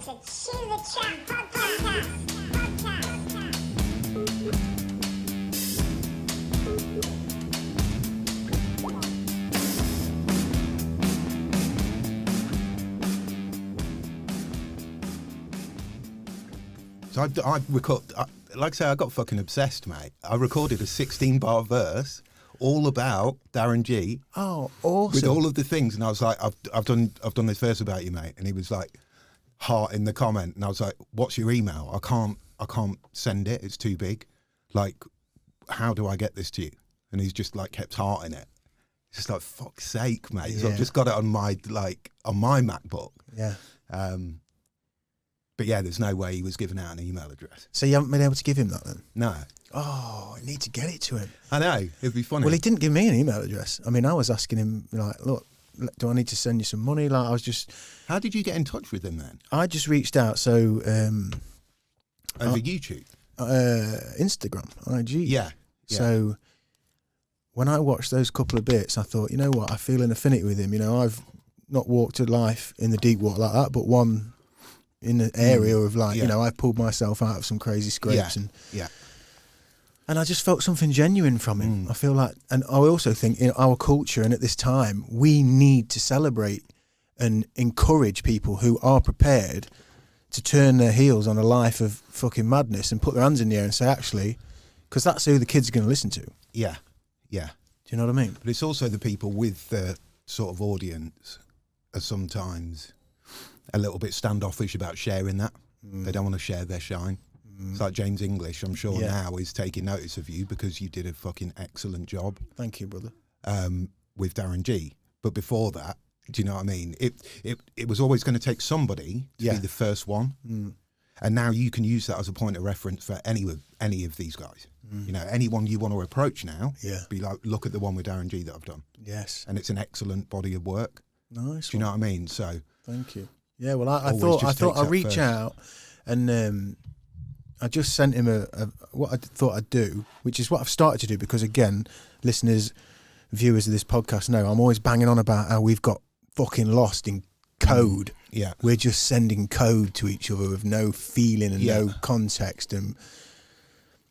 to Chew the Chat Podcast. So I like I say, I got fucking obsessed, mate. I recorded a 16-bar verse all about Darren G. Oh, awesome! With all of the things, and I was like, I've done this verse about you, mate. And he was like, heart in the comment, and I was like, what's your email? I can't send it. It's too big. Like, how do I get this to you? And he's just like kept heart in it. It's just like, fuck's sake, mate. So I've just got it on my MacBook. Yeah. But yeah, there's no way he was giving out an email address. So you haven't been able to give him that then? No. Oh, I need to get it to him. I know, it'd be funny. Well, he didn't give me an email address. I mean, I was asking him, like, look, do I need to send you some money? Like, I was just... How did you get in touch with him then? I just reached out, so... Over YouTube? Instagram, IG. Yeah. So when I watched those couple of bits, I thought, you know what, I feel an affinity with him. You know, I've not walked a life in the deep water like that, but one in the area of like, you know, I've pulled myself out of some crazy scrapes and I just felt something genuine from him. I feel like, and I also think in our culture and at this time, we need to celebrate and encourage people who are prepared to turn their heels on a life of fucking madness and put their hands in the air and say, actually, because that's who the kids are going to listen to. Yeah, yeah. Do you know what I mean? But it's also the people with the sort of audience are sometimes a little bit standoffish about sharing that. They don't want to share their shine. It's like James English, I'm sure now, is taking notice of you because you did a fucking excellent job. Thank you, brother. With Darren G. But before that, do you know what I mean? It was always going to take somebody to be the first one. And now you can use that as a point of reference for any of these guys. You know, anyone you want to approach now, be like, look at the one with Darren G that I've done. Yes. And it's an excellent body of work. Nice. Do you know what I mean? So thank you. Yeah, well, I thought I'd reach out and I just sent him what I thought I'd do, which is what I've started to do because, again, listeners, viewers of this podcast know I'm always banging on about how we've got fucking lost in code. Yeah. We're just sending code to each other with no feeling and no context. And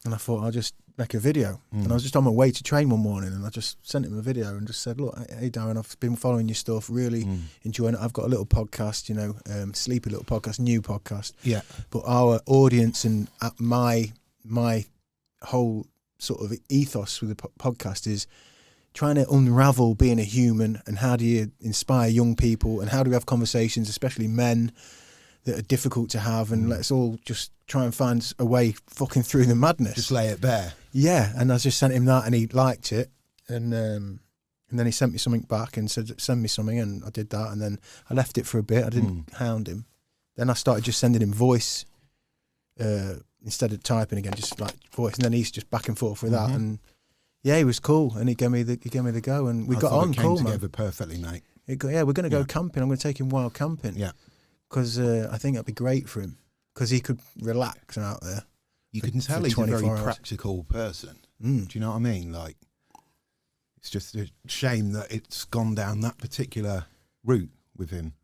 I thought I'll just make a video. And I was just on my way to train one morning and I just sent him a video and just said, look, hey Darren, I've been following your stuff, really enjoying it. I've got a little podcast, you know, sleepy little podcast, new podcast. Yeah. But our audience and my whole sort of ethos with the podcast is trying to unravel being a human and how do you inspire young people and how do we have conversations, especially men, that are difficult to have, and let's all just try and find a way fucking through the madness. Just lay it bare. Yeah, and I just sent him that and he liked it, and then he sent me something back and said, send me something, and I did that, and then I left it for a bit. I didn't hound him. Then I started just sending him voice instead of typing again, just like voice, and then he's just back and forth with that, and yeah, he was cool, and he gave me the go, and we got on cool, man. Together perfectly, mate. We're going to go camping. I'm going to take him wild camping. Yeah. Because I think that'd be great for him. Because he could relax out there. You can tell he's a very practical person. Do you know what I mean? Like, it's just a shame that it's gone down that particular route with him.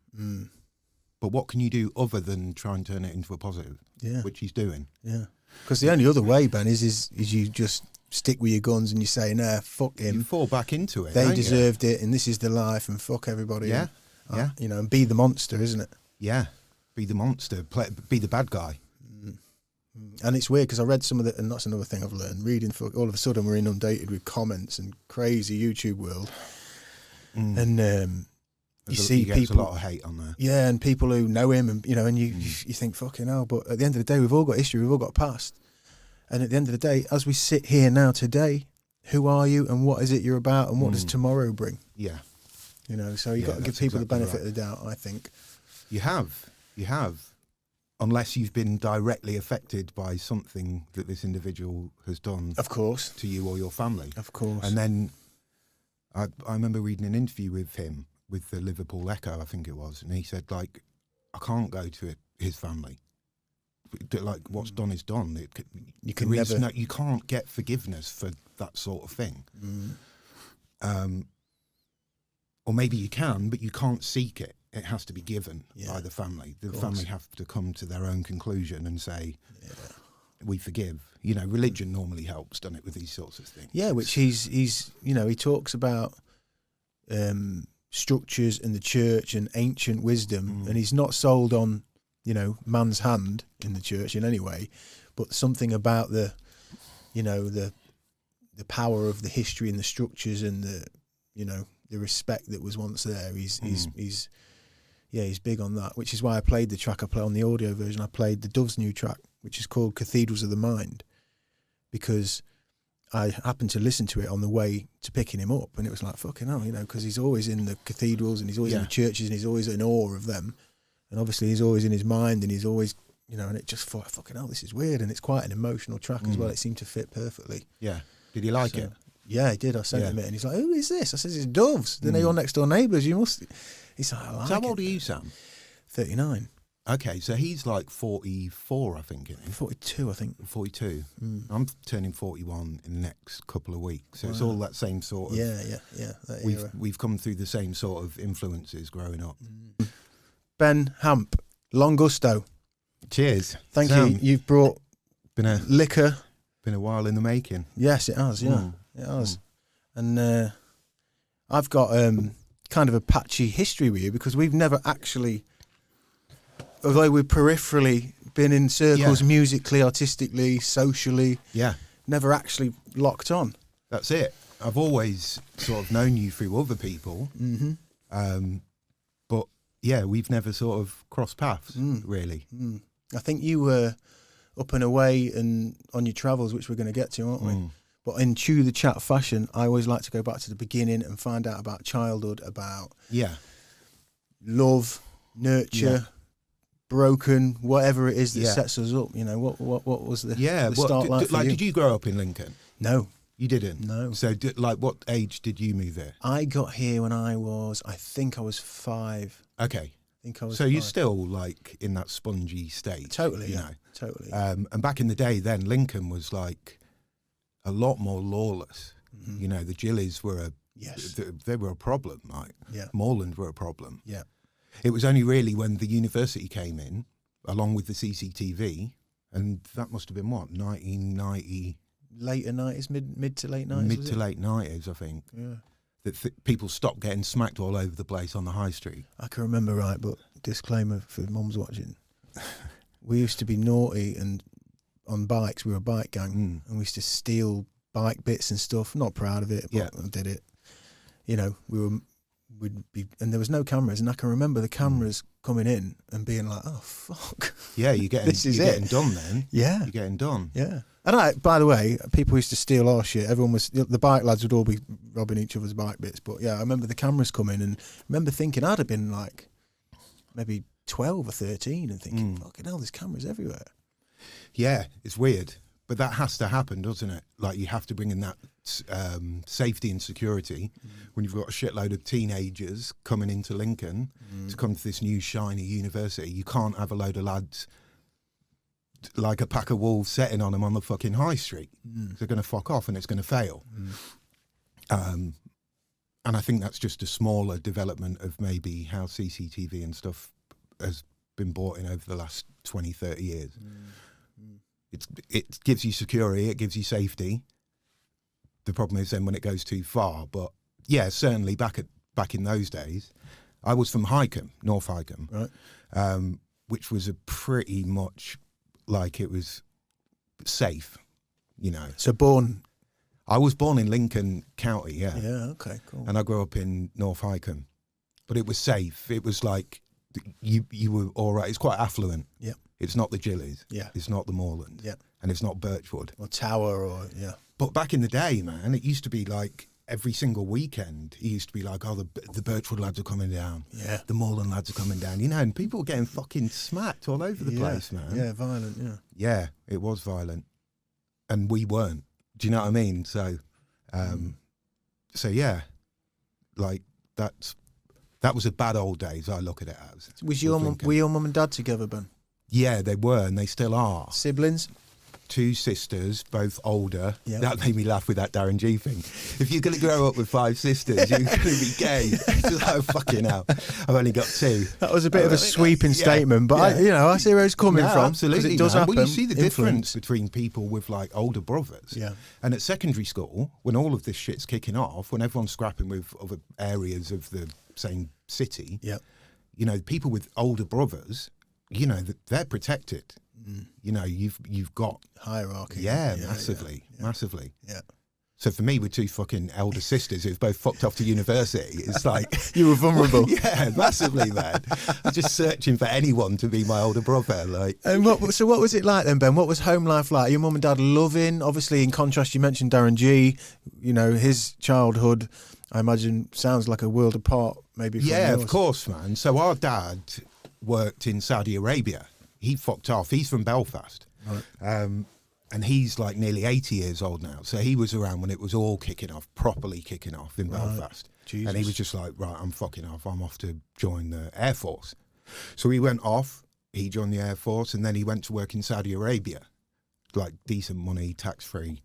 But what can you do other than try and turn it into a positive? Yeah. Which he's doing. Yeah. Because the only other way, Ben, is you just stick with your guns and you say, nah, fuck him. You fall back into it. They deserved it and this is the life and fuck everybody. Yeah. And, you know, and be the monster, isn't it? Yeah. Be the monster. Be the bad guy. And it's weird because I read some of the, and that's another thing I've learned, reading, for all of a sudden we're inundated with comments and crazy YouTube world. And you see people, a lot of hate on there. Yeah, and people who know him, and you know, and you think, fucking hell, but at the end of the day, we've all got history, we've all got past. And at the end of the day, as we sit here now today, who are you and what is it you're about and what does tomorrow bring? Yeah. You know, so you've got to give people the benefit of the doubt, I think. You have. Unless you've been directly affected by something that this individual has done, of course, to you or your family. Of course. And then I remember reading an interview with him, with the Liverpool Echo, I think it was, and he said, like, I can't go to his family. Like, what's done is done. You can't get forgiveness for that sort of thing. Or maybe you can, but you can't seek it. it has to be given by the family. The family have to come to their own conclusion and say, we forgive. You know, religion normally helps, doesn't it, with these sorts of things? Yeah, which he's you know, he talks about structures and the church and ancient wisdom, and he's not sold on, you know, man's hand in the church in any way, but something about the, you know, the power of the history and the structures and the, you know, the respect that was once there. He's big on that, which is why I played the track I play on the audio version. I played the Dove's new track, which is called Cathedrals of the Mind, because I happened to listen to it on the way to picking him up, and it was like, fucking hell, you know, because he's always in the cathedrals and he's always in the churches and he's always in awe of them, and obviously he's always in his mind and he's always, you know, and it just thought, fucking hell, this is weird, and it's quite an emotional track as well. It seemed to fit perfectly. Yeah. Did he like it? Yeah, he did. I sent him it, and he's like, "Who is this?" I said, "It's Doves. They're your next door neighbours. You must." He's like, "I like So how it." old are you, Sam? 39. Okay, so he's like 44, I think. Isn't he? 42, I think. 42. I'm turning 41 in the next couple of weeks, so it's all that same sort of. Yeah. That era. We've come through the same sort of influences growing up. Ben Hamp, Longusto. Cheers. Thank Sam, you. You've brought Been a liquor. while in the making. Yes, it has. Yeah, it has. And I've got kind of a patchy history with you, because we've never actually, although we've peripherally been in circles musically, artistically, socially, never actually locked on. That's it. I've always sort of known you through other people, but yeah, we've never sort of crossed paths, really. I think you were up and away and on your travels, which we're going to get to, aren't we? But in Chew the Chat fashion, I always like to go back to the beginning and find out about childhood, about love, nurture, broken, whatever it is that sets us up. You know, what was the start like for you? Did you grow up in Lincoln? No. You didn't? No. So, what age did you move here? I got here when I think I was 5. Okay. So 5. You're still like in that spongy state. Totally, you know? Totally. And back in the day then, Lincoln was like a lot more lawless. You know, the Gillies were they were a problem. Like, Moreland were a problem. Yeah. It was only really when the university came in, along with the CCTV, and that must have been what, 1990? Later 90s, mid to late 90s. Mid to late 90s, I think. Yeah. That people stopped getting smacked all over the place on the high street. I can remember right, but disclaimer for mums watching. We used to be naughty, and on bikes, we were a bike gang, and we used to steal bike bits and stuff. Not proud of it, but I did it. You know, we'd be, and there was no cameras, and I can remember the cameras coming in and being like, "Oh fuck!" Yeah, you're getting getting done then. Yeah, you're getting done. Yeah. And by the way, people used to steal our shit. Everyone was, the bike lads would all be robbing each other's bike bits. But yeah, I remember the cameras coming, and I remember thinking I'd have been like maybe 12 or 13 and thinking, fucking hell, there's cameras everywhere. Yeah, it's weird. But that has to happen, doesn't it? Like, you have to bring in that safety and security when you've got a shitload of teenagers coming into Lincoln to come to this new shiny university. You can't have a load of lads like a pack of wolves setting on them on the fucking high street. They're going to fuck off and it's going to fail. And I think that's just a smaller development of maybe how CCTV and stuff has been brought in over the last 20, 30 years. It gives you security, it gives you safety. The problem is then when it goes too far. But yeah, certainly back in those days, I was from Highcombe, North Highcombe, right. Which was a pretty much like it was safe, you know. So I was born in Lincoln County, yeah. Yeah, okay, cool. And I grew up in North Highcombe. But it was safe. It was like you were all right. It's quite affluent. Yeah. It's not the Gillies. Yeah. It's not the Moreland. Yeah. And it's not Birchwood. Or Tower or, yeah. But back in the day, man, it used to be like every single weekend, it used to be like, oh, the Birchwood lads are coming down. Yeah. The Moreland lads are coming down. You know, and people were getting fucking smacked all over the place, man. Yeah, violent, yeah. Yeah, it was violent. And we weren't. Do you know what I mean? So, so yeah, like that was a bad old days, I look at it as. Were your mum and dad together, Ben? Yeah, they were, and they still are. Siblings? 2 sisters, both older. Yeah. That made me laugh with that Darren G thing. If you're going to grow up with 5 sisters, you're going to be gay. It's just like, fucking hell. I've only got 2. That was a bit of a sweeping statement, but I see where it's coming from. Absolutely, it does happen. Well, you see the difference between people with like older brothers. Yeah. And at secondary school, when all of this shit's kicking off, when everyone's scrapping with other areas of the same city, Yeah. you know, people with older brothers, you know, they're protected. You know, you've got hierarchy. Massively. Yeah. So for me, with 2 fucking elder sisters who've both fucked off to university, it's like You were vulnerable. yeah, massively, man. I'm just searching for anyone to be my older brother. Like, And what was it like then, Ben? What was home life like? Your mum and dad loving? Obviously, in contrast, you mentioned Darren G. You know, his childhood, I imagine, sounds like a world apart. Maybe. From yeah, yours. of course, man. So our dad worked in Saudi Arabia. He fucked off. He's from Belfast. Right. And he's like nearly 80 years old now. So he was around when it was all kicking off, properly kicking off in Belfast. Jesus. And he was just like, right, I'm fucking off. I'm off to join the Air Force. So he went off. He joined the Air Force, and then he went to work in Saudi Arabia. Like decent money, tax-free.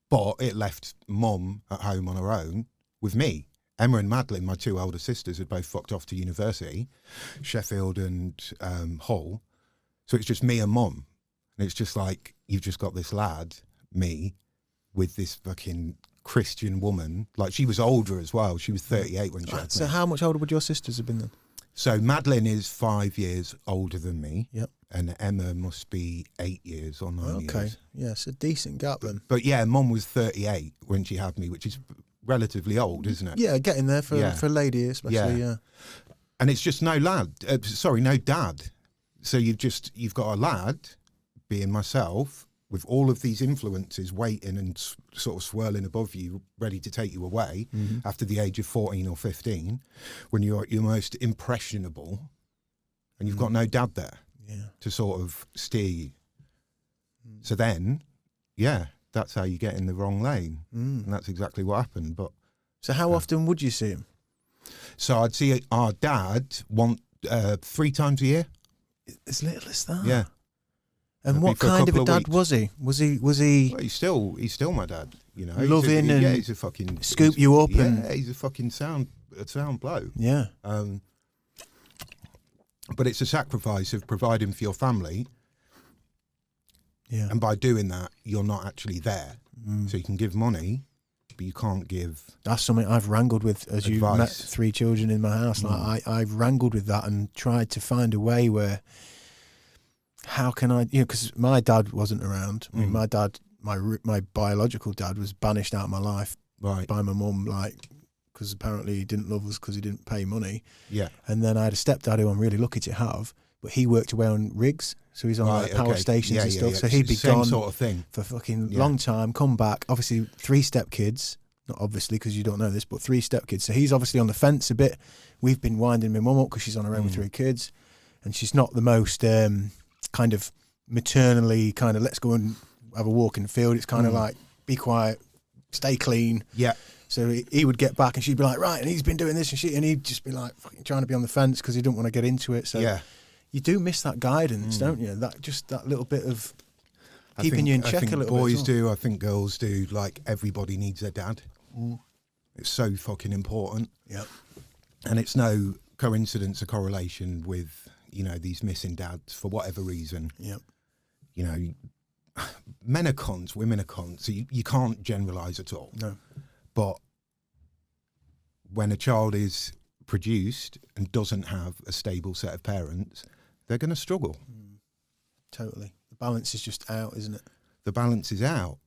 But it left mum at home on her own with me. Emma and Madeline, my 2 older sisters, had both fucked off to university, Sheffield and Hull. So it's just me and mum. And it's just like, you've just got this lad, me, with this fucking Christian woman. Like, she was older as well. She was 38 when she had So me. how much older would your sisters have been then? So Madeline is 5 years older than me. Yep. And Emma must be 8 years or 9 years. Yeah, it's a decent gap then. But yeah, mum was 38 when she had me, which is relatively old, isn't it? Yeah, getting there for a lady especially, yeah. And it's just no dad. So you've got a lad, being myself, with all of these influences waiting and sort of swirling above you, ready to take you away after the age of 14 or 15, when you're at your most impressionable, and you've got no dad there to sort of steer you. So then, that's how you get in the wrong lane. And that's exactly what happened. But So how often would you see him? so I'd see our dad 3 times a year. As little as that? Yeah. And That'd what be for a kind of a couple of dad was he? Was he Well, he's still my dad, you know. Loving and he's a fucking scoop you up and- he's a fucking sound bloke. Yeah. But it's a sacrifice of providing for your family, Yeah. and by doing that, you're not actually there. So you can give money, but you can't give. That's something I've wrangled with as you Advice. met 3 children in my house. Like I've wrangled with that and tried to find a way where, how can I, because my dad wasn't around. I mean, my dad, my biological dad was banished out of my life Right. by my mum, like, because apparently he didn't love us because he didn't pay money. Yeah. And then I had a stepdad who I'm really lucky to have, but he worked away on rigs. So he's on like power stations and stuff. So he'd be Same gone sort of thing. for fucking long time, come back. Obviously, 3 stepkids. Not obviously because you don't know this, but 3 stepkids. So he's obviously on the fence a bit. We've been winding my mum up because she's on her own with 3 kids. And she's not the most kind of maternally kind of, let's go and have a walk in the field. It's kind of like, be quiet, stay clean. Yeah. So he would get back and she'd be like, right, and he's been doing this and he'd just be like fucking trying to be on the fence because he didn't want to get into it. So you do miss that guidance, don't you? That little bit of keeping you in check a little bit. Boys do, I think girls do. Like, everybody needs their dad. It's so fucking important. Yeah. And it's no coincidence or correlation with, these missing dads for whatever reason. Yeah. Men are cons, women are cons. So you can't generalise at all. No. But when a child is produced and doesn't have a stable set of parents, they're going to struggle. Totally. The balance is just out, isn't it? The balance is out.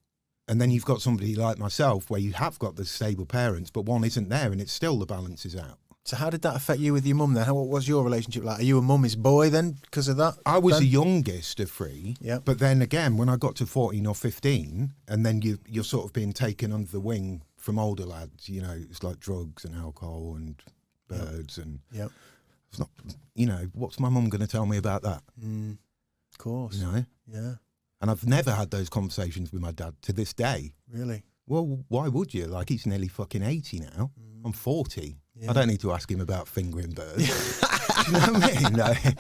And then you've got somebody like myself where you have got the stable parents, but one isn't there and it's still the balance is out. So how did that affect you with your mum then? What was your relationship like? Are you a mummy's boy then because of that? I was Ben? the youngest of 3, but then again, when I got to 14 or 15, and then you're sort of being taken under the wing from older lads, it's like drugs and alcohol and birds and it's not, what's my mum going to tell me about that? Of course. Yeah. And I've never had those conversations with my dad to this day. Really? Well, why would you? Like, he's nearly fucking 80 now. I'm 40. I don't need to ask him about fingering birds. Do you know what I mean?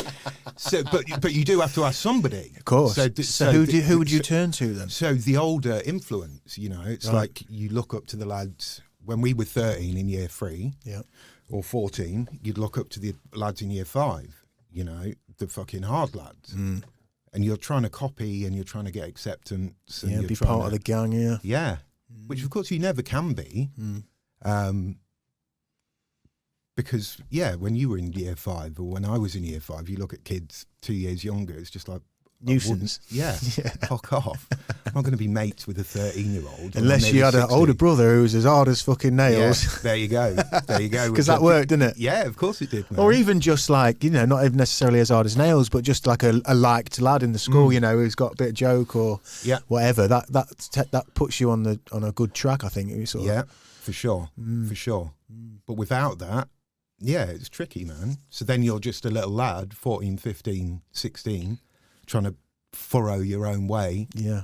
So, but you do have to ask somebody. Of course. So who would you turn to then? So the older influence, it's Right. like you look up to the lads. When we were 13 in year 3, Yeah. or 14, you'd look up to the lads in year 5. The fucking hard lads, and you're trying to copy and you're trying to get acceptance. And Yeah, you're be trying part of the gang. Yeah. Yeah, which of course you never can be. Because, when you were in year 5 or when I was in year 5, you look at kids 2 years younger, it's just like... Nuisance. Yeah, fuck off. I'm not going to be mates with a 13-year-old. Unless you had an older brother who was as hard as fucking nails. Yeah, there you go. Because that worked, didn't it? Yeah, of course it did, man. Or even just like, not even necessarily as hard as nails, but just like a liked lad in the school, who's got a bit of joke or whatever. That puts you on a good track, I think. For sure. For sure. But without that, it's tricky, man. So then you're just a little lad, 14, 15, 16, trying to furrow your own way. Yeah.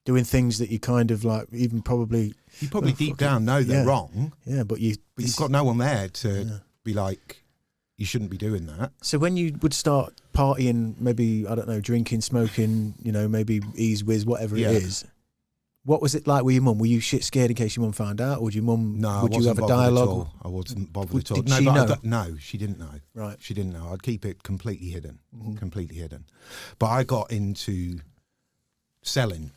Doing things that you kind of like, even probably... You probably deep down know they're wrong. Yeah, but you've got no one there to be like, you shouldn't be doing that. So when you would start partying, maybe, I don't know, drinking, smoking, maybe ease whiz, whatever it is, what was it like with your mum? Were you shit scared in case your mum found out? Or would your mum... No, would you have a dialogue? I wasn't bothered at all. Did she know? No, she didn't know. Right. She didn't know. I'd keep it completely hidden. Completely hidden. But I got into selling.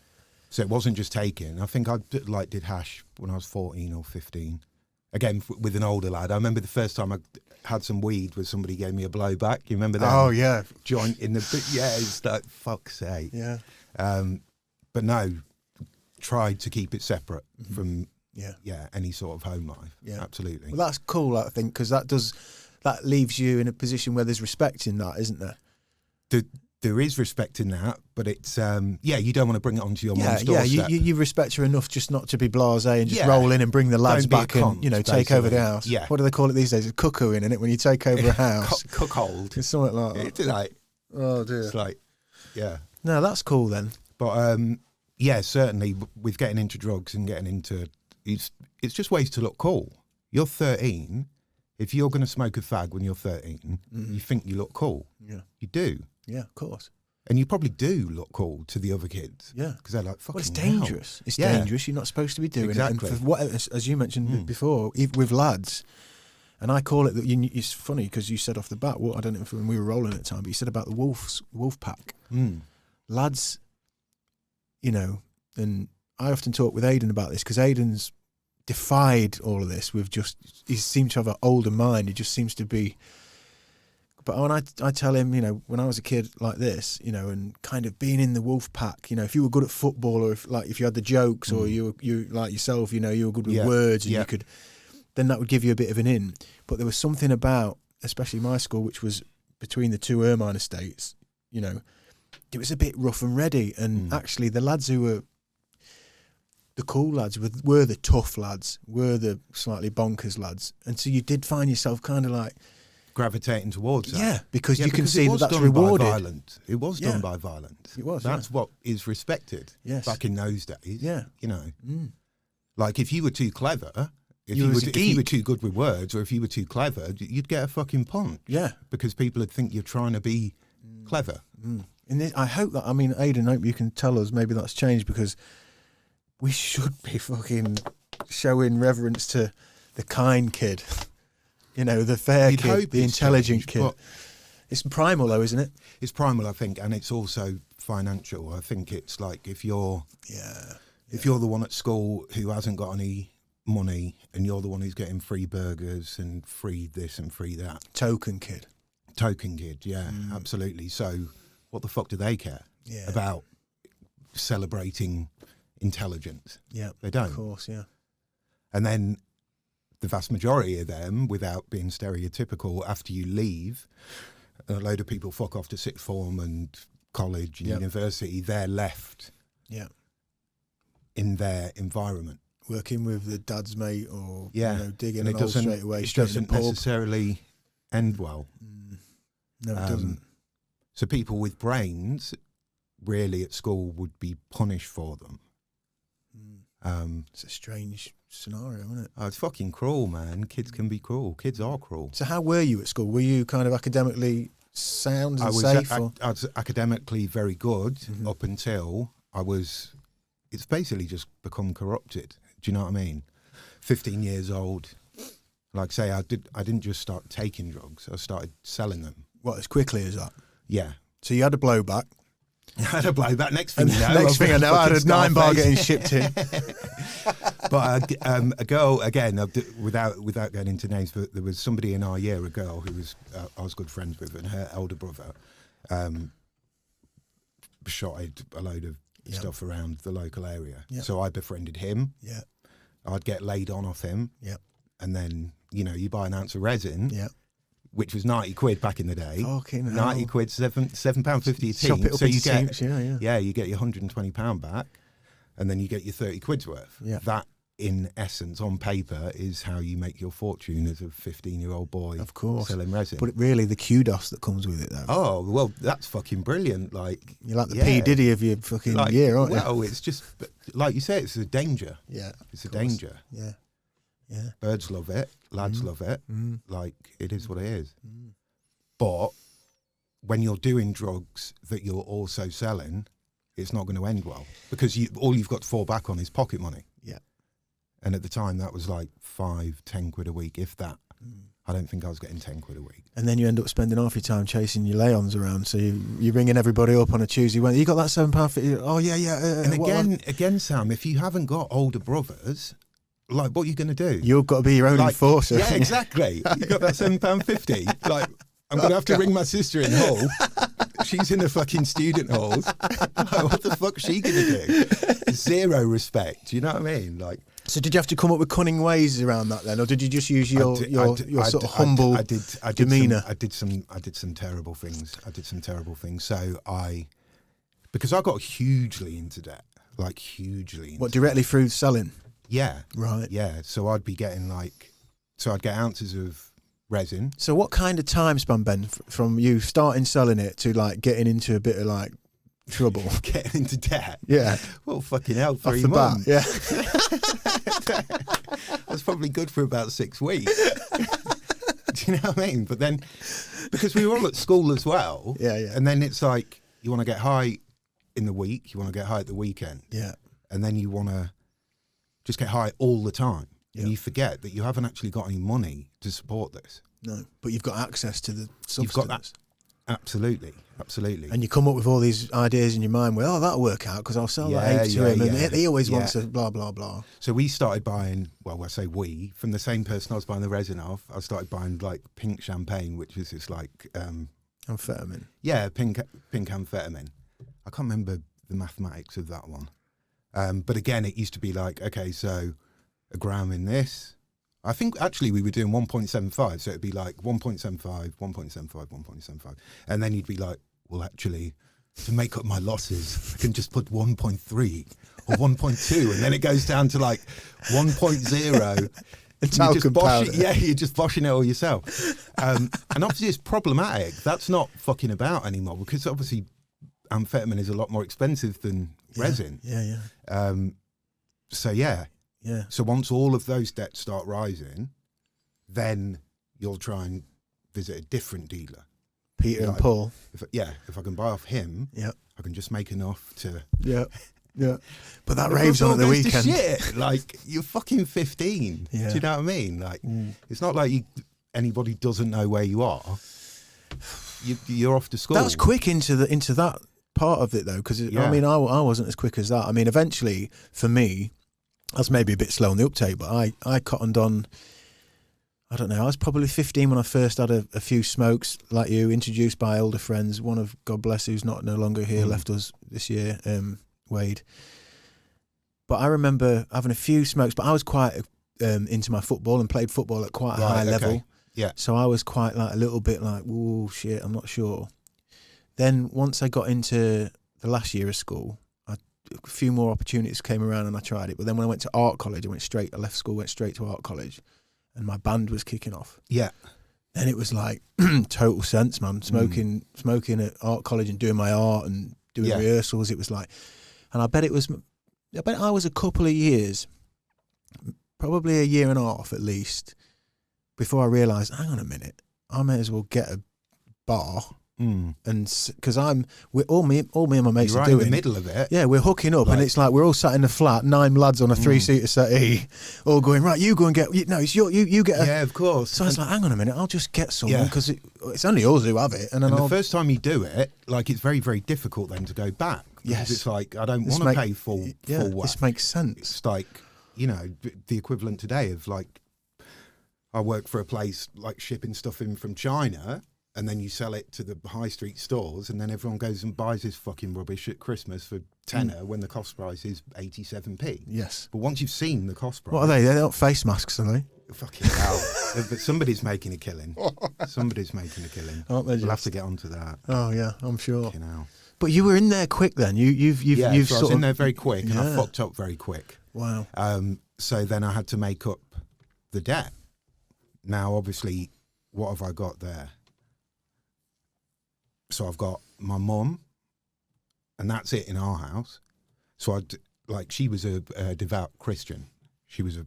So it wasn't just taking. I think I did hash when I was 14 or 15. Again, with an older lad. I remember the first time I had some weed where somebody gave me a blow back. You remember that? Oh, yeah. Joint in the... Yeah, it's like, fuck's sake. Yeah. But no... Tried to keep it separate from any sort of home life. Yeah, absolutely. Well, that's cool, I think, because that leaves you in a position where there's respect in that, isn't there? There is respect in that, but it's you don't want to bring it onto your mum's doorstep. You respect her enough just not to be blasé and just roll in and bring the lads back and take over the house. Yeah. What do they call it these days? It's cuckooing, isn't it? When you take over a house, cuckold. It's something like that. It's like, oh dear. It's like, No, that's cool then. But certainly with getting into drugs and getting into it's just ways to look cool. You're 13. If you're going to smoke a fag when you're 13, you think you look cool. Yeah, you do. Yeah, of course. And you probably do look cool to the other kids. Yeah, because they're like, fucking. Well, it's dangerous. It's dangerous. You're not supposed to be doing it. And for as you mentioned before, with lads. And I call it that. It's funny because you said off the bat. Well, I don't know if when we were rolling at the time, but you said about the wolf pack. Lads. And I often talk with Aidan about this because Aidan's defied all of this with he seems to have an older mind. He just seems to be. But when I tell him, when I was a kid like this, and kind of being in the wolf pack, if you were good at football or if you had the jokes or you like yourself, you were good with words and you could, then that would give you a bit of an in. But there was something about, especially my school, which was between the two Ermine estates, it was a bit rough and ready. And actually the lads who were the cool lads were the tough lads, were the slightly bonkers lads. And so you did find yourself kind of like... gravitating towards that. Yeah, because you can see that's rewarded. It was done by violence. It was. That's what is respected back in those days. Yeah. Like if you were too clever... If you were too good with words or if you were too clever, you'd get a fucking punch. Yeah. Because people would think you're trying to be clever. And I hope that, Aidan, I hope you can tell us maybe that's changed because we should be fucking showing reverence to the kind kid, the fair kid, the intelligent kid. It's primal though, isn't it? It's primal, I think, and it's also financial. I think it's like if you're the one at school who hasn't got any money and you're the one who's getting free burgers and free this and free that. Token kid, yeah, absolutely. So what the fuck do they care about celebrating intelligence? Yeah, they don't. Of course, yeah. And then the vast majority of them, without being stereotypical, after you leave, a load of people fuck off to sixth form and college and university, they're left in their environment. Working with the dad's mate or digging and a hole straight away. It doesn't necessarily end well. No, it doesn't. So people with brains really at school would be punished for them. It's a strange scenario, isn't it? Oh, it's fucking cruel, man. Kids can be cruel. Kids are cruel. So how were you at school? Were you kind of academically sounds I and was safe? I was academically very good Mm-hmm. up until I was. It's basically just become corrupted. Do you know what I mean? 15 years old. Like say, I didn't just start taking drugs. I started selling them. What, as quickly as that? Yeah. So you had a blowback. I had a blowback. Next thing you know, Next thing I know, I had a fucking 9 bar Scarface. getting shipped in. But a girl, again, without going into names, but there was somebody in our year, a girl who was I was good friends with, and her elder brother shotted a load of stuff around the local area. Yeah. So I befriended him. Yeah. I'd get laid on off him. Yeah. And then, you buy an ounce of resin, Yeah. which was 90 quid back in the day. Fucking hell. 90 quid, £7.50 a Chop team. it up So into you get, teams, yeah. you get your £120 back, and then you get your 30 quid's worth. Yeah. That, in essence, on paper, is how you make your fortune as a 15-year-old boy. Of course. Selling resin. But really, the kudos that comes with it, though. Oh, well, that's fucking brilliant. Like, You're like the P. Diddy of your fucking year, aren't you? Well, it's just, like you say, it's a danger. Yeah. It's a danger. Yeah. Yeah. Birds love it. Lads love it. Mm. Like, it is what it is. But when you're doing drugs that you're also selling, it's not going to end well, because all you've got to fall back on is pocket money. Yeah. And at the time, that was like 5-10 quid a week, if that. I don't think I was getting 10 quid a week. And then you end up spending half your time chasing your Leons around. So you're ringing everybody up on a Tuesday. You got that £7.50? Oh, yeah. And again, Sam, if you haven't got older brothers, like, what are you going to do? You've got to be your own enforcer. Yeah, exactly. You got that £7.50. Like, I'm going to have to ring my sister in Hull. She's in the fucking student halls. Like, what the fuck's she going to do? Zero respect. You know what I mean? Like, So did you have to come up with cunning ways around that then, or did you just use your sort of humble demeanour? I did some terrible things. So because I got hugely into debt, like hugely. What, directly through selling? Yeah. Right. Yeah. So I'd be getting I'd get ounces of resin. So what kind of time span, Ben, from you starting selling it to like getting into a bit of like trouble? Getting into debt? Yeah. Well, fucking hell, Off 3 the bat, months. yeah. That's probably good for about 6 weeks. Do you know what I mean? But then, because we were all at school as well. Yeah. And then it's like, you want to get high in the week, you want to get high at the weekend. Yeah. And then you want to just get high all the time. Yeah. And you forget that you haven't actually got any money to support this. No, but you've got access to the substance. You've got that. Absolutely. And you come up with all these ideas in your mind where, oh, that'll work out because I'll sell that ape to him. And he always wants to blah, blah, blah. So we started buying, well, I say we, from the same person I was buying the resin off, I started buying like pink champagne, which is this like... amphetamine. Yeah, pink amphetamine. I can't remember the mathematics of that one. But again, it used to be like, okay, so a gram in this. I think actually we were doing 1.75, so it'd be like 1.75, 1.75, 1.75. And then you'd be like, well, actually, to make up my losses, I can just put 1.3 or 1.2, and then it goes down to like 1.0. Talcum powder. You're just boshing it all yourself. And obviously it's problematic. That's not fucking about anymore, because obviously amphetamine is a lot more expensive than resin. Yeah. So yeah. Yeah. So once all of those debts start rising, then you'll try and visit a different dealer. Peter and Paul. If I can buy off him, I can just make enough to... Yeah. But that raves on at the weekend. Shit. Like, you're fucking 15. Yeah. Do you know what I mean? Like, it's not like anybody doesn't know where you are. You're off to school. That was quick into that part of it, though, because, I mean, I wasn't as quick as that. I mean, eventually, for me... I was maybe a bit slow on the uptake, but I cottoned on, I don't know, I was probably 15 when I first had a few smokes, like you, introduced by older friends. One of, God bless, who's no longer here, left us this year, Wade. But I remember having a few smokes, but I was quite into my football and played football at quite a high level. Yeah. So I was quite like a little bit like, oh shit, I'm not sure. Then once I got into the last year of school, a few more opportunities came around and I tried it. But then when I went to art college, I left school, went straight to art college, and my band was kicking off. Yeah. Then it was like total sense, man. Smoking at art college and doing my art and doing rehearsals. It was like, and I bet I was a couple of years, probably a year and a half at least, before I realised, hang on a minute, I may as well get a bar and because all me and my mates You're are right doing in the middle of it. Yeah, we're hooking up, and it's like we're all sat in the flat, 9 lads on a 3-seater settee, all going, right, you go and get. No, it's you get. Yeah, of course. So I was like, hang on a minute, I'll just get someone because it's only us who have it, and then the first time you do it, like it's very, very difficult then to go back. Because it's like I don't want to pay full whack. This makes sense. It's like, you know, the equivalent today of like, I work for a place like shipping stuff in from China, and then you sell it to the high street stores, and then everyone goes and buys this fucking rubbish at Christmas for tenner when the cost price is 87p. Yes. But once you've seen the cost price... What are they? They're not face masks, are they? Fucking hell. But somebody's making a killing. Somebody's making a killing. Aren't they? We'll have to get onto that. Oh, yeah, I'm sure. Fucking hell. But you were in there quick then. You've so I sort was in of... there very quick, and I fucked up very quick. Wow. So then I had to make up the debt. Now, obviously, what have I got there? So I've got my mum, and that's it in our house. So she was a devout Christian. She was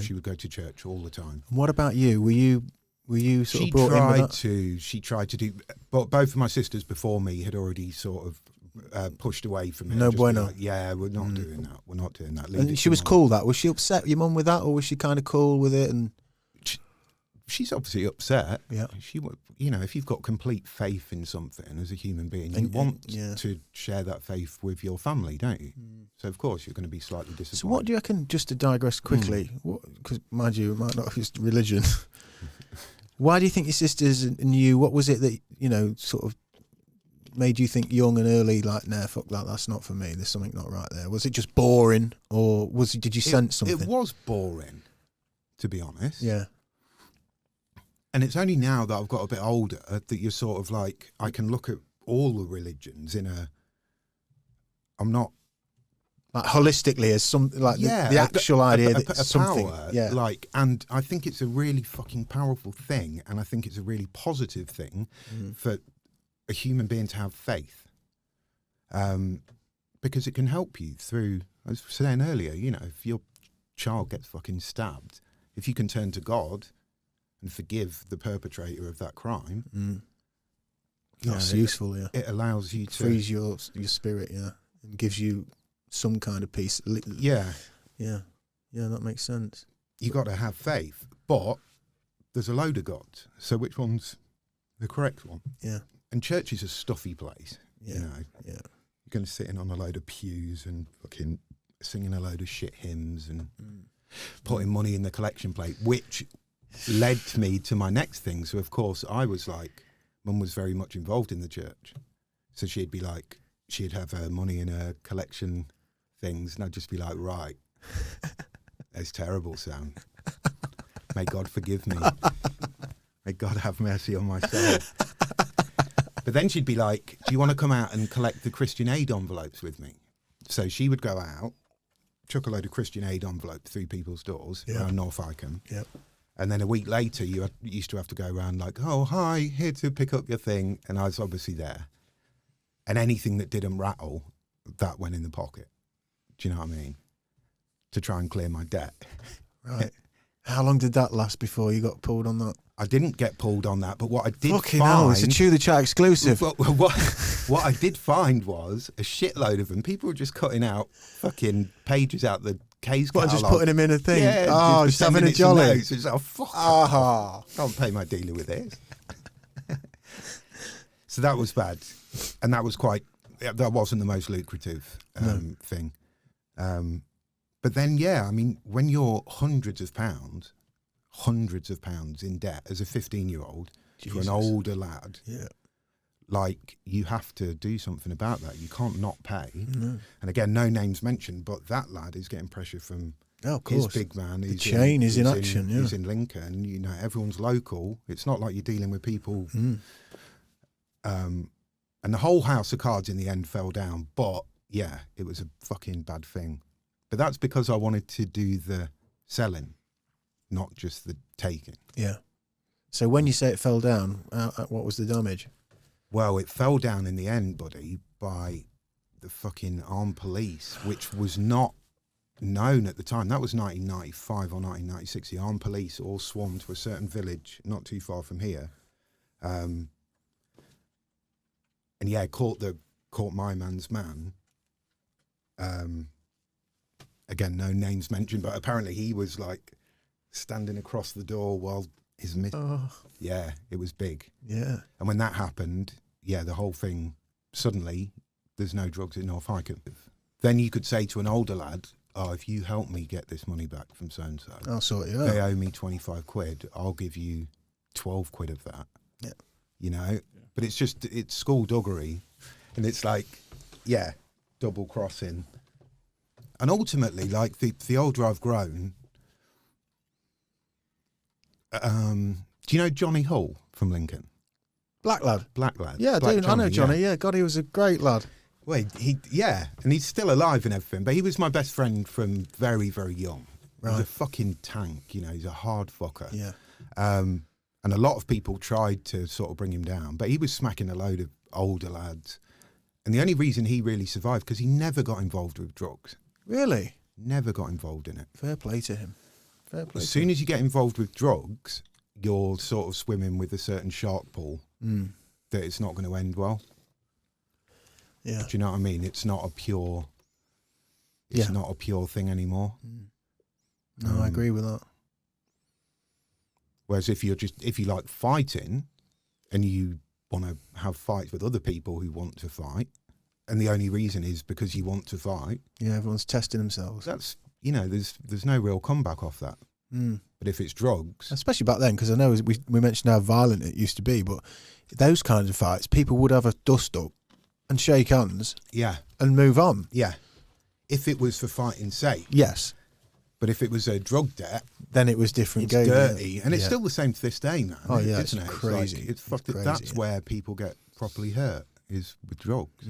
she would go to church all the time. And what about you? Were you sort of brought in with that? She tried to do, but both of my sisters before me had already sort of pushed away from it. No bueno. Like, yeah, we're not doing that. We're not doing that. And she was cool. Was she upset, your mum, with that, or was she kind of cool with it? And she's obviously upset. Yeah. She, you know, if you've got complete faith in something as a human being, you want to share that faith with your family, don't you? So of course you're going to be slightly disappointed. So what do you reckon? Just to digress quickly, because mind you, it might not be just religion. Why do you think your sisters and you? What was it that sort of made you think young and early, like, nah, fuck that, that's not for me. There's something not right there. Was it just boring, or did you sense something? It was boring, to be honest. Yeah. And it's only now that I've got a bit older that you're sort of like, I can look at all the religions I'm not... Like holistically as something, like the actual idea that something... Power, yeah. Like, and I think it's a really fucking powerful thing, and I think it's a really positive thing for a human being to have faith. Because it can help you through, as I was saying earlier, if your child gets fucking stabbed, if you can turn to God and forgive the perpetrator of that crime. That's useful, yeah. It allows you to... Frees your spirit, yeah. And gives you some kind of peace. Yeah. Yeah. Yeah, that makes sense. You got to have faith, but there's a load of gods. So which one's the correct one? Yeah. And church is a stuffy place, Yeah. Yeah. You're going to sit in on a load of pews and fucking singing a load of shit hymns and putting money in the collection plate, which... led me to my next thing. So of course I was like, Mum was very much involved in the church, so she'd have her money in her collection things, and I'd just be like, right, that's terrible, Sam. May God forgive me. May God have mercy on my soul. But then she'd be like, do you want to come out and collect the Christian aid envelopes with me? So she would go out, chuck a load of Christian aid envelopes through people's doors around North Icombe. Yeah. And then a week later, you used to have to go around like, oh, hi, here to pick up your thing. And I was obviously there. And anything that didn't rattle, that went in the pocket. Do you know what I mean? To try and clear my debt. Right. How long did that last before you got pulled on that? I didn't get pulled on that, but what I did Fucking find... hell, it's a Chew the Chat exclusive. What I did find was a shitload of them. People were just cutting out fucking pages out the case catalogue. Just putting them in a thing? Yeah, just having a jolly. It's like, fuck off. Can't pay my dealer with this. So that was bad. And that was that wasn't the most lucrative thing. But then, I mean, when you're hundreds of pounds in debt as a 15-year-old to an older lad, like, you have to do something about that. You can't not pay. No. And again, no names mentioned, but that lad is getting pressure from his big man. The chain is in action. He's in Lincoln. Everyone's local. It's not like you're dealing with people. And the whole house of cards in the end fell down. But yeah, it was a fucking bad thing. But that's because I wanted to do the selling, not just the taking. Yeah. So when you say it fell down, what was the damage? Well, it fell down in the end, buddy, by the fucking armed police, which was not known at the time. That was 1995 or 1996. The armed police all swarmed to a certain village not too far from here. And yeah, caught my man's man. Again, no names mentioned, but apparently he was like standing across the door while his yeah, it was big. Yeah. And when that happened, yeah, the whole thing, suddenly there's no drugs in North Wycombe. Then you could say to an older lad, oh, if you help me get this money back from so-and-so, I'll sort it out. they owe me 25 quid, I'll give you 12 quid of that. Yeah. You know? But it's skullduggery. And it's like, yeah, double crossing. And ultimately, like the older I've grown, do you know Johnny Hull from Lincoln? Black lad. Black lad. Yeah, Black dude, I know Johnny. Yeah, God, he was a great lad. Well, and he's still alive and everything, but he was my best friend from very, very young. Right. He's a fucking tank, you know, he's a hard fucker. Yeah. And a lot of people tried to sort of bring him down, but he was smacking a load of older lads. And the only reason he really survived, because he never got involved with drugs. Really? Never got involved in it. Fair play to him. Fair play. As soon as you get involved with drugs, you're sort of swimming with a certain shark pool that it's not going to end well. Yeah. Do you know what I mean? It's not a pure thing anymore. No, I agree with that. Whereas if you like fighting and you want to have fights with other people who want to fight, and the only reason is because you want to fight. Yeah, everyone's testing themselves. That's, you know, there's no real comeback off that. But if it's drugs, especially back then, because I know we mentioned how violent it used to be, but those kinds of fights, people would have a dust up and shake hands, yeah, and move on. Yeah, if it was for fighting's sake, yes. But if it was a drug debt, then it was different. It's dirty, and it's still the same to this day, man. Oh yeah, isn't it? Crazy. It's crazy. That's where people get properly hurt, is with drugs.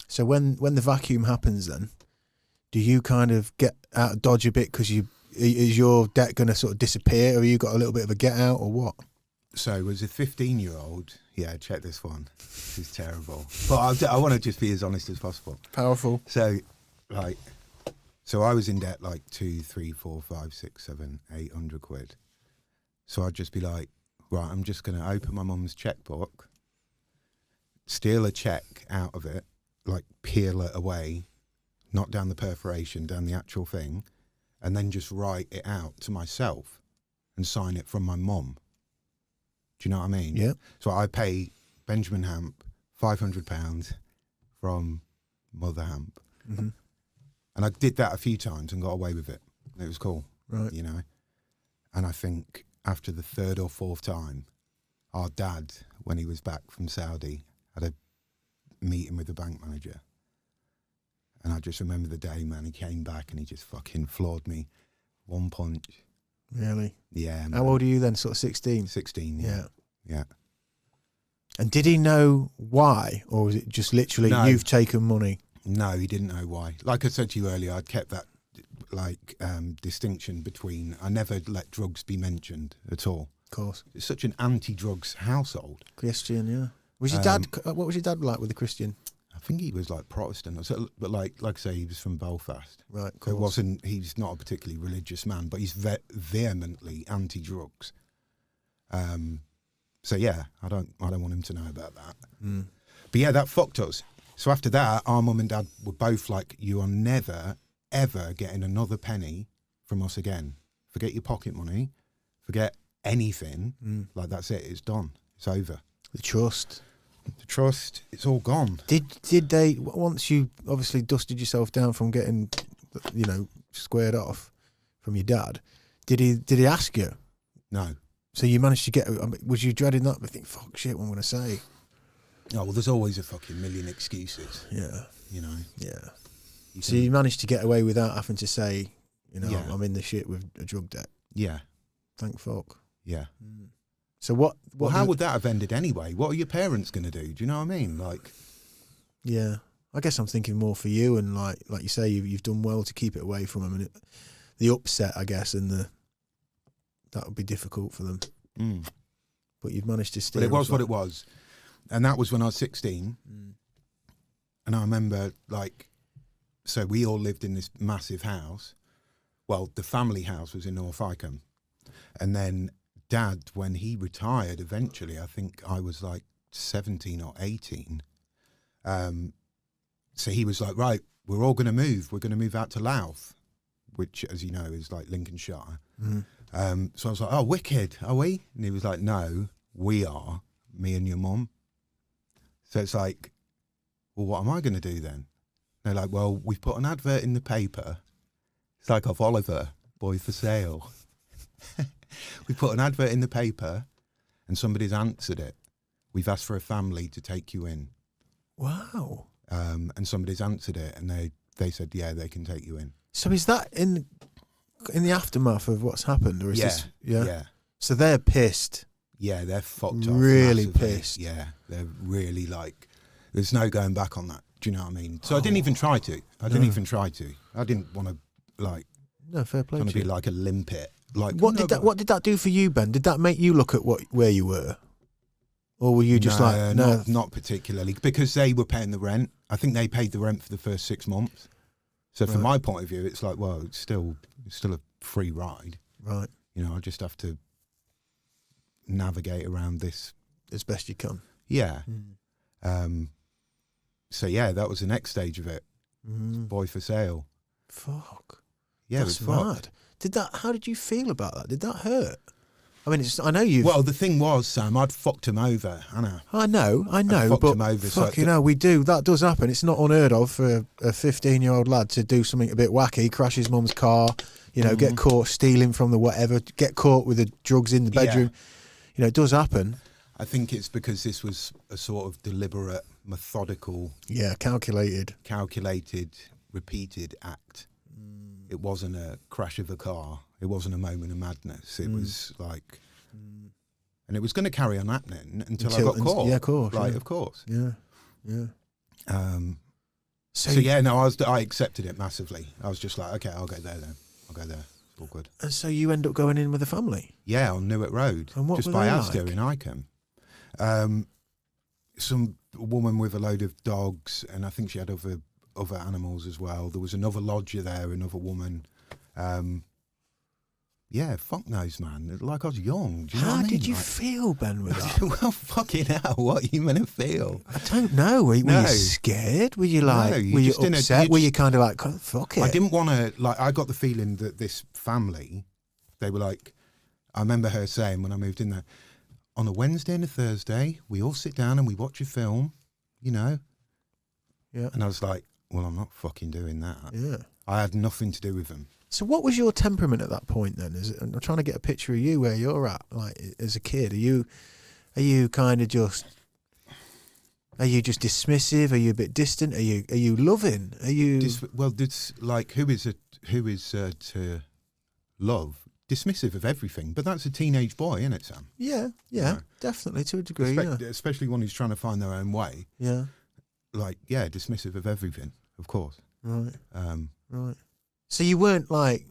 So when the vacuum happens, then do you kind of get out of dodge a bit because is your debt going to sort of disappear, or you got a little bit of a get out, or what? So as a 15-year-old, yeah, check this one. This is terrible, but I want to just be as honest as possible. Powerful. So, so I was in debt like 2, 3, 4, 5, 6, 7, 800 quid. So I'd just be like, right, I'm just going to open my mum's checkbook, steal a check out of it, like peel it away, not down the perforation, down the actual thing, and then just write it out to myself and sign it from my mum. Do you know what I mean? Yeah. So I pay Benjamin Hamp £500 from Mother Hamp. Mm-hmm. And I did that a few times and got away with it. It was cool, right? You know? And I think after the third or fourth time, our dad, when he was back from Saudi, had a meeting with the bank manager. And I just remember the day, man, he came back and he just fucking floored me. One punch. Really? Yeah, man. How old are you then? Sort of 16? 16, yeah. Yeah. And did he know why? Or was it just literally, you've taken money? No, he didn't know why. Like I said to you earlier, I'd kept that distinction between, I never let drugs be mentioned at all. Of course. It's such an anti-drugs household. Christian, yeah. Was your dad, what was your dad like with the Christian? I think he was like Protestant, but like I say, he was from Belfast. Right, cool. So he's not a particularly religious man, but he's vehemently anti-drugs. So yeah, I don't want him to know about that. But yeah, that fucked us. So after that, our mum and dad were both like, you are never, ever getting another penny from us again. Forget your pocket money. Forget anything. Like, that's it. It's done. It's over. The trust, it's all gone. Did they, once you obviously dusted yourself down from getting, squared off from your dad, did he ask you? No. So you managed to get, was you dreading that? I think, fuck shit, what I'm going to say? Oh, well, there's always a fucking million excuses. Yeah. Yeah. So you managed to get away without having to say, I'm in the shit with a drug debt. Yeah. Thank fuck. Yeah. So what well, how would that have ended anyway? What are your parents going to do? Do you know what I mean? Like, yeah, I guess I'm thinking more for you, and like you say, you've done well to keep it away from them, and the upset, I guess, and that would be difficult for them. But you've managed to steer. But it was what it was, and that was when I was 16. And I remember, so we all lived in this massive house. Well, the family house was in North Wycombe, and then Dad, when he retired eventually, I think I was like 17 or 18. So he was like, right, we're all going to move. We're going to move out to Louth, which, as you know, is like Lincolnshire. So I was like, oh, wicked, are we? And he was like, no, we are, me and your mum. So it's like, well, what am I going to do then? They're like, well, we've put an advert in the paper. It's like of Oliver, boy for sale. We put an advert in the paper and somebody's answered it. We've asked for a family to take you in. Wow. And somebody's answered it and they said, yeah, they can take you in. So is that in the aftermath of what's happened? Or is this, yeah. So they're pissed. Yeah, they're fucked off. Really massively. pissed. Yeah, they're really like, there's no going back on that. Do you know what I mean? So I didn't even try to. I didn't want to like. No, fair play. Trying to be like a limpet. Like what did that do for you, Ben? Did that make you look at where you were, or were you just not particularly, because they were paying the rent. I think they paid the rent for the first 6 months. So from my point of view, it's like, well, it's still a free ride, right? You know, I just have to navigate around this as best you can. Yeah. So yeah, that was the next stage of it. Boy for sale. Fuck. Yeah, that's it was mad. How did you feel about that? Did that hurt? I mean, I know you. Well, the thing was, Sam, I'd fucked him over. I know, I'd fucked but him over, fucking hell, we do. That does happen. It's not unheard of for a 15-year-old lad to do something a bit wacky, crash his mum's car, get caught stealing from the whatever, get caught with the drugs in the bedroom. Yeah. It does happen. I think it's because this was a sort of deliberate, methodical, calculated, repeated act. It wasn't a crash of a car. It wasn't a moment of madness. It was like, and it was going to carry on happening until I got caught. Yeah, of course. Right, of course. Yeah. I accepted it massively. I was just like, okay, I'll go there then. I'll go there. It's all good. And so you end up going in with the family? Yeah, on Newark Road. And what just were by they Asda like? in Icombe. Some woman with a load of dogs, and I think she had other animals as well. There was another lodger there, another woman. Fuck knows, man. Like I was young. Do you know what I mean? How did you feel, Ben, with that? Well, fucking hell, what are you meant to feel? I don't know. Were you scared? Were you like, were you upset? Were you kind of like, oh, fuck it? I didn't want to, I got the feeling that this family, they were like, I remember her saying when I moved in there, on a Wednesday and a Thursday, we all sit down and we watch a film, Yeah. And I was like, well, I'm not fucking doing that. Yeah. I had nothing to do with them. So what was your temperament at that point then? I'm trying to get a picture of you where you're at, like as a kid. Are you kind of just, are you just dismissive? Are you a bit distant? Are you loving? Are you? Who is to love? Dismissive of everything, but that's a teenage boy, isn't it, Sam? Yeah, definitely to a degree. Especially one who's trying to find their own way. Yeah. Dismissive of everything, of course. Right. Right. So you weren't like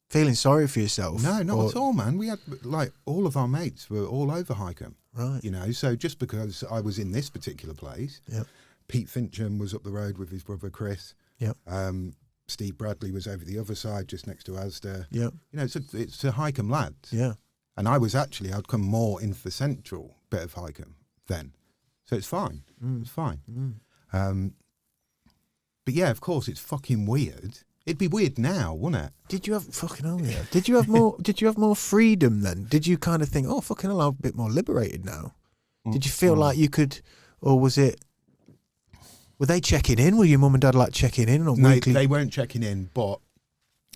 feeling sorry for yourself? No, not at all, man. We had all of our mates were all over Highcombe. Right. So just because I was in this particular place, Pete Fincham was up the road with his brother Chris. Yep. Steve Bradley was over the other side, just next to Asda. Yeah. It's a Highcombe lads. Yeah. And I'd come more into the central bit of Highcombe then. So it's fine. It's fine. But yeah, of course, it's fucking weird. It'd be weird now, wouldn't it? Did you have fucking hell? Yeah. Did you have more? Did you have more freedom then? Did you kind of think, oh fucking hell, I'm a bit more liberated now? Did you feel like you could, or was it? Were they checking in? Were your mum and dad checking in on weekly? They weren't checking in, but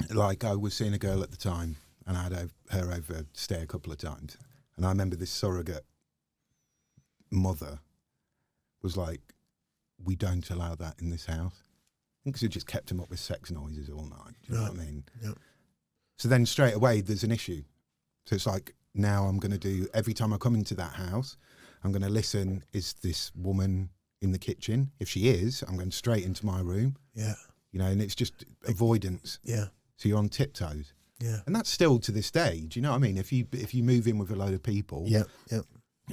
I was seeing a girl at the time, and I had her over to stay a couple of times, and I remember this surrogate mother was like, "We don't allow that in this house." Because it just kept him up with sex noises all night. Do you know what I mean? Yep. So then straight away there's an issue. So it's like, now I'm going to do, every time I come into that house, I'm going to listen, is this woman in the kitchen? If she is, I'm going straight into my room. Yeah. And it's just avoidance. Yeah. So you're on tiptoes. Yeah. And that's still to this day. Do you know what I mean? If you move in with a load of people. Yeah. Yeah.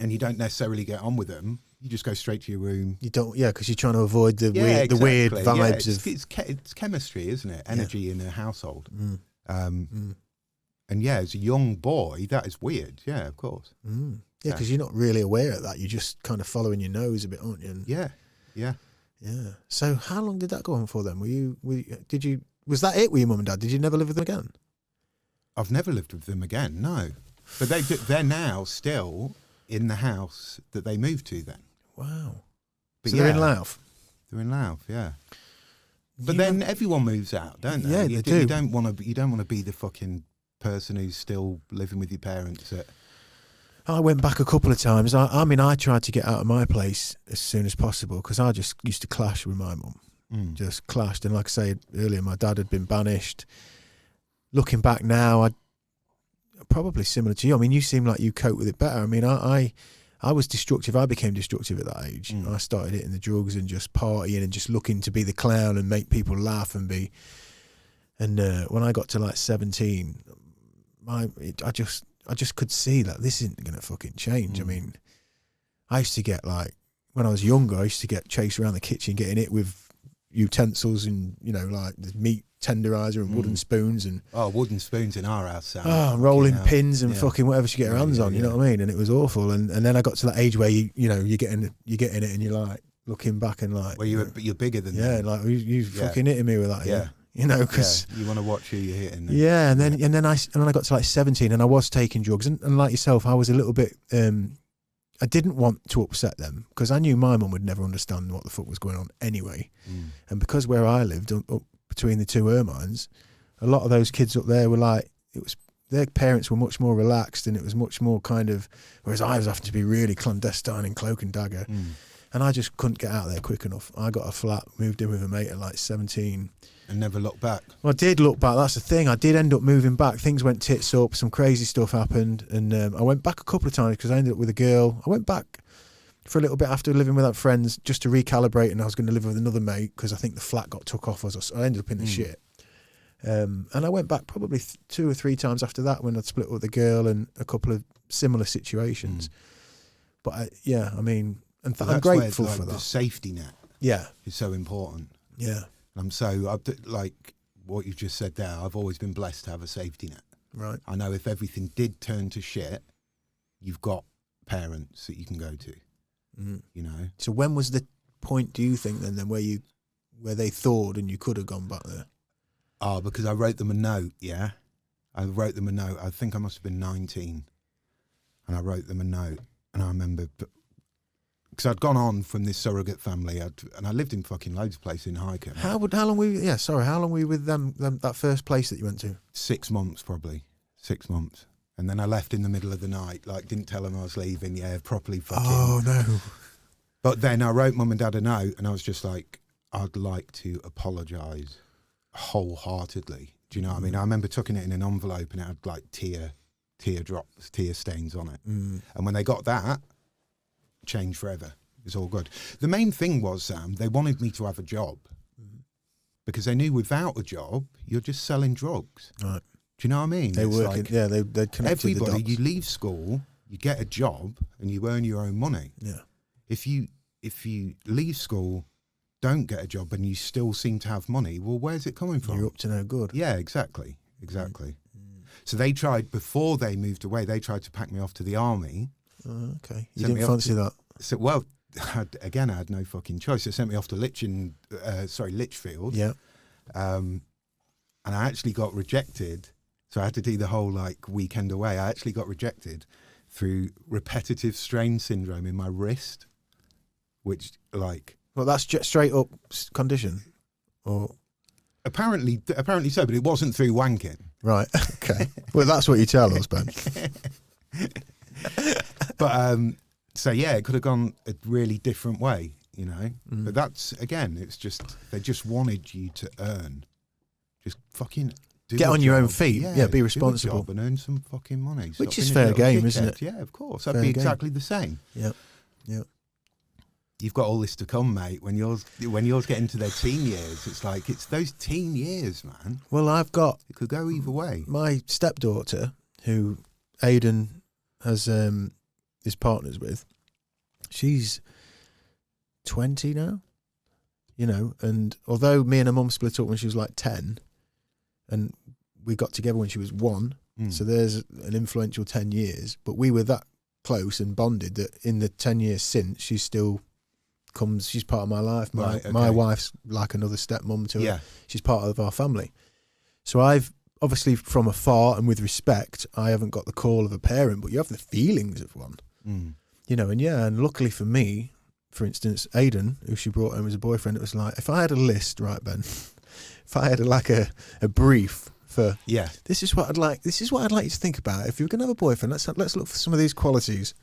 And you don't necessarily get on with them, you just go straight to your room. You don't, because you're trying to avoid the weird vibes of. It's chemistry, isn't it? Energy in a household. And as a young boy, that is weird. Yeah, of course. Yeah, because you're not really aware of that. You're just kind of following your nose a bit, aren't you? And Yeah. yeah. So how long did that go on for then? Was that it with your mum and dad? Did you never live with them again? I've never lived with them again, no. But they're now still in the house that they moved to then. Wow. But So they're in Louth? They're in Louth, yeah. But then everyone moves out, don't they? Yeah, you they do. You don't want to be the fucking person who's still living with your parents. I went back a couple of times. I mean, I tried to get out of my place as soon as possible because I just used to clash with my mum. Just clashed. And like I said earlier, my dad had been banished. Looking back now, I'd probably similar to you. I mean, you seem like you cope with it better. I mean, I was destructive. I became destructive at that age. I started hitting the drugs and just partying and just looking to be the clown and make people laugh and be. And when I got to like 17, I just could see that this isn't going to fucking change. I mean, I used to get like, when I was younger, I used to get chased around the kitchen getting hit with utensils and, like the meat tenderizer and wooden spoons and wooden spoons in our house, Sam. rolling pins and fucking whatever she get her hands on, you know what I mean? And it was awful. And then I got to that age where you're getting it and you're like looking back and like, well, you're bigger than them. like you fucking hitting me with that, because you want to watch who you're hitting. Then. Yeah, and then I got to like 17 and I was taking drugs and like yourself, I was a little bit. I didn't want to upset them because I knew my mum would never understand what the fuck was going on anyway. And because where I lived up between the two Ermines, a lot of those kids up there were like, their parents were much more relaxed and it was much more kind of, whereas I was having to be really clandestine in cloak and dagger. And I just couldn't get out there quick enough. I got a flat, moved in with a mate at like 17. And never looked back. Well, I did look back. That's the thing. I did end up moving back. Things went tits up. Some crazy stuff happened. And I went back a couple of times because I ended up with a girl. I went back for a little bit after living without friends just to recalibrate. And I was going to live with another mate because I think the flat got took off. I ended up in the shit. And I went back probably 2 or 3 times after that when I'd split with a girl and a couple of similar situations. But I mean, and I'm grateful for that. The safety net is so important. Yeah. Like what you just said there, I've always been blessed to have a safety net. Right. I know if everything did turn to shit, you've got parents that you can go to, So when was the point, do you think, then where they thawed and you could have gone back there? Because I wrote them a note, I wrote them a note. I think I must have been 19. And I wrote them a note. And I remember... Because I'd gone on from this surrogate family, and I lived in fucking loads of places in Highcombe. How long were you? How long were you with them? That first place that you went to? 6 months, probably 6 months, and then I left in the middle of the night. Like, didn't tell them I was leaving. Yeah, properly fucking. Oh no! But then I wrote mum and dad a note, and I was just like, I'd like to apologise wholeheartedly. Do you know what I mean? I remember tucking it in an envelope, and it had like tear stains on it. And when they got that. Change forever. It's all good. The main thing was, Sam, they wanted me to have a job because they knew without a job, you're just selling drugs. Right. Do you know what I mean? They work. Like, they connected everybody. The dots. You leave school, you get a job, and you earn your own money. Yeah. If you leave school, don't get a job, and you still seem to have money, well, where's it coming from? You're up to no good. Yeah, exactly. So they tried before they moved away. They tried to pack me off to the army. Oh, okay. You didn't fancy that? So, well, I had no fucking choice. They sent me off to Lichfield. Yeah. And I actually got rejected. So I had to do the whole like weekend away. I actually got rejected through repetitive strain syndrome in my wrist, which like... Well, that's straight up condition? Or... Apparently so, but it wasn't through wanking. Right, okay. Well, that's what you tell us, Ben. But so yeah, it could have gone a really different way, But that's again, it's just they just wanted you to earn, just fucking get on your own feet, be responsible, do a job and earn some fucking money. Which is fair game, isn't it? Yeah, of course, that'd be exactly the same. Yep. You've got all this to come, mate. When yours get into their teen years, it's like it's those teen years, man. Well, it could go either way. My stepdaughter, who Aidan has his partners with, she's 20 now, and although me and her mum split up when she was like 10 and we got together when she was 1, so there's an influential 10 years, but we were that close and bonded that in the 10 years since, she's part of my life. My wife's like another stepmom to her. She's part of our family. So I've, obviously from afar and with respect, I haven't got the call of a parent, but you have the feelings of one. You know, and luckily for me, for instance, Aidan, who she brought home as a boyfriend, it was like, if I had a list, right, Ben, if I had a brief for, this is what I'd like you to think about. If you're going to have a boyfriend, let's look for some of these qualities.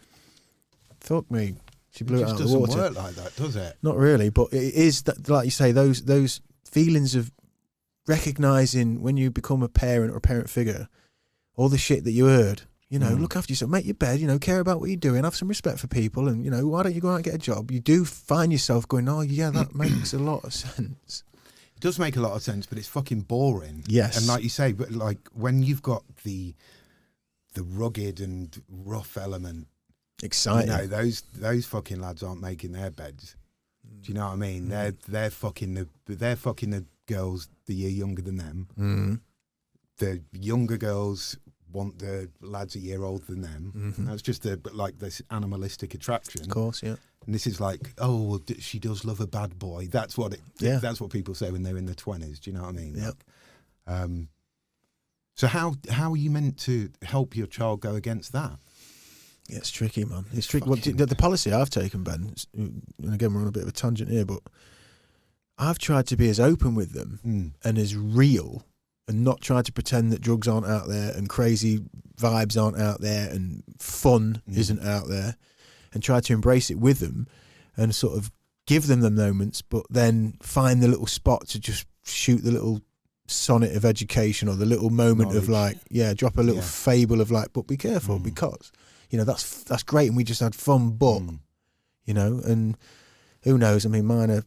Fuck me. She blew it out of the water. It doesn't work like that, does it? Not really, but it is, that, like you say, those feelings of recognising when you become a parent or a parent figure, all the shit that you heard. You know, look after yourself, make your bed, you know, care about what you're doing, have some respect for people, and, you know, why don't you go out and get a job? You do find yourself going, oh, yeah, that makes a lot of sense. It does make a lot of sense, but it's fucking boring. Yes. And like you say, but like when you've got the rugged and rough element, exciting. You know, those fucking lads aren't making their beds. Do you know what I mean? They're fucking the girls the year younger than them. The younger girls want the lads a year older than them. That's just this animalistic attraction. Of course, yeah. And this is like, oh, well, she does love a bad boy. That's what that's what people say when they're in their 20s. Do you know what I mean? Yeah. Like, so how are you meant to help your child go against that? Yeah, it's tricky, man. It's tricky. Well, the policy I've taken, Ben, and again, we're on a bit of a tangent here, but I've tried to be as open with them and as real, and not try to pretend that drugs aren't out there and crazy vibes aren't out there and fun isn't out there, and try to embrace it with them and sort of give them the moments, but then find the little spot to just shoot the little sonnet of education or the little moment of like, drop a little fable of like, but be careful because, you know, that's great and we just had fun, but, you know, and who knows? I mean, mine are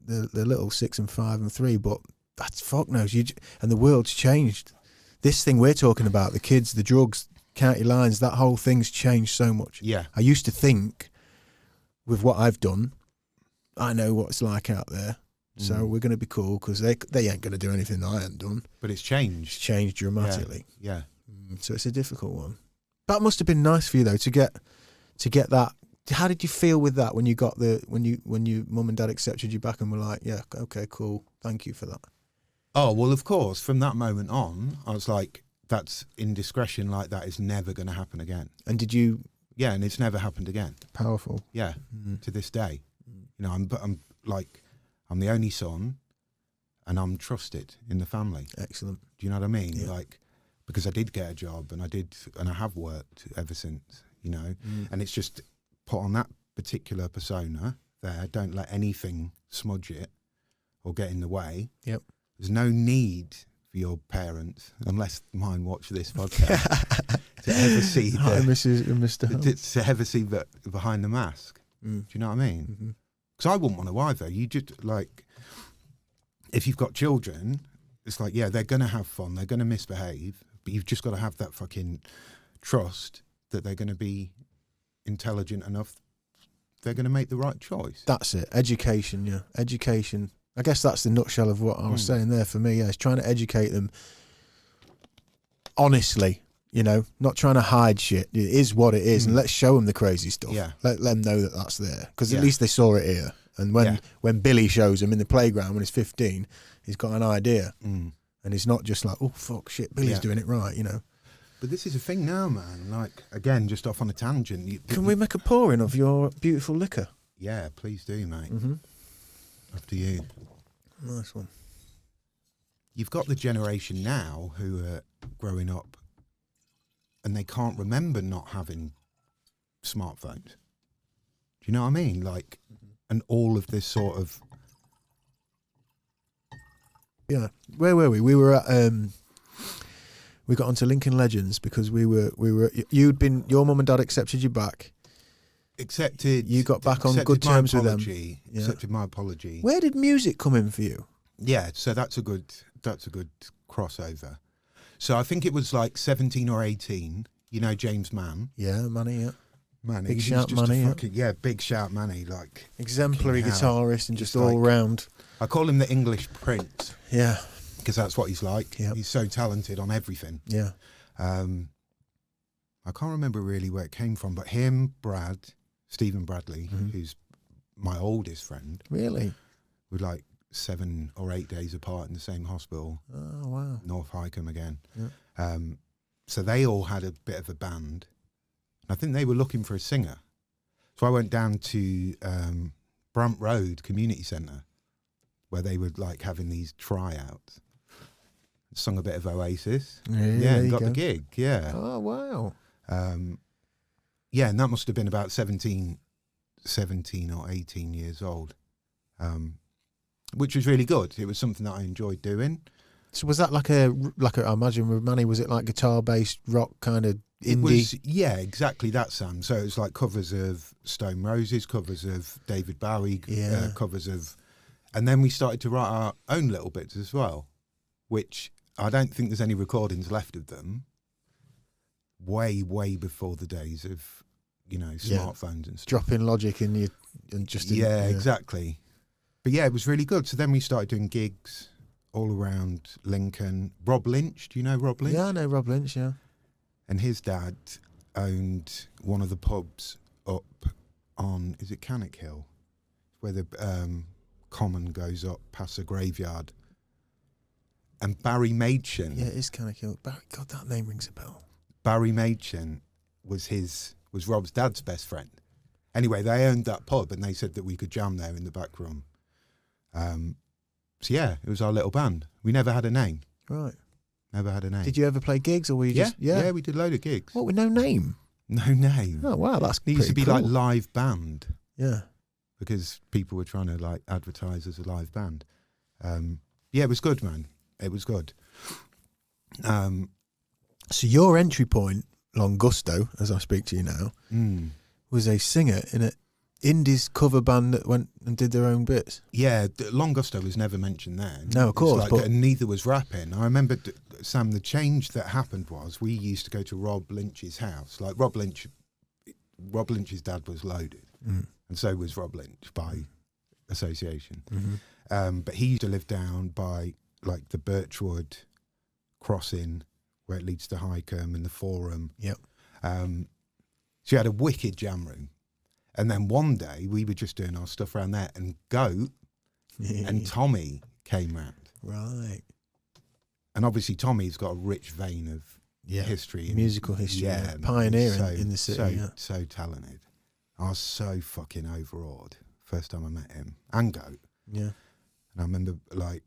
the little 6 and 5 and 3, but that's fuck knows. And the world's changed. This thing we're talking about, the kids, the drugs, county lines, that whole thing's changed so much. Yeah. I used to think with what I've done, I know what it's like out there. So we're going to be cool because they ain't going to do anything that I haven't done. But it's changed. It's changed dramatically. Yeah. So it's a difficult one. That must have been nice for you though to get that. How did you feel with that when you got when your mum and dad accepted you back and were like, yeah, okay, cool, thank you for that? Oh, well, of course, from that moment on, I was like, that's indiscretion like that is never going to happen again. And did you? Yeah, and it's never happened again. Powerful. Yeah, to this day. You know, I'm the only son and I'm trusted in the family. Excellent. Do you know what I mean? Yeah. Like, because I did get a job and I have worked ever since, you know, and it's just put on that particular persona there. Don't let anything smudge it or get in the way. Yep. There's no need for your parents, unless mine watch this podcast, to ever see to ever see that behind the mask. Do you know what I mean? Because I wouldn't want to either. You just like, if you've got children, it's like, yeah, they're going to have fun, they're going to misbehave, but you've just got to have that fucking trust that they're going to be intelligent enough, they're going to make the right choice. That's it. Education, yeah. Education. I guess that's the nutshell of what I was saying there for me. Yeah, it's trying to educate them honestly, you know, not trying to hide shit. It is what it is, and let's show them the crazy stuff. Yeah. Let them know that that's there, because at least they saw it here. And when Billy shows him in the playground when he's 15, he's got an idea, and he's not just like, oh fuck, shit, Billy's doing it right, you know. But this is a thing now, man. Like, again, just off on a tangent. Can we make a pouring of your beautiful liquor? Yeah, please do, mate. After you. Nice one. You've got the generation now who are growing up and they can't remember not having smartphones. Do you know what I mean? Like, and all of this sort of... Yeah. Where were we? We were at... we got onto Lincoln Legends because your mum and dad accepted you back. Accepted. You got back on good terms with them. Yeah. Accepted my apology. Where did music come in for you? Yeah, so that's a good crossover. So I think it was like 17 or 18. You know James Mann? Yeah, Manny, yeah. Manny. Big shout Manny, big shout Manny. Like, exemplary guitarist and just all round. I call him the English Prince. Yeah. Because that's what he's like. Yep. He's so talented on everything. Yeah. I can't remember really where it came from, but him, Stephen Bradley, who's my oldest friend. Really? We're like 7 or 8 days apart in the same hospital. Oh, wow. North Highcombe again. Yeah. So they all had a bit of a band. I think they were looking for a singer. So I went down to Brunt Road Community Centre, where they were like having these tryouts. Sung a bit of Oasis. Yeah, and got the gig. Yeah. Oh, wow. Yeah, and that must have been about 17 or 18 years old, which was really good. It was something that I enjoyed doing. So was that like I imagine with Manny, was it like guitar-based rock kind of indie? It was, yeah, exactly that, Sam. So it was like covers of Stone Roses, covers of David Bowie, covers of... And then we started to write our own little bits as well, which I don't think there's any recordings left of them. Way before the days of, smartphones and stuff. Dropping Logic in you and just... exactly. But yeah, it was really good. So then we started doing gigs all around Lincoln. Rob Lynch, do you know Rob Lynch? Yeah, I know Rob Lynch, yeah. And his dad owned one of the pubs up on, is it Cannock Hill? Where the common goes up past the graveyard. And Barry Machen. Yeah, it is Cannock Hill. God, that name rings a bell. Barry Machen was Rob's dad's best friend. Anyway, they owned that pub and they said that we could jam there in the back room. So yeah, it was our little band. We never had a name. Right. Never had a name. Did you ever play gigs or were you just... Yeah, we did a load of gigs. What, with no name? No name. Oh, wow, that's It used to be cool. like live band. Yeah. Because people were trying to like advertise as a live band. Yeah, it was good, man. It was good. So your entry point, Longusto, as I speak to you now, was a singer in an indies cover band that went and did their own bits. Yeah, Longusto was never mentioned there. No, of course. But neither was rapping. I remember, Sam, the change that happened was we used to go to Rob Lynch's house. Like Rob Lynch's dad was loaded, and so was Rob Lynch by association. But he used to live down by like the Birchwood crossing where it leads to Highcombe and the Forum. Yep. So you had a wicked jam room. And then one day we were just doing our stuff around there and Goat and Tommy came round. Right. And obviously Tommy's got a rich vein of history. Musical history. Yeah. Pioneer in the city. So talented. I was so fucking overawed first time I met him. And Goat. Yeah. And I remember like,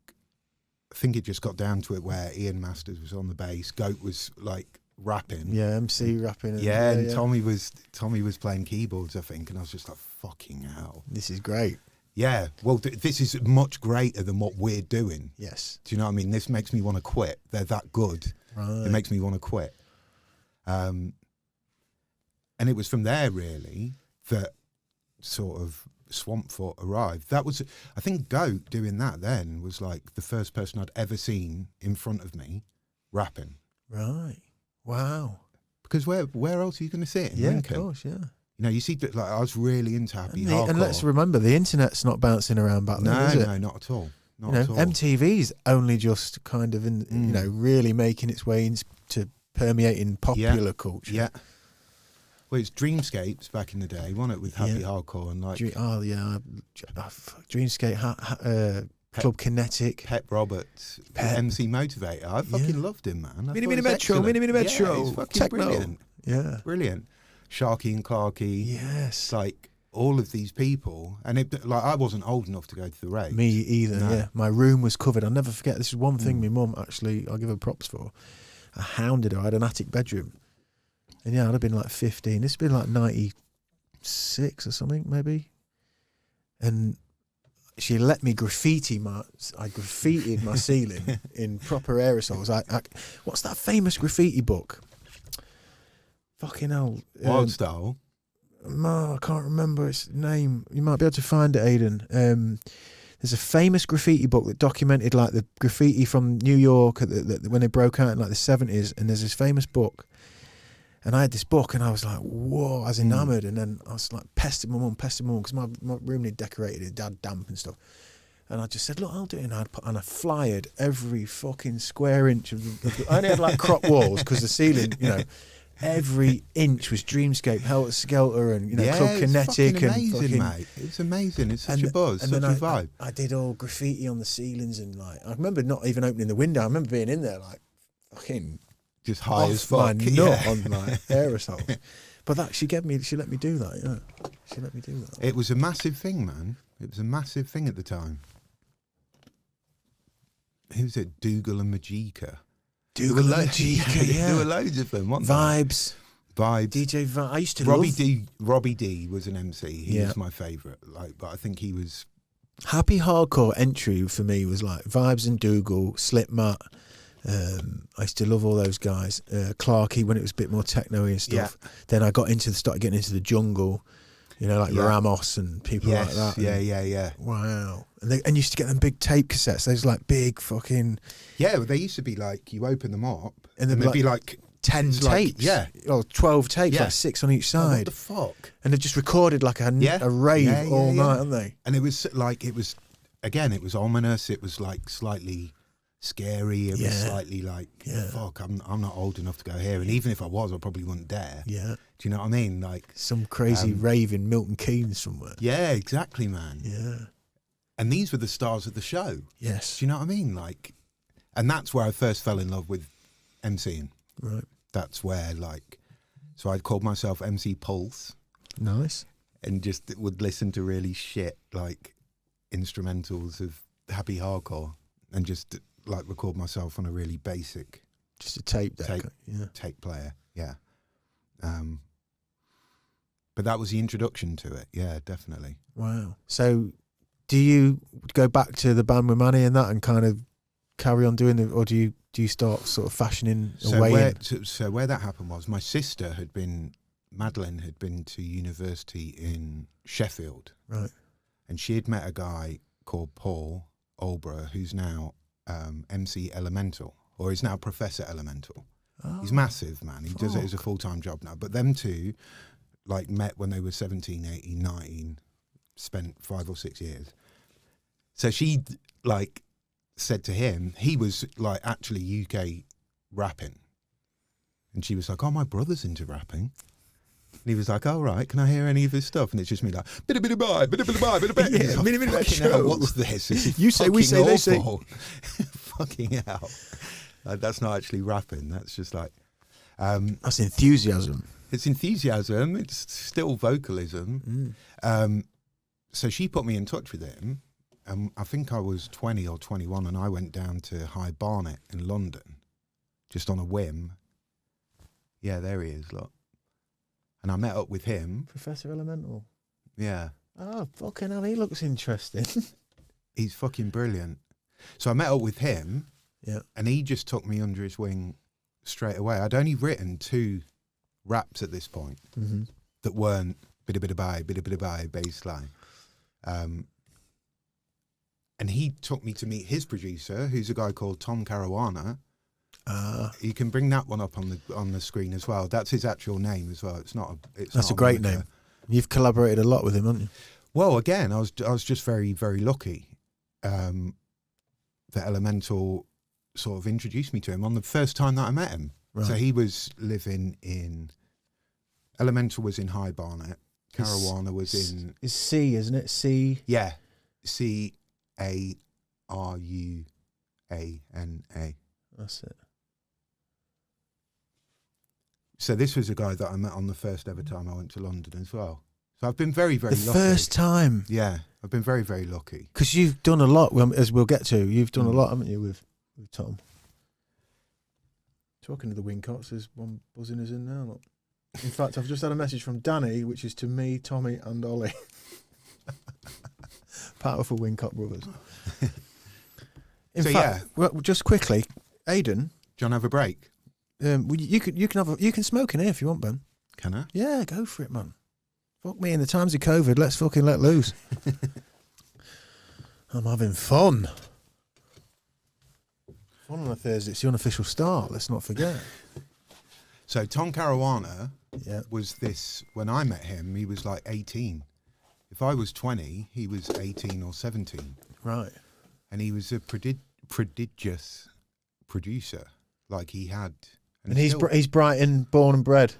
I think it just got down to it where Ian Masters was on the bass. Goat was like rapping. Yeah, MC rapping. And Tommy was playing keyboards, I think, and I was just like, fucking hell. This is great. Yeah, well, this is much greater than what we're doing. Yes. Do you know what I mean? This makes me want to quit. They're that good. Right. It makes me want to quit. And it was from there, really, that sort of Swampfoot arrived. That was, I think Goat doing that then was like the first person I'd ever seen in front of me rapping. Right. Wow. Because where else are you going to see it in Lincoln? Of course, yeah. You know, you see, like I was really into happy hardcore. And let's remember, the internet's not bouncing around back then, is it? No, not at all. Not at all. MTV's only just kind of, really making its way into permeating popular culture. Yeah. Well, it's Dreamscapes back in the day, wasn't it, with happy hardcore and like... Dreamscape, Club Kinetic. Pep Roberts, MC Motivator. I fucking loved him, man. Mini Metro. Yeah, he's fucking Techno. brilliant. Yeah. Brilliant. Sharky and Clarky. Yes. Like, all of these people. And I wasn't old enough to go to the raves. Me either, No. yeah. My room was covered. I'll never forget, this is one thing my mum, actually, I'll give her props for. I hounded her. I had an attic bedroom. And yeah, I'd have been like 15. This has been like 96 or something, maybe. And she let me graffitied my ceiling in proper aerosols. What's that famous graffiti book? Fucking hell. Wild Style. No, I can't remember its name. You might be able to find it, Aidan. There's a famous graffiti book that documented like the graffiti from New York when they broke out in like the 70s. And there's this famous book. And I had this book and I was like, whoa, I was enamoured. And then I was like, pestered my mum because my room needed decorated, it had damp and stuff. And I just said, look, I'll do it. And I flyered every fucking square inch of the I only had like crop walls because the ceiling, every inch was Dreamscape, Helter Skelter, and Club Kinetic, it's amazing, mate. It's amazing. It's such a buzz, such a vibe. I did all graffiti on the ceilings, and like I remember not even opening the window. I remember being in there like fucking just high as fuck, my nut on like aerosol. But she let me do that. Yeah, she let me do that. It was a massive thing, man. It was a massive thing at the time. Who was it? Dougal and Majika. Dougal and Majika, yeah. There were loads of them, weren't there? Vibes. DJ Vibes. I used to Robbie love... D. Robbie D was an MC. He was my favourite. But I think he was... Happy hardcore entry for me was like Vibes and Dougal, Slipmatt. I used to love all those guys. Clarky when it was a bit more techno-y and stuff. Yeah. Then I started getting into the jungle. Ramos and people like that. Yeah. Wow. And you used to get them big tape cassettes. Those like big fucking... Yeah, well, they used to be like, you open them up and they'd be like 10 tapes. Or 12 tapes, like 6 on each side. What the fuck? And they just recorded like a rave all night, hadn't they? And it was ominous. It was like slightly scary. It was slightly like, fuck, I'm not old enough to go here. And even if I was, I probably wouldn't dare. Yeah. Do you know what I mean? Like some crazy rave in Milton Keynes somewhere. Yeah, exactly, man. Yeah. And these were the stars of the show. Yes. Do you know what I mean? Like, and that's where I first fell in love with MCing. Right. That's where so I called myself MC Pulse. Nice. And just would listen to really shit like instrumentals of happy hardcore and just like record myself on a really basic, just a tape deck, tape player, but that was the introduction to it, definitely. Wow. So, do you go back to the band with Manny and that, and kind of carry on doing it, or do you start sort of fashioning away? So where that happened was my sister Madeline had been to university in Sheffield, right, and she had met a guy called Paul Olborough, who's now MC Elemental, or he's now Professor Elemental. Oh, he's massive, man. He does it as a full-time job now. But them two, like, met when they were 17, 18, 19, spent 5 or 6 years. So she, like, said to him, he was, like, actually UK rapping. And she was like, oh, my brother's into rapping. And he was like, oh, right, can I hear any of his stuff? And it's just me like, bit-a-bit-a-bye, bit-a-bit-a-bye, bit-a-bit. Yeah, bit-a-bit-a-bit. What's this? You say, we say, they say. Fucking hell. That's not actually rapping. That's just like... that's enthusiasm. It's enthusiasm. It's still vocalism. So she put me in touch with him. I think I was 20 or 21 and I went down to High Barnet in London just on a whim. Yeah, there he is, look. And I met up with him. Professor Elemental? Yeah. Oh, fucking hell, he looks interesting. He's fucking brilliant. So I met up with him. Yeah. And he just took me under his wing straight away. I'd only written 2 raps at this point that weren't bit-a-bit-a-bye, bass line. And he took me to meet his producer, who's a guy called Tom Caruana. You can bring that one up on the screen as well. That's his actual name as well. That's a great name. You've collaborated a lot with him, haven't you? Well, again, I was just very, very lucky that Elemental sort of introduced me to him on the first time that I met him. Right. So he was living in... Elemental was in High Barnet. Caruana was in... It's C, isn't it? C? Yeah. C-A-R-U-A-N-A. That's it. So this was a guy that I met on the first ever time I went to London as well. So I've been very, very lucky. The first time? Yeah. I've been very, very lucky. Because you've done a lot, as we'll get to. You've done a lot, haven't you, with Tom? Talking to the Wincots, there's one buzzing us in now. Look. In fact, I've just had a message from Danny, which is to me, Tommy and Ollie. Powerful Wincott brothers. In fact, well, just quickly, Aidan. Do you want to have a break? You can smoke in here if you want, Ben. Can I? Yeah, go for it, man. Fuck me, in the times of COVID, let's fucking let loose. I'm having fun. Fun on a Thursday. It's the unofficial start, let's not forget. So Tom Caruana was when I met him, he was like 18. If I was 20, he was 18 or 17. Right. And he was a prodigious producer. Like he had And he's Brighton born and bred,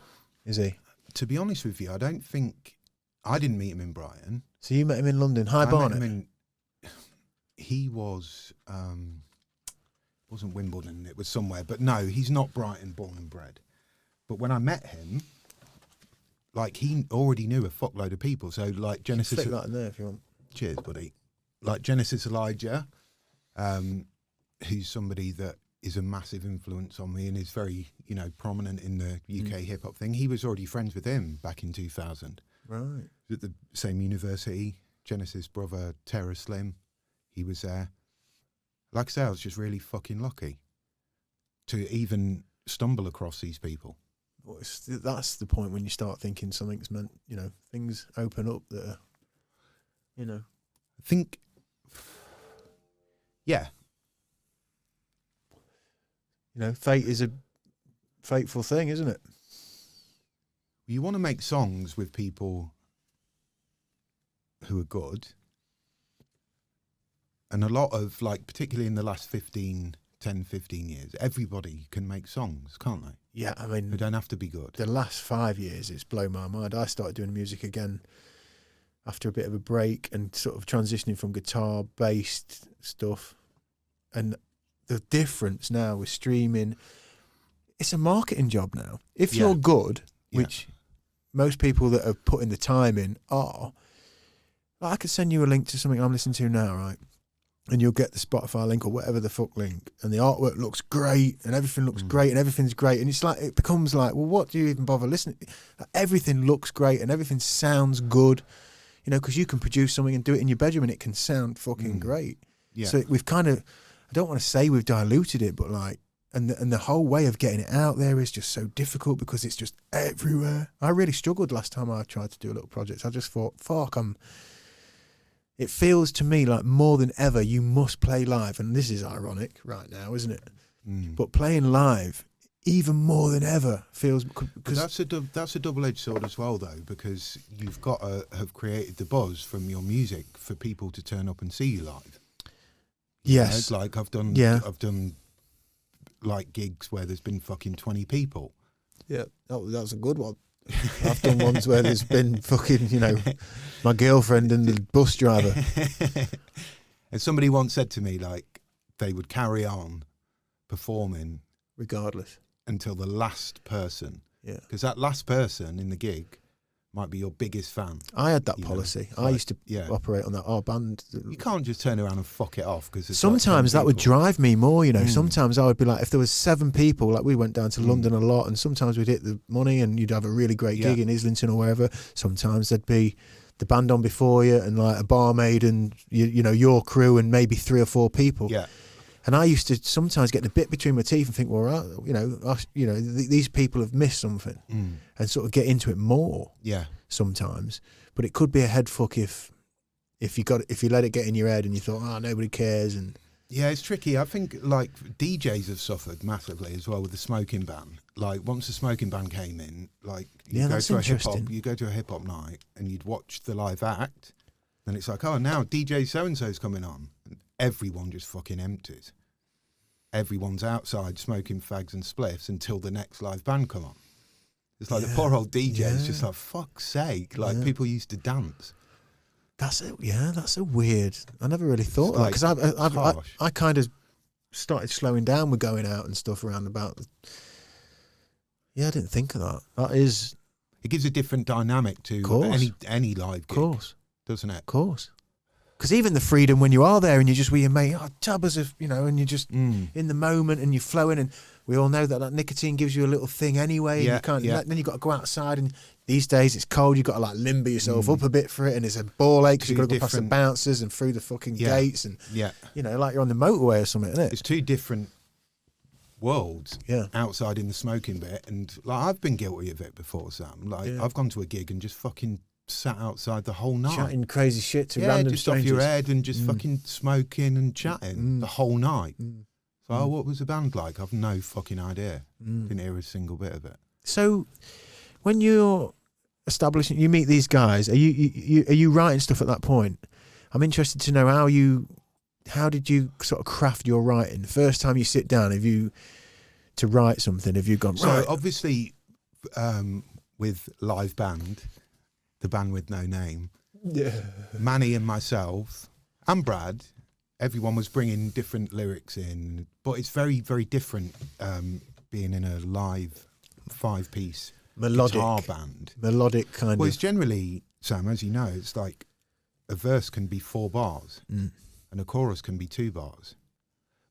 is he? To be honest with you, I didn't meet him in Brighton. So you met him in London, High Barnet? He was, wasn't Wimbledon, it was somewhere. But no, he's not Brighton born and bred. But when I met him, like, he already knew a fuckload of people. So, like, Genesis... Flick that in there if you want. Cheers, buddy. Like, Genesis Elijah, who's somebody that is a massive influence on me and is very, prominent in the UK hip-hop thing. He was already friends with him back in 2000. Right. At the same university. Genesis' brother, Terror Slim, he was there. Like I say, I was just really fucking lucky to even stumble across these people. Well, that's the point when you start thinking something's meant, things open up that are, I think, yeah. Fate is a fateful thing, isn't it? You want to make songs with people who are good. And a lot of, like, particularly in the last 10, 15 years, everybody can make songs, can't they? Yeah, I mean... They don't have to be good. The last 5 years, it's blown my mind. I started doing music again after a bit of a break and sort of transitioning from guitar-based stuff. And the difference now with streaming, it's a marketing job now. If you're good, which most people that are putting the time in are, I could send you a link to something I'm listening to now, right? And you'll get the Spotify link or whatever the fuck link, and the artwork looks great, and everything looks great, and everything's great, and it becomes like, well, what do you even bother listening? Everything looks great, and everything sounds good, because you can produce something and do it in your bedroom, and it can sound fucking great. Yeah. So we've kind of, I don't want to say we've diluted it, but like, and the whole way of getting it out there is just so difficult because it's just everywhere. I really struggled last time I tried to do a little project. I just thought, fuck, it feels to me like more than ever you must play live, and this is ironic right now, isn't it? But playing live even more than ever feels... Because that's a double-edged sword as well, though, because you've got to have created the buzz from your music for people to turn up and see you live. Yes, like I've done like gigs where there's been fucking 20 people. Yeah, that was a good one. I've done ones where there's been fucking, my girlfriend and the bus driver. And somebody once said to me, like, they would carry on performing regardless until the last person. Yeah. Because that last person in the gig might be your biggest fan. I had that policy. I used to operate on that. Our band. You can't just turn around and fuck it off because sometimes that would drive me more. Sometimes I would be like, if there was 7 people, like we went down to London a lot, and sometimes we'd hit the money, and you'd have a really great gig in Islington or wherever. Sometimes there'd be the band on before you, and like a barmaid, and your crew, and maybe 3 or 4 people. Yeah. And I used to sometimes get the bit between my teeth and think, well, these people have missed something, and sort of get into it more. Yeah. Sometimes, but it could be a head fuck if you let it get in your head and you thought, nobody cares. And yeah, it's tricky. I think like DJs have suffered massively as well with the smoking ban. Like once the smoking ban came in, like you go to a hip hop night and you'd watch the live act, then it's like, oh, now DJ so and so's coming on, and everyone just fucking empties. Everyone's outside smoking fags and spliffs until the next live band come on. It's like the poor old DJ is just like, fuck's sake. Like people used to dance. That's it. Yeah, that's a weird. I never really thought of that because I kind of started slowing down with going out and stuff around about. Yeah, I didn't think of that. That is. It gives a different dynamic to any live gig, doesn't it? Of course. Because even the freedom when you are there and you're just with your mate, tubbers of, and you're just in the moment and you're flowing, and we all know that nicotine gives you a little thing anyway. Yeah, and then you've got to go outside, and these days it's cold, you've got to like limber yourself up a bit for it, and it's a ball ache because you've got to go past the bouncers and through the fucking gates, and like you're on the motorway or something, isn't it? It's 2 different worlds outside in the smoking bit, and like I've been guilty of it before, Sam. Like I've gone to a gig and just fucking sat outside the whole night chatting crazy shit to random just strangers. Off your head and just fucking smoking and chatting the whole night. So what was the band like? I've no fucking idea. Didn't hear a single bit of it. So when you're establishing, you meet these guys, are you writing stuff at that point? I'm interested to know how did you sort of craft your writing? The first time you sit down, to write something? Have you gone, So right? obviously, with live band, the band with no name, Manny and myself and Brad, everyone was bringing different lyrics in, but it's very, very different being in a live 5-piece guitar band. Melodic kind Well, of. it's generally, Sam, as you know, it's like a verse can be 4 bars and a chorus can be 2 bars.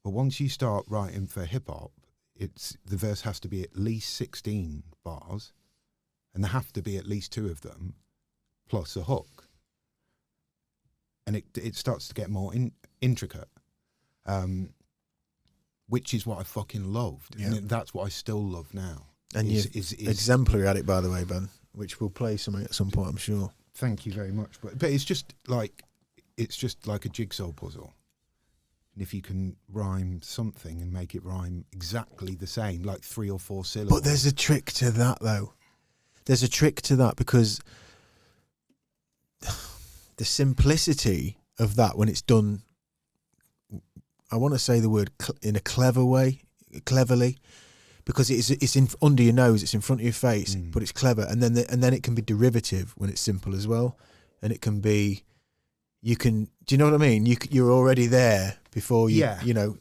But once you start writing for hip hop, the verse has to be at least 16 bars, and there have to be at least 2 of them, plus a hook. And it starts to get more intricate, which is what I fucking loved. Yeah. And that's what I still love now. And you're exemplary at it, by the way, Ben, which we'll play something at some point, I'm sure. Thank you very much. But it's just like a jigsaw puzzle. And if you can rhyme something and make it rhyme exactly the same, like 3 or 4 syllables. But there's a trick to that, though. There's a trick to that because the simplicity of that when it's done, I want to say the word in a clever way, cleverly, because it's under your nose, it's in front of your face, but it's clever, and then it can be derivative when it's simple as well, and it can be, do you know what I mean? You're already there before you, you know,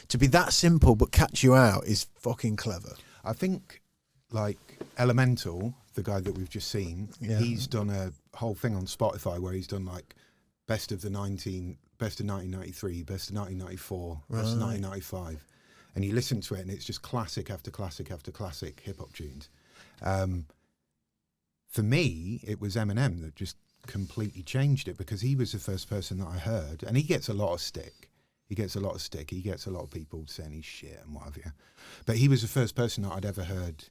to be that simple but catch you out is fucking clever. I think like Elemental, the guy that we've just seen, he's done a whole thing on Spotify where he's done like best of 1993, best of 1994, best of 1995. And you listen to it and it's just classic after classic after classic hip-hop tunes. For me, it was Eminem that just completely changed it because he was the first person that I heard. And he gets a lot of stick. He gets a lot of people saying he's shit and what have you. But he was the first person that I'd ever heard.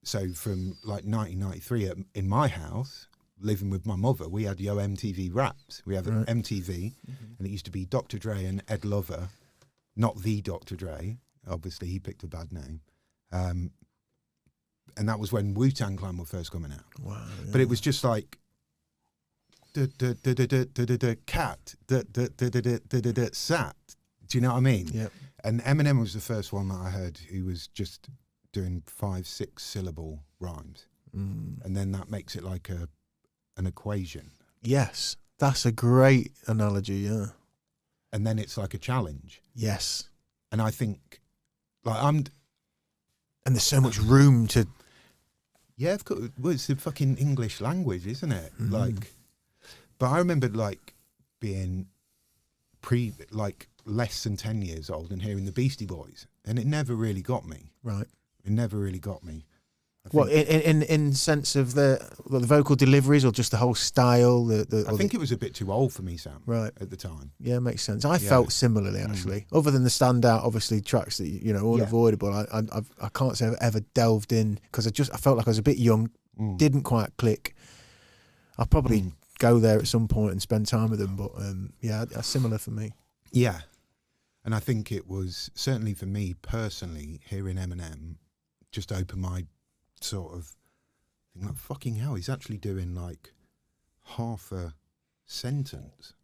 So from like 1993 in my house, living with my mother, we had Yo MTV Raps. We had MTV, and it used to be Dr. Dre and Ed Lover. Not the Dr. Dre, obviously he picked a bad name. And that was when Wu-Tang Clan were first coming out. Wow. Yeah. But it was just like, cat, sat. Do you know what I mean? Yeah. And Eminem was the first one that I heard who was just doing 5-6 syllable rhymes. And then that makes it like an equation. Yes. That's a great analogy, yeah. And then it's like a challenge. Yes. And I think, like, and there's so much room to. Yeah, of course. Well, it's the fucking English language, isn't it? Like, but I remember like being less than 10 years old and hearing the Beastie Boys, and it never really got me. Right. It never really got me. What in sense of the vocal deliveries or just the whole style? I think it was a bit too old for me, Sam. Right. At the time. Yeah, makes sense. I felt similarly actually. Other than the standout, obviously tracks that all avoidable. I can't say I've ever delved in because I felt like I was a bit young, didn't quite click. I'll probably go there at some point and spend time with them, but similar for me. Yeah, and I think it was certainly for me personally hearing Eminem just opened my sort of thing like, fucking hell, he's actually doing like half a sentence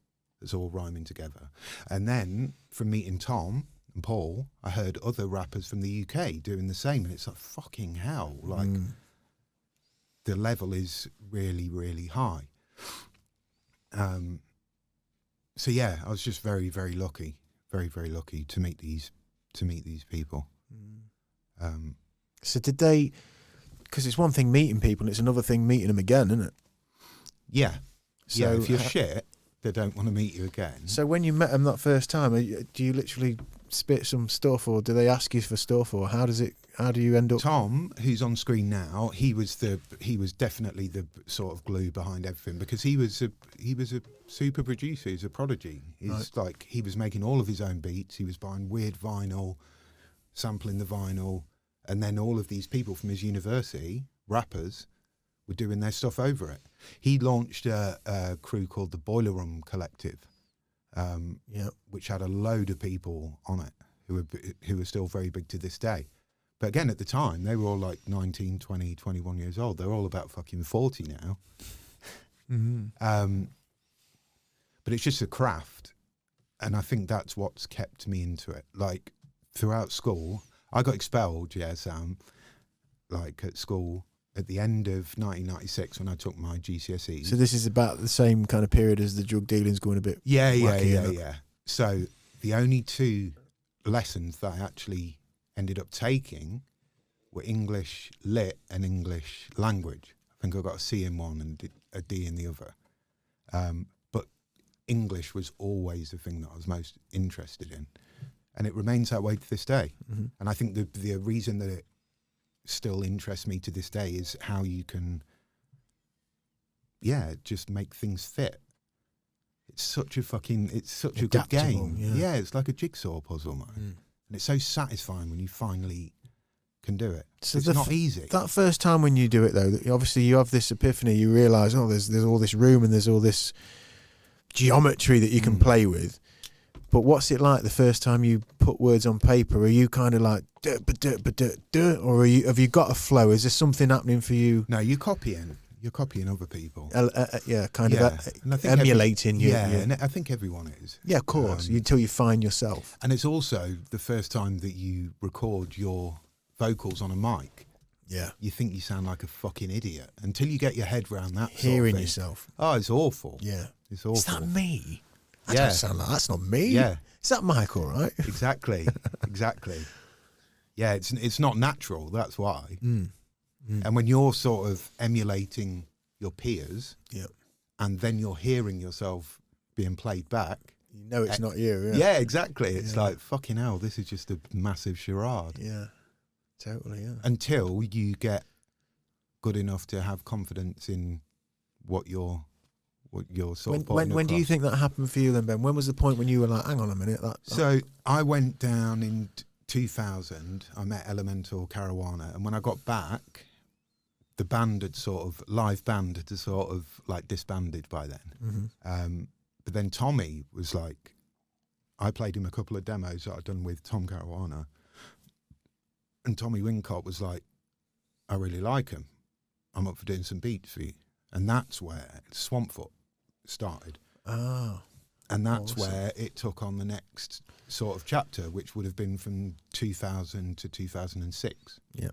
that's all rhyming together. And then from meeting Tom and Paul, I heard other rappers from the UK doing the same, and it's like, fucking hell, like the level is really, really high. So yeah, I was just very, very lucky to meet these people. So did they? Because it's one thing meeting people, and it's another thing meeting them again, isn't it? Yeah. So yeah, if you're shit, they don't want to meet you again. So when you met them that first time, do you literally spit some stuff, or do they ask you for stuff, or how do you end up? Tom, who's on screen now, he was definitely the sort of glue behind everything because he was a super producer. He's a prodigy. He's like, he was making all of his own beats. He was buying weird vinyl, sampling the vinyl. And then all of these people from his university, rappers, were doing their stuff over it. He launched a crew called the Boiler Room Collective, which had a load of people on it who are still very big to this day. But again, at the time, they were all like 19, 20, 21 years old. They're all about fucking 40 now. But it's just a craft. And I think that's what's kept me into it. Like, throughout school, I got expelled, Sam, like at school at the end of 1996 when I took my GCSEs. So this is about the same kind of period as the drug dealing's going a bit wacky, yeah. So the only 2 lessons that I actually ended up taking were English Lit and English Language. I think I got a C in one and a D in the other. But English was always the thing that I was most interested in. And it remains that way to this day. Mm-hmm. And I think the reason that it still interests me to this day is how you can, just make things fit. It's such a good game. Yeah, it's like a jigsaw puzzle, man. And it's so satisfying when you finally can do it. So it's not easy. That first time when you do it, though, obviously you have this epiphany. You realise, there's all this room and there's all this geometry that you can play with. But what's it like the first time you put words on paper? Are you kind of like, or have you got a flow? Is there something happening for you? No, you're copying. You're copying other people. And I think emulating you. Yeah, and I think everyone is. Yeah, of course, until you find yourself. And it's also the first time that you record your vocals on a mic. Yeah. You think you sound like a fucking idiot until you get your head around that. Hearing yourself. Oh, it's awful. Yeah. It's awful. Is that me? I don't sound like that's not me. Yeah. Is that Mike all right? Exactly. Yeah, it's not natural, that's why. And when you're sort of emulating your peers, and then you're hearing yourself being played back, you know it's not you. Yeah, exactly. It's like, fucking hell, this is just a massive charade. Yeah, totally, yeah. Until you get good enough to have confidence in what you're sort of putting when do you think that happened for you then, Ben? When was the point when you were like, hang on a minute? So I went down in 2000. I met Elemental Caruana, and when I got back, the band had live band had sort of like disbanded by then. But then Tommy was like, I played him a couple of demos that I'd done with Tom Caruana, and Tommy Wincott was like, I really like him. I'm up for doing some beats for you. And that's where Swampfoot started. Oh. And that's where it took on the next sort of chapter, which would have been from 2000 to 2006. Yeah.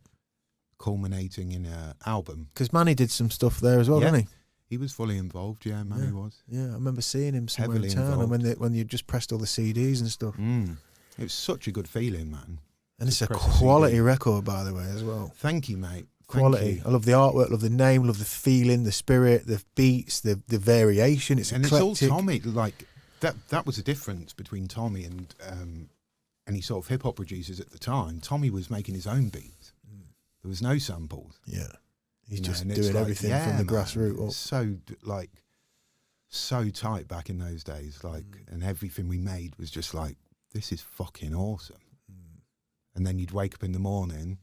Culminating in an album. Because Manny did some stuff there as well, didn't he? He was fully involved, Manny was. Yeah, I remember seeing him somewhere Heavily in town involved. and when you just pressed all the CDs and stuff. It was such a good feeling, man. And it's a quality record, by the way, as well. Thank you, mate. Quality. I love the artwork, love the name, love the feeling, the spirit, the beats, the variation. It's eclectic. It's all Tommy. Like that was the difference between Tommy and any sort of hip hop producers at the time. Tommy was making his own beats. There was no samples. Yeah, he's just doing everything from the grassroots. So tight back in those days. And everything we made was just like, this is fucking awesome. And then you'd wake up in the morning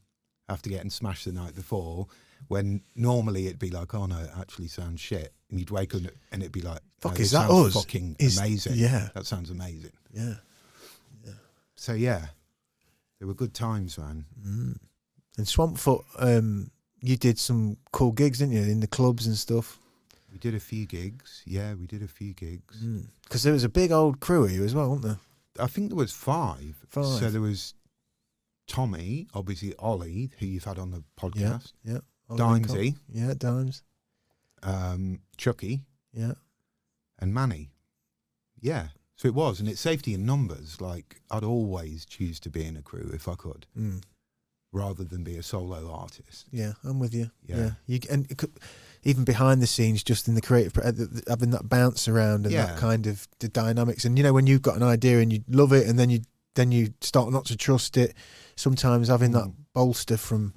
after getting smashed the night before, when normally it'd be like, oh no, it actually sounds shit. And you'd wake up and it'd be like, fuck, no, is that us? Fucking amazing. Yeah. That sounds amazing. Yeah. So yeah, there were good times, man. And Swampfoot, you did some cool gigs, didn't you, in the clubs and stuff? We did a few gigs. Yeah, we did a few gigs. Because there was a big old crew of you as well, wasn't there? I think there was five. 5. So there was Tommy, obviously Ollie, who you've had on the podcast. Yeah. Dimesy. Yeah, Dimes. Chucky. Yeah. And Manny. Yeah. So it was, and it's safety in numbers. Like, I'd always choose to be in a crew if I could, rather than be a solo artist. Yeah, I'm with you. Yeah. Even behind the scenes, just in the creative, having that bounce around and that kind of the dynamics. And, when you've got an idea and you love it and then you start not to trust it, sometimes having that bolster from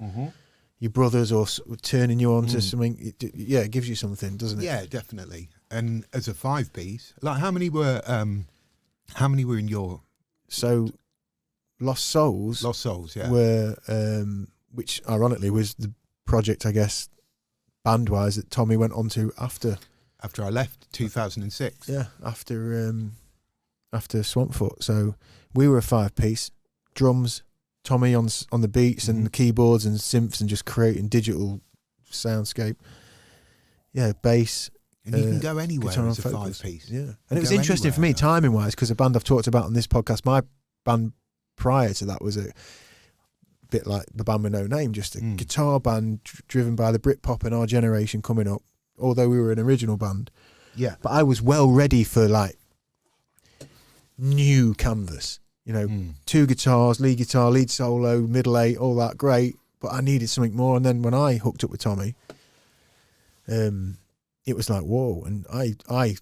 your brothers or turning you on to something, it gives you something, doesn't it? Yeah, definitely. And as a 5-piece, like how many were in your? So, Lost Souls, yeah, were which ironically was the project, I guess, band-wise, that Tommy went on to after I left 2006. Yeah, after Swampfoot. So we were a 5-piece, drums, Tommy on the beats and the keyboards and synths and just creating digital soundscape. Yeah, bass. And you can go anywhere as a 5-piece. Yeah. And it was interesting for me, timing-wise, because a band I've talked about on this podcast, my band prior to that was bit like the band with no name, just a guitar band driven by the Britpop and our generation coming up, although we were an original band. Yeah. But I was well ready for like new canvas, you know, 2 guitars, lead guitar, lead solo, middle 8, all that, great. But I needed something more. And then when I hooked up with Tommy, it was like, whoa. And I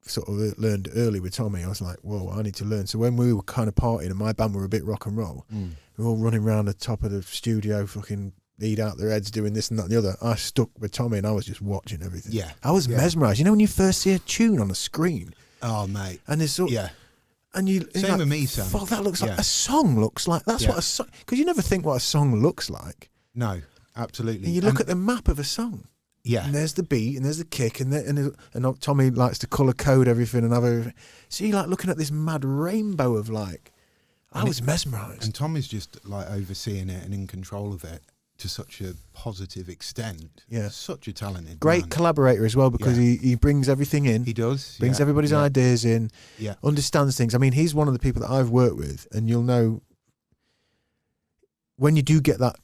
sort of learned early with Tommy. I was like, whoa, I need to learn. So when we were kind of partying and my band were a bit rock and roll, we were all running around the top of the studio, fucking lead out their heads, doing this and that and the other. I stuck with Tommy and I was just watching everything. Yeah. I was mesmerised. You know when you first see a tune on a screen? Oh, mate. And there's sort and you same like, with me, Sam. Fuck, that looks like a song looks like. That's what a song, because you never think what a song looks like. No, absolutely. And you look at the map of a song. Yeah. And there's the beat and there's the kick and Tommy likes to colour code everything and have everything. So you're like looking at this mad rainbow of like, I was mesmerised. And Tommy's just like overseeing it and in control of it to such a positive extent. Yeah. Such a talented Great man. collaborator as well, because he brings everything in. He does. Brings everybody's ideas in. Yeah. Understands things. I mean, he's one of the people that I've worked with, and you'll know when you do get that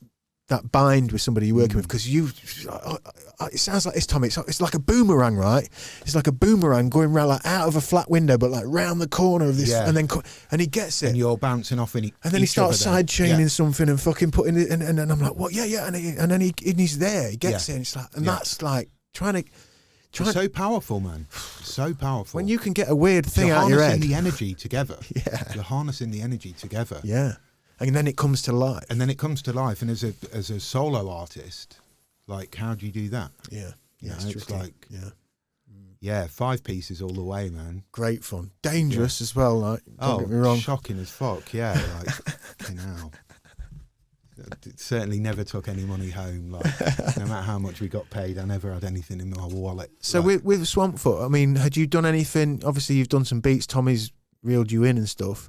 bind with somebody you're working with, because it sounds like this, Tommy. It's like a boomerang, right? It's like a boomerang going round, like out of a flat window, but like round the corner of this, and then and he gets it, and you're bouncing off, and then he starts side chaining something and fucking putting it, and I'm like, what? Yeah, and then he's there, he gets it, and it's like, and that's like it's so powerful, man. So powerful. When you can get a weird thing out of your head, the energy together. Yeah, you're harnessing the energy together. Yeah. And then it comes to life. And as a solo artist, like, how do you do that? Yeah. Yeah, it's it's tricky. like, yeah, 5 pieces all the way, man. Great fun. Dangerous as well, like, don't get me wrong. Shocking as fuck, yeah. Like, fucking hell. It certainly never took any money home. Like, no matter how much we got paid, I never had anything in my wallet. So like, with Swampfoot, I mean, had you done anything? Obviously, you've done some beats. Tommy's reeled you in and stuff.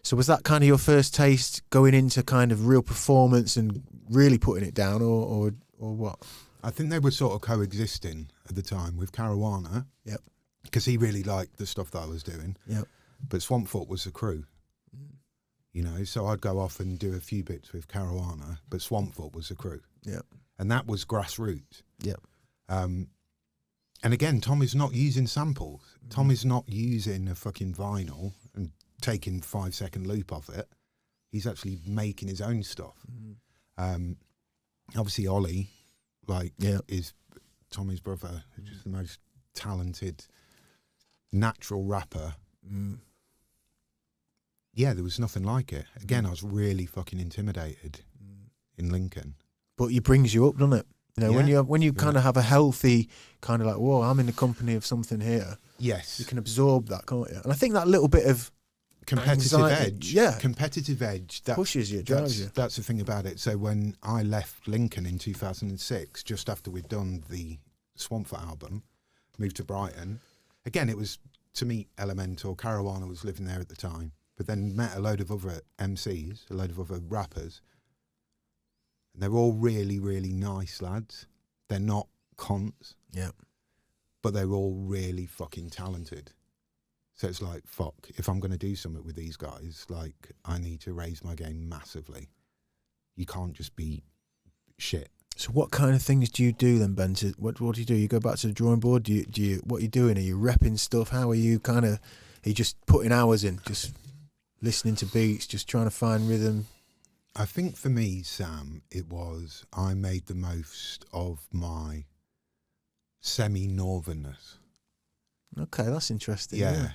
So was that kind of your first taste going into kind of real performance and really putting it down, or what? I think they were sort of coexisting at the time with Caruana. Yep. Because he really liked the stuff that I was doing. Yep. But Swampfoot was the crew. You know, so I'd go off and do a few bits with Caruana, but Swampfoot was the crew. Yep. And that was grassroots. Yep. And again, Tommy's not using samples. Tommy's not using a fucking vinyl and taking 5-second loop off it. He's actually making his own stuff. Obviously Ollie, like, is Tommy's brother, just the most talented natural rapper. Yeah, there was nothing like it. Again, I was really fucking intimidated in Lincoln. But it brings you up, doesn't it? You know, when you kind of have a healthy kind of like, whoa, I'm in the company of something here. Yes. You can absorb that, can't you? And I think that little bit of competitive anxiety, edge. Competitive edge. That pushes you, drives you. That's the thing about it. So when I left Lincoln in 2006, just after we'd done the Swampfoot album, moved to Brighton. Again, it was to meet Elemental. Caruana was living there at the time. But then met a load of other MCs, a load of other rappers. And they're all really, really nice lads. They're not cons. Yeah. But they're all really fucking talented. So it's like, fuck, if I'm going to do something with these guys, like, I need to raise my game massively. You can't just be shit. So what kind of things do you do then, Ben? What do you do? You go back to the drawing board? Do you what are you doing? Are you repping stuff? How are you are you just putting hours in, just listening to beats, just trying to find rhythm? I think for me, Sam, it was I made the most of my semi-northernness. Okay, that's interesting. Yeah.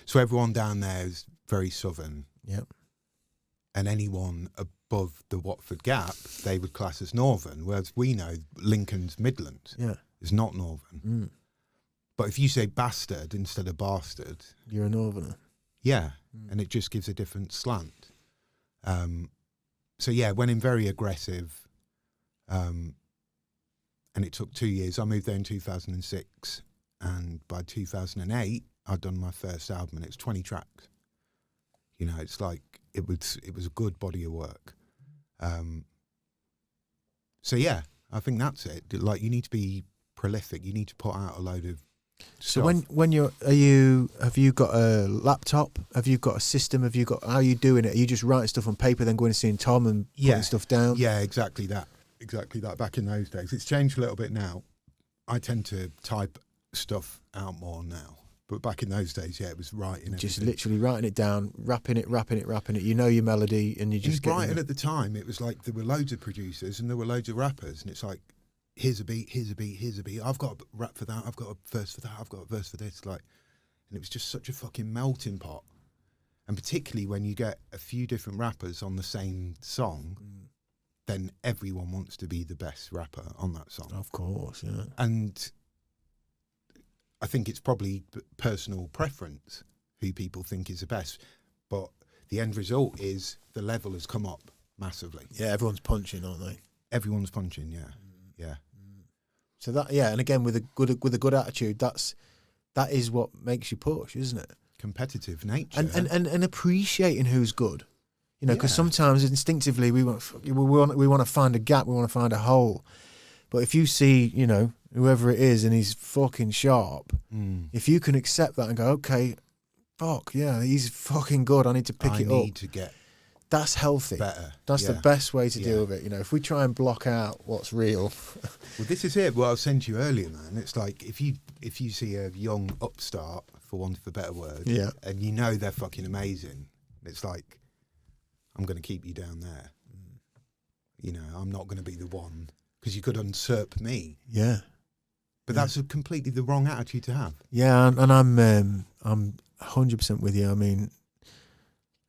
So everyone down there is very southern. Yep. And anyone above the Watford Gap, they would class as northern, whereas we know Lincoln's Midlands is not northern. But if you say bastard instead of bastard, you're a northerner. Yeah, and it just gives a different slant. So yeah, went in very aggressive, and it took 2 years. I moved there in 2006, and by 2008, I'd done my first album, and it's 20 tracks. You know, it's like it was a good body of work. So yeah, I think that's it. Like, you need to be prolific. You need to put out a load of stuff. So when have you got a laptop? Have you got a system? How are you doing it? Are you just writing stuff on paper, then going and seeing Tom and putting stuff down? Yeah, exactly that. Back in those days. It's changed a little bit now. I tend to type stuff out more now. But back in those days, it was writing. Just everything. literally writing it down, rapping it. You know your melody, and you just get writing at the time. It was like there were loads of producers and there were loads of rappers, and it's like, here's a beat. I've got a rap for that. I've got a verse for that. I've got a verse for this. Like, and it was just such a fucking melting pot. And particularly when you get a few different rappers on the same song, then everyone wants to be the best rapper on that song. Of course, yeah. And I think it's probably personal preference who people think is the best, but the end result is the level has come up massively. Yeah, everyone's punching, aren't they? Everyone's punching, yeah. So that, and again with a good attitude, that is what makes you push, isn't it? Competitive nature, and appreciating who's good, you know, because sometimes instinctively we want to find a gap, we want to find a hole, but if you see, you know, whoever it is and he's fucking sharp, if you can accept that and go, okay, fuck yeah, he's fucking good, I need to pick it up. I need to get That's healthy. better. That's the best way to deal with it. You know, if we try and block out what's real. Well, this is it. What I was saying to you earlier, man. It's like if you see a young upstart, for want of a better word, and you know they're fucking amazing, it's like, I'm going to keep you down there. You know, I'm not going to be the one, because you could usurp me. Yeah. But that's completely the wrong attitude to have. Yeah, and I'm 100% with you. I mean,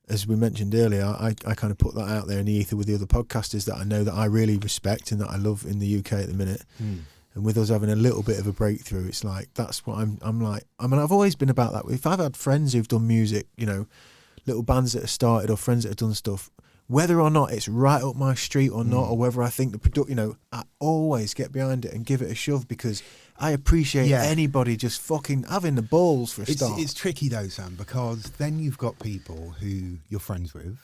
as we mentioned earlier, I kind of put that out there in the ether with the other podcasters that I know that I really respect and that I love in the UK at the minute. And with us having a little bit of a breakthrough, it's like, that's what I'm like. I mean, I've always been about that. If I've had friends who've done music, you know, little bands that have started or friends that have done stuff, whether or not it's right up my street or not, or whether I think the product, you know, I always get behind it and give it a shove, because I appreciate anybody just fucking having the balls for a start. It's tricky though, Sam, because then you've got people who you're friends with,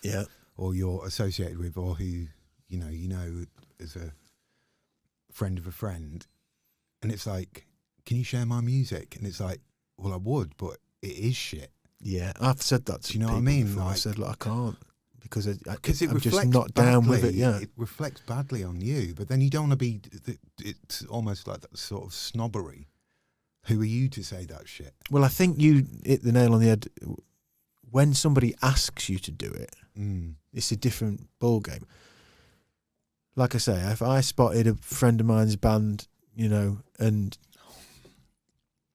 or you're associated with, or who you know as a friend of a friend, and it's like, can you share my music? And it's like, well, I would, but it is shit. Yeah, I've said that to you know what I mean? Like, I said, look, I can't. Because I'm just not down with it, It reflects badly on you, but then you don't want to be. It's almost like that sort of snobbery. Who are you to say that shit? Well, I think you hit the nail on the head. When somebody asks you to do it, it's a different ball game. Like I say, if I spotted a friend of mine's band, you know, and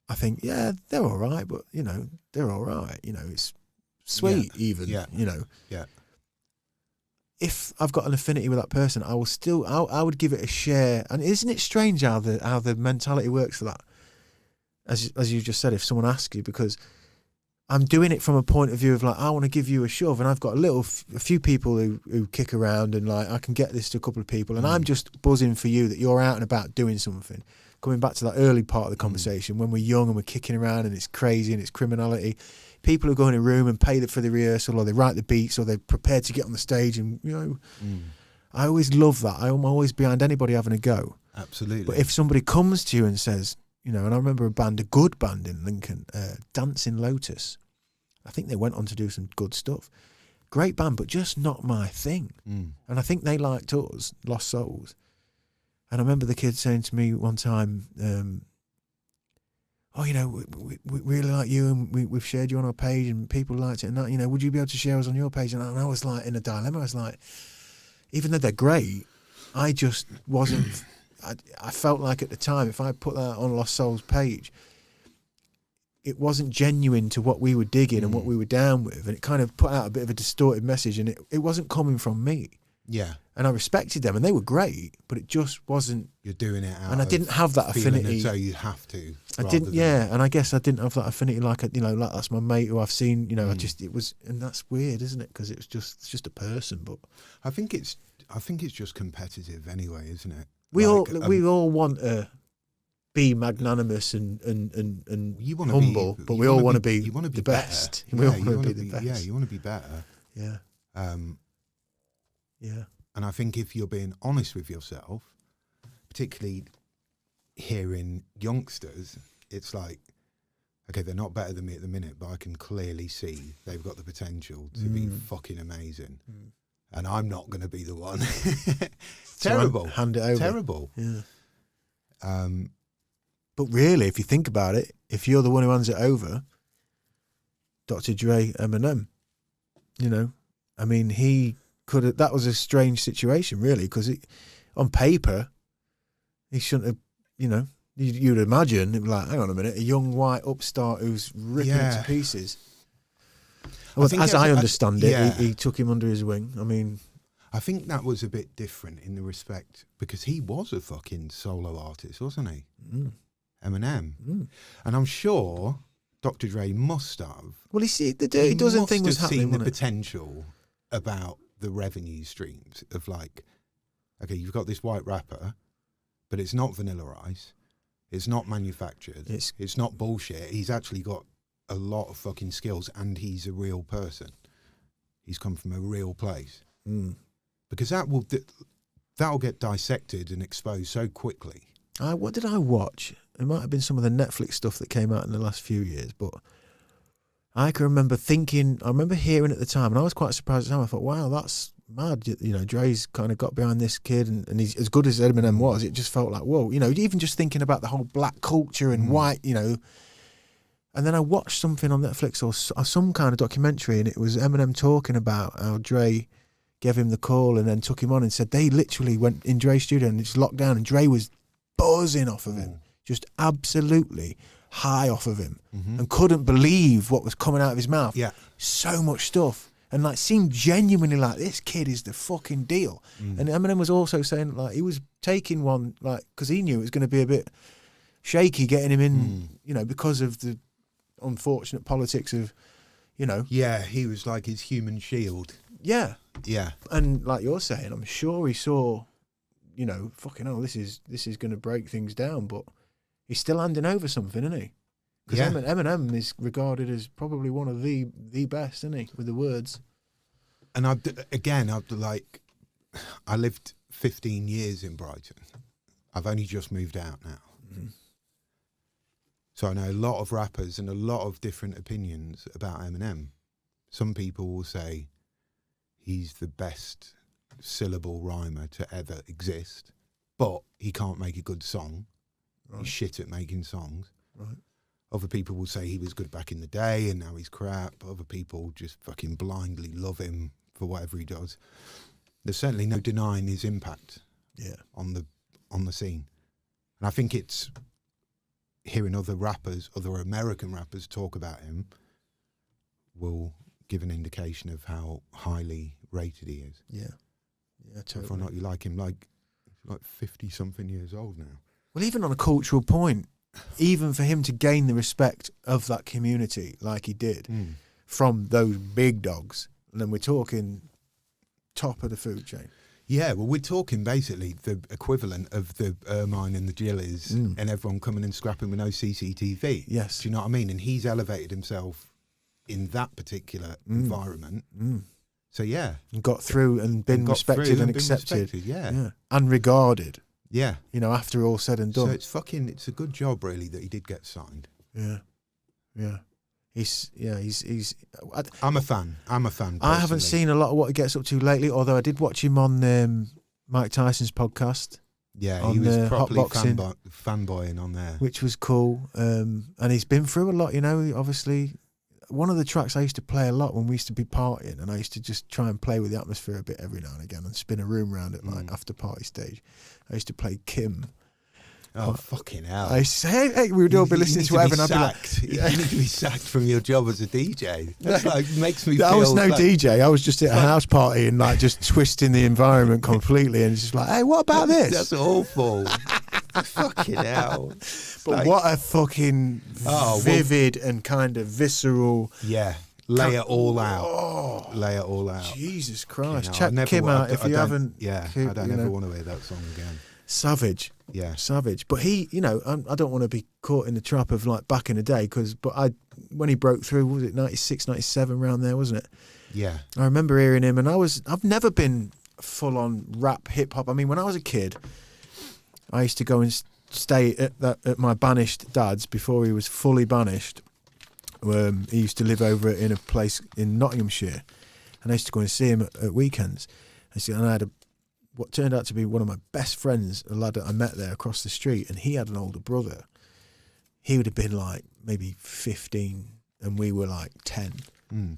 I think, yeah, they're all right, but you know, they're all right. You know, it's sweet, even. You know. Yeah. If I've got an affinity with that person, I would give it a share. And isn't it strange how the mentality works for that? As you just said, if someone asks you, because I'm doing it from a point of view of like, I want to give you a shove, and I've got a few people who kick around, and like, I can get this to a couple of people, and I'm just buzzing for you that you're out and about doing something. Coming back to that early part of the conversation, when we're young and we're kicking around and it's crazy and it's criminality, people who go in a room and pay for the rehearsal, or they write the beats, or they're prepared to get on the stage, and you know, I always love that. I'm always behind anybody having a go. Absolutely. But if somebody comes to you and says, you know, and I remember a good band in Lincoln, Dancing Lotus. I think they went on to do some good stuff. Great band, but just not my thing. And I think they liked us, Lost Souls. And I remember the kid saying to me one time, oh, you know, we really like you, and we've shared you on our page, and people liked it, and that, you know, would you be able to share us on your page? And I was like in a dilemma. I was like, even though they're great, I just wasn't. I felt like at the time, if I put that on Lost Souls page, it wasn't genuine to what we were digging and what we were down with, and it kind of put out a bit of a distorted message, and it wasn't coming from me. Yeah. And I respected them, and they were great, but it just wasn't. You're doing it out, and I didn't have that affinity. So you have to. I didn't, and I guess I didn't have that affinity. Like, you know, like that's my mate who I've seen. You know, it was, and that's weird, isn't it? Because it's just a person. But I think it's just competitive anyway, isn't it? We all want to be magnanimous and you want humble, but we all want to be the best. We all want to be the best. Yeah, you want to be better. Yeah. Yeah. And I think if you're being honest with yourself, particularly here in youngsters, it's like, okay, they're not better than me at the minute, but I can clearly see they've got the potential to be fucking amazing. And I'm not going to be the one. Terrible. Hand it over. Terrible. Yeah. But really, if you think about it, if you're the one who hands it over, Dr. Dre, Eminem, you know, I mean, he could have, that was a strange situation, really, because on paper, he shouldn't have, you know, you'd imagine, it'd be like, hang on a minute, a young white upstart who's ripping to pieces. Well, as I understand it, he took him under his wing. I mean, I think that was a bit different in the respect, because he was a fucking solo artist, wasn't he? Eminem. And I'm sure Dr. Dre must have. Well, the Dirty Dozen thing was happening, seen the wasn't it? potential about the revenue streams of, like, okay, you've got this white rapper, but it's not Vanilla Ice. It's not manufactured. It's not bullshit. He's actually got a lot of fucking skills, and he's a real person. He's come from a real place. Because that'll get dissected and exposed so quickly. What did I watch? It might have been some of the Netflix stuff that came out in the last few years, but I can remember hearing at the time, and I was quite surprised at the time. I thought, wow, that's mad. You know, Dre's kind of got behind this kid, and he's as good as Eminem was. It just felt like, whoa, you know, even just thinking about the whole black culture and white, you know. And then I watched something on Netflix or some kind of documentary, and it was Eminem talking about how Dre gave him the call and then took him on and said they literally went in Dre's studio and it's locked down, and Dre was buzzing off of him, just absolutely high off of him, and couldn't believe what was coming out of his mouth. Yeah, so much stuff, and like seemed genuinely like this kid is the fucking deal. And Eminem was also saying like he was taking one like because he knew it was going to be a bit shaky getting him in, you know, because of the unfortunate politics of, you know. Yeah, he was like his human shield. Yeah. Yeah. And like you're saying, I'm sure he saw, you know, fucking hell, this is going to break things down, but he's still handing over something, isn't he? Because Eminem is regarded as probably one of the best, isn't he, with the words. And I lived 15 years in Brighton. I've only just moved out now. So I know a lot of rappers and a lot of different opinions about Eminem. Some people will say he's the best syllable rhymer to ever exist, but he can't make a good song. Right. He's shit at making songs. Right. Other people will say he was good back in the day and now he's crap. Other people just fucking blindly love him for whatever he does. There's certainly no denying his impact on the scene. And I think it's hearing other American rappers talk about him will give an indication of how highly rated he is. Yeah. Yeah, totally. Whether or not you like him, like 50-something years old now. Well, even on a cultural point, even for him to gain the respect of that community like he did from those big dogs, and then we're talking top of the food chain. Yeah, well, we're talking basically the equivalent of the Ermine and the Gillies and everyone coming and scrapping with no CCTV. Yes. Do you know what I mean? And he's elevated himself in that particular environment. So, yeah. And got through and been respected and accepted. Yeah. And regarded. Yeah. You know, after all said and done. So it's a good job, really, that he did get signed. Yeah. Yeah. I'm a fan. Personally. I haven't seen a lot of what he gets up to lately, although I did watch him on Mike Tyson's podcast. Yeah, he was properly fanboying on there, which was cool. And he's been through a lot, you know. Obviously, one of the tracks I used to play a lot when we used to be partying, and I used to just try and play with the atmosphere a bit every now and again, and spin a room around it like after party stage. I used to play Kim. Oh, fucking hell. I say, hey, we would all be listening to whatever, and I'd be like, you need to be sacked from your job as a DJ. That's like, makes me feel I was no like, DJ. I was just at a house party and like just twisting the environment completely, and it's just like, hey, what about this? That's awful. Fucking hell. But what a fucking vivid and kind of visceral. Yeah. Lay it all out. Lay it all out. Jesus Christ. Check Kim out if you haven't. Yeah, I don't ever want to hear that song again. Savage. Yeah. Savage. But he, you know, I don't want to be caught in the trap of like back in the day, when he broke through, was it 96, 97 around there, wasn't it? Yeah. I remember hearing him, and I've never been full on rap hip hop. I mean, when I was a kid, I used to go and stay at my banished dad's before he was fully banished. He used to live over in a place in Nottinghamshire, and I used to go and see him at weekends. And I had what turned out to be one of my best friends, a lad that I met there across the street, and he had an older brother. He would have been like maybe 15, and we were like 10. Mm.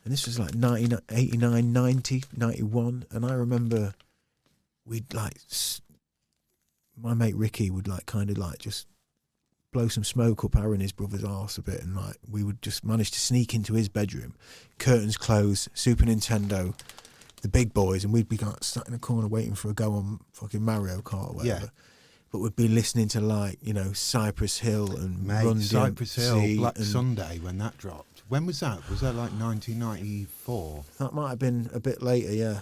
And this was like 89, 90, 91. And I remember we'd like, my mate Ricky would like kind of like just blow some smoke up Aaron, his brother's arse a bit. And like we would just manage to sneak into his bedroom, curtains closed, Super Nintendo, the big boys. And we'd be like sat in a corner waiting for a go on fucking Mario Kart or whatever. Yeah. But we'd be listening to like, you know, Cypress Hill and Run Cypress Hill, DMC Black and Sunday when that dropped. When was that? Was that like 1994? that might have been a bit later, yeah.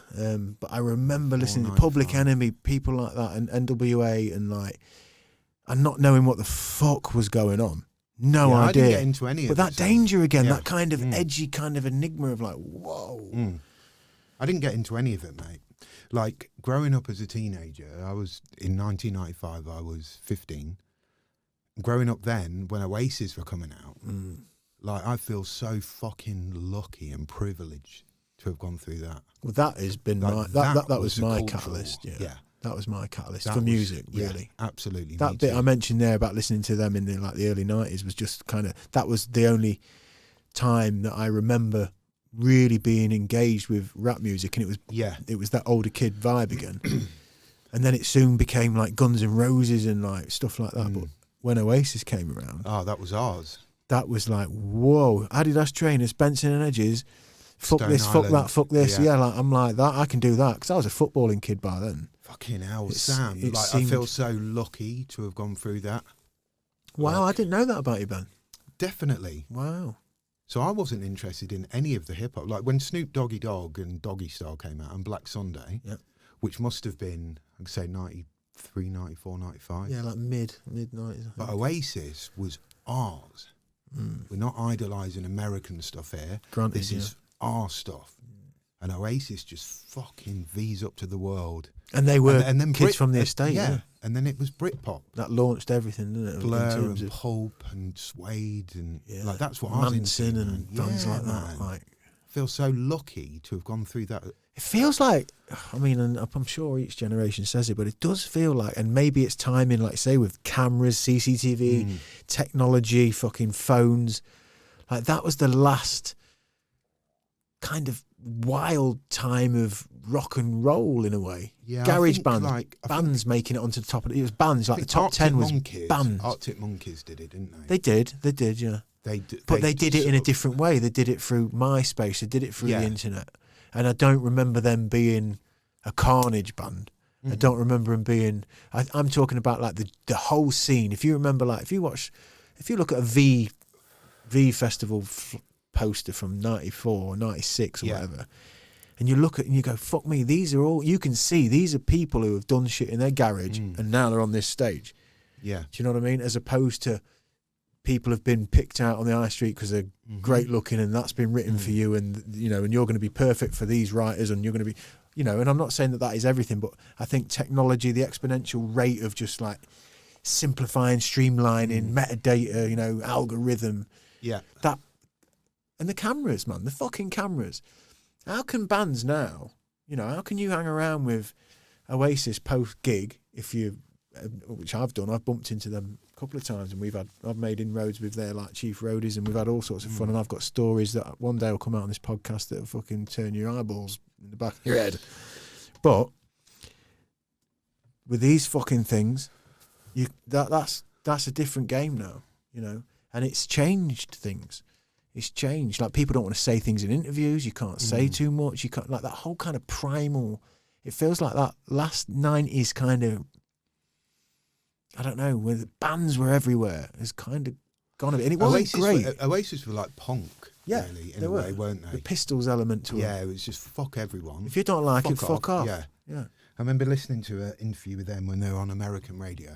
But I remember listening to 95. Public Enemy, people like that, and NWA, and like, and not knowing what the fuck was going on. No Yeah, idea. I didn't get into any of but it. that danger again, Yeah. that kind of edgy kind of enigma of like, whoa. Mm. I didn't get into any of it, mate. Like, growing up as a teenager, in 1995, I was 15. Growing up then, when Oasis were coming out, like, I feel so fucking lucky and privileged to have gone through that. Well, that has been Like, my, that was a my cultural- catalyst, yeah. Yeah. That was my catalyst That for was- music, yeah, really. absolutely. That me bit too. I mentioned there about listening to them in the early 90s was just kind of, that was the only time that I remember really being engaged with rap music, and it was that older kid vibe again. And then it soon became like Guns N' Roses and like stuff like that. But when Oasis came around, Oh, that was ours. that was like, whoa, Adidas trainers, Benson and Edges, fuck Stone this, fuck Island. that, fuck this. Yeah. Yeah, like I'm like that, I can do that, because I was a footballing kid by then. Fucking hell, It's- Sam. it Like, I feel seemed- so lucky to have gone through that. Wow, Like- I didn't know that about you, Ben. Definitely. Wow. So I wasn't interested in any of the hip hop. Like when Snoop Doggy Dogg and Doggy Style came out and Black Sunday, Yeah. which must have been, I'd say 93, 94, 95. Yeah, like mid 90s. But Oasis was ours. We're not idolising American stuff here. Granted, This is our stuff. And Oasis just fucking V's up to the world. And they were and then kids from the estate, Yeah. yeah. And then it was Britpop. That launched everything, didn't it? Blur in terms and of Pulp and Suede and yeah, like that's what I was Manson into, and man. bands Yeah, like that. man. Like, I feel so lucky to have gone through that. it feels like, I mean, and I'm sure each generation says it, but it does feel like, and maybe it's timing, like say with cameras, CCTV, technology, fucking phones, like that was the last kind of wild time of rock and roll in a way. Yeah, I Garage think, bands, like, I bands making it onto the top of it. It was bands, I like the think top Arctic 10 was Monkeys, bands. Arctic Monkeys did it, didn't they? They did, yeah. But they did it in a sort of- different way. They did it through MySpace. They did it through Yeah. the internet. And I don't remember them being a Carnage band. I don't remember them being... I'm talking about like the whole scene. If you remember, like, if you look at a V Festival poster from 94 or 96 or Yeah. whatever, and you look at it and you go, fuck me, these are all... You can see these are people who have done shit in their garage and now they're on this stage. Yeah. Do you know what I mean? As opposed to people have been picked out on the high street because they're great looking and that's been written for you, and you know, and you're going to be perfect for these writers, and you're going to be, you know, and I'm not saying that is everything, but I think technology, the exponential rate of just like simplifying, streamlining, metadata, you know, algorithm, Yeah. that, and the cameras, man, the fucking cameras. How can bands now, you know, how can you hang around with Oasis post gig if you, which I've done, I've bumped into them a couple of times, and I've made inroads with their like chief roadies, and we've had all sorts of fun, and I've got stories that one day will come out on this podcast that will fucking turn your eyeballs in the back of your head. But with these fucking things, that's a different game now, you know, and it's changed things. It's changed. Like, people don't want to say things in interviews. You can't say too much. You can't, like, that whole kind of primal. It feels like that last 90s kind of, I don't know, where the bands were everywhere. It's kind of gone a bit. And it wasn't great. Oasis were like punk, really, in they a were. way, weren't The they? Pistols element to it. Yeah, it was just fuck everyone. If you don't like it, fuck off. Yeah. Yeah. I remember listening to an interview with them when they were on American radio.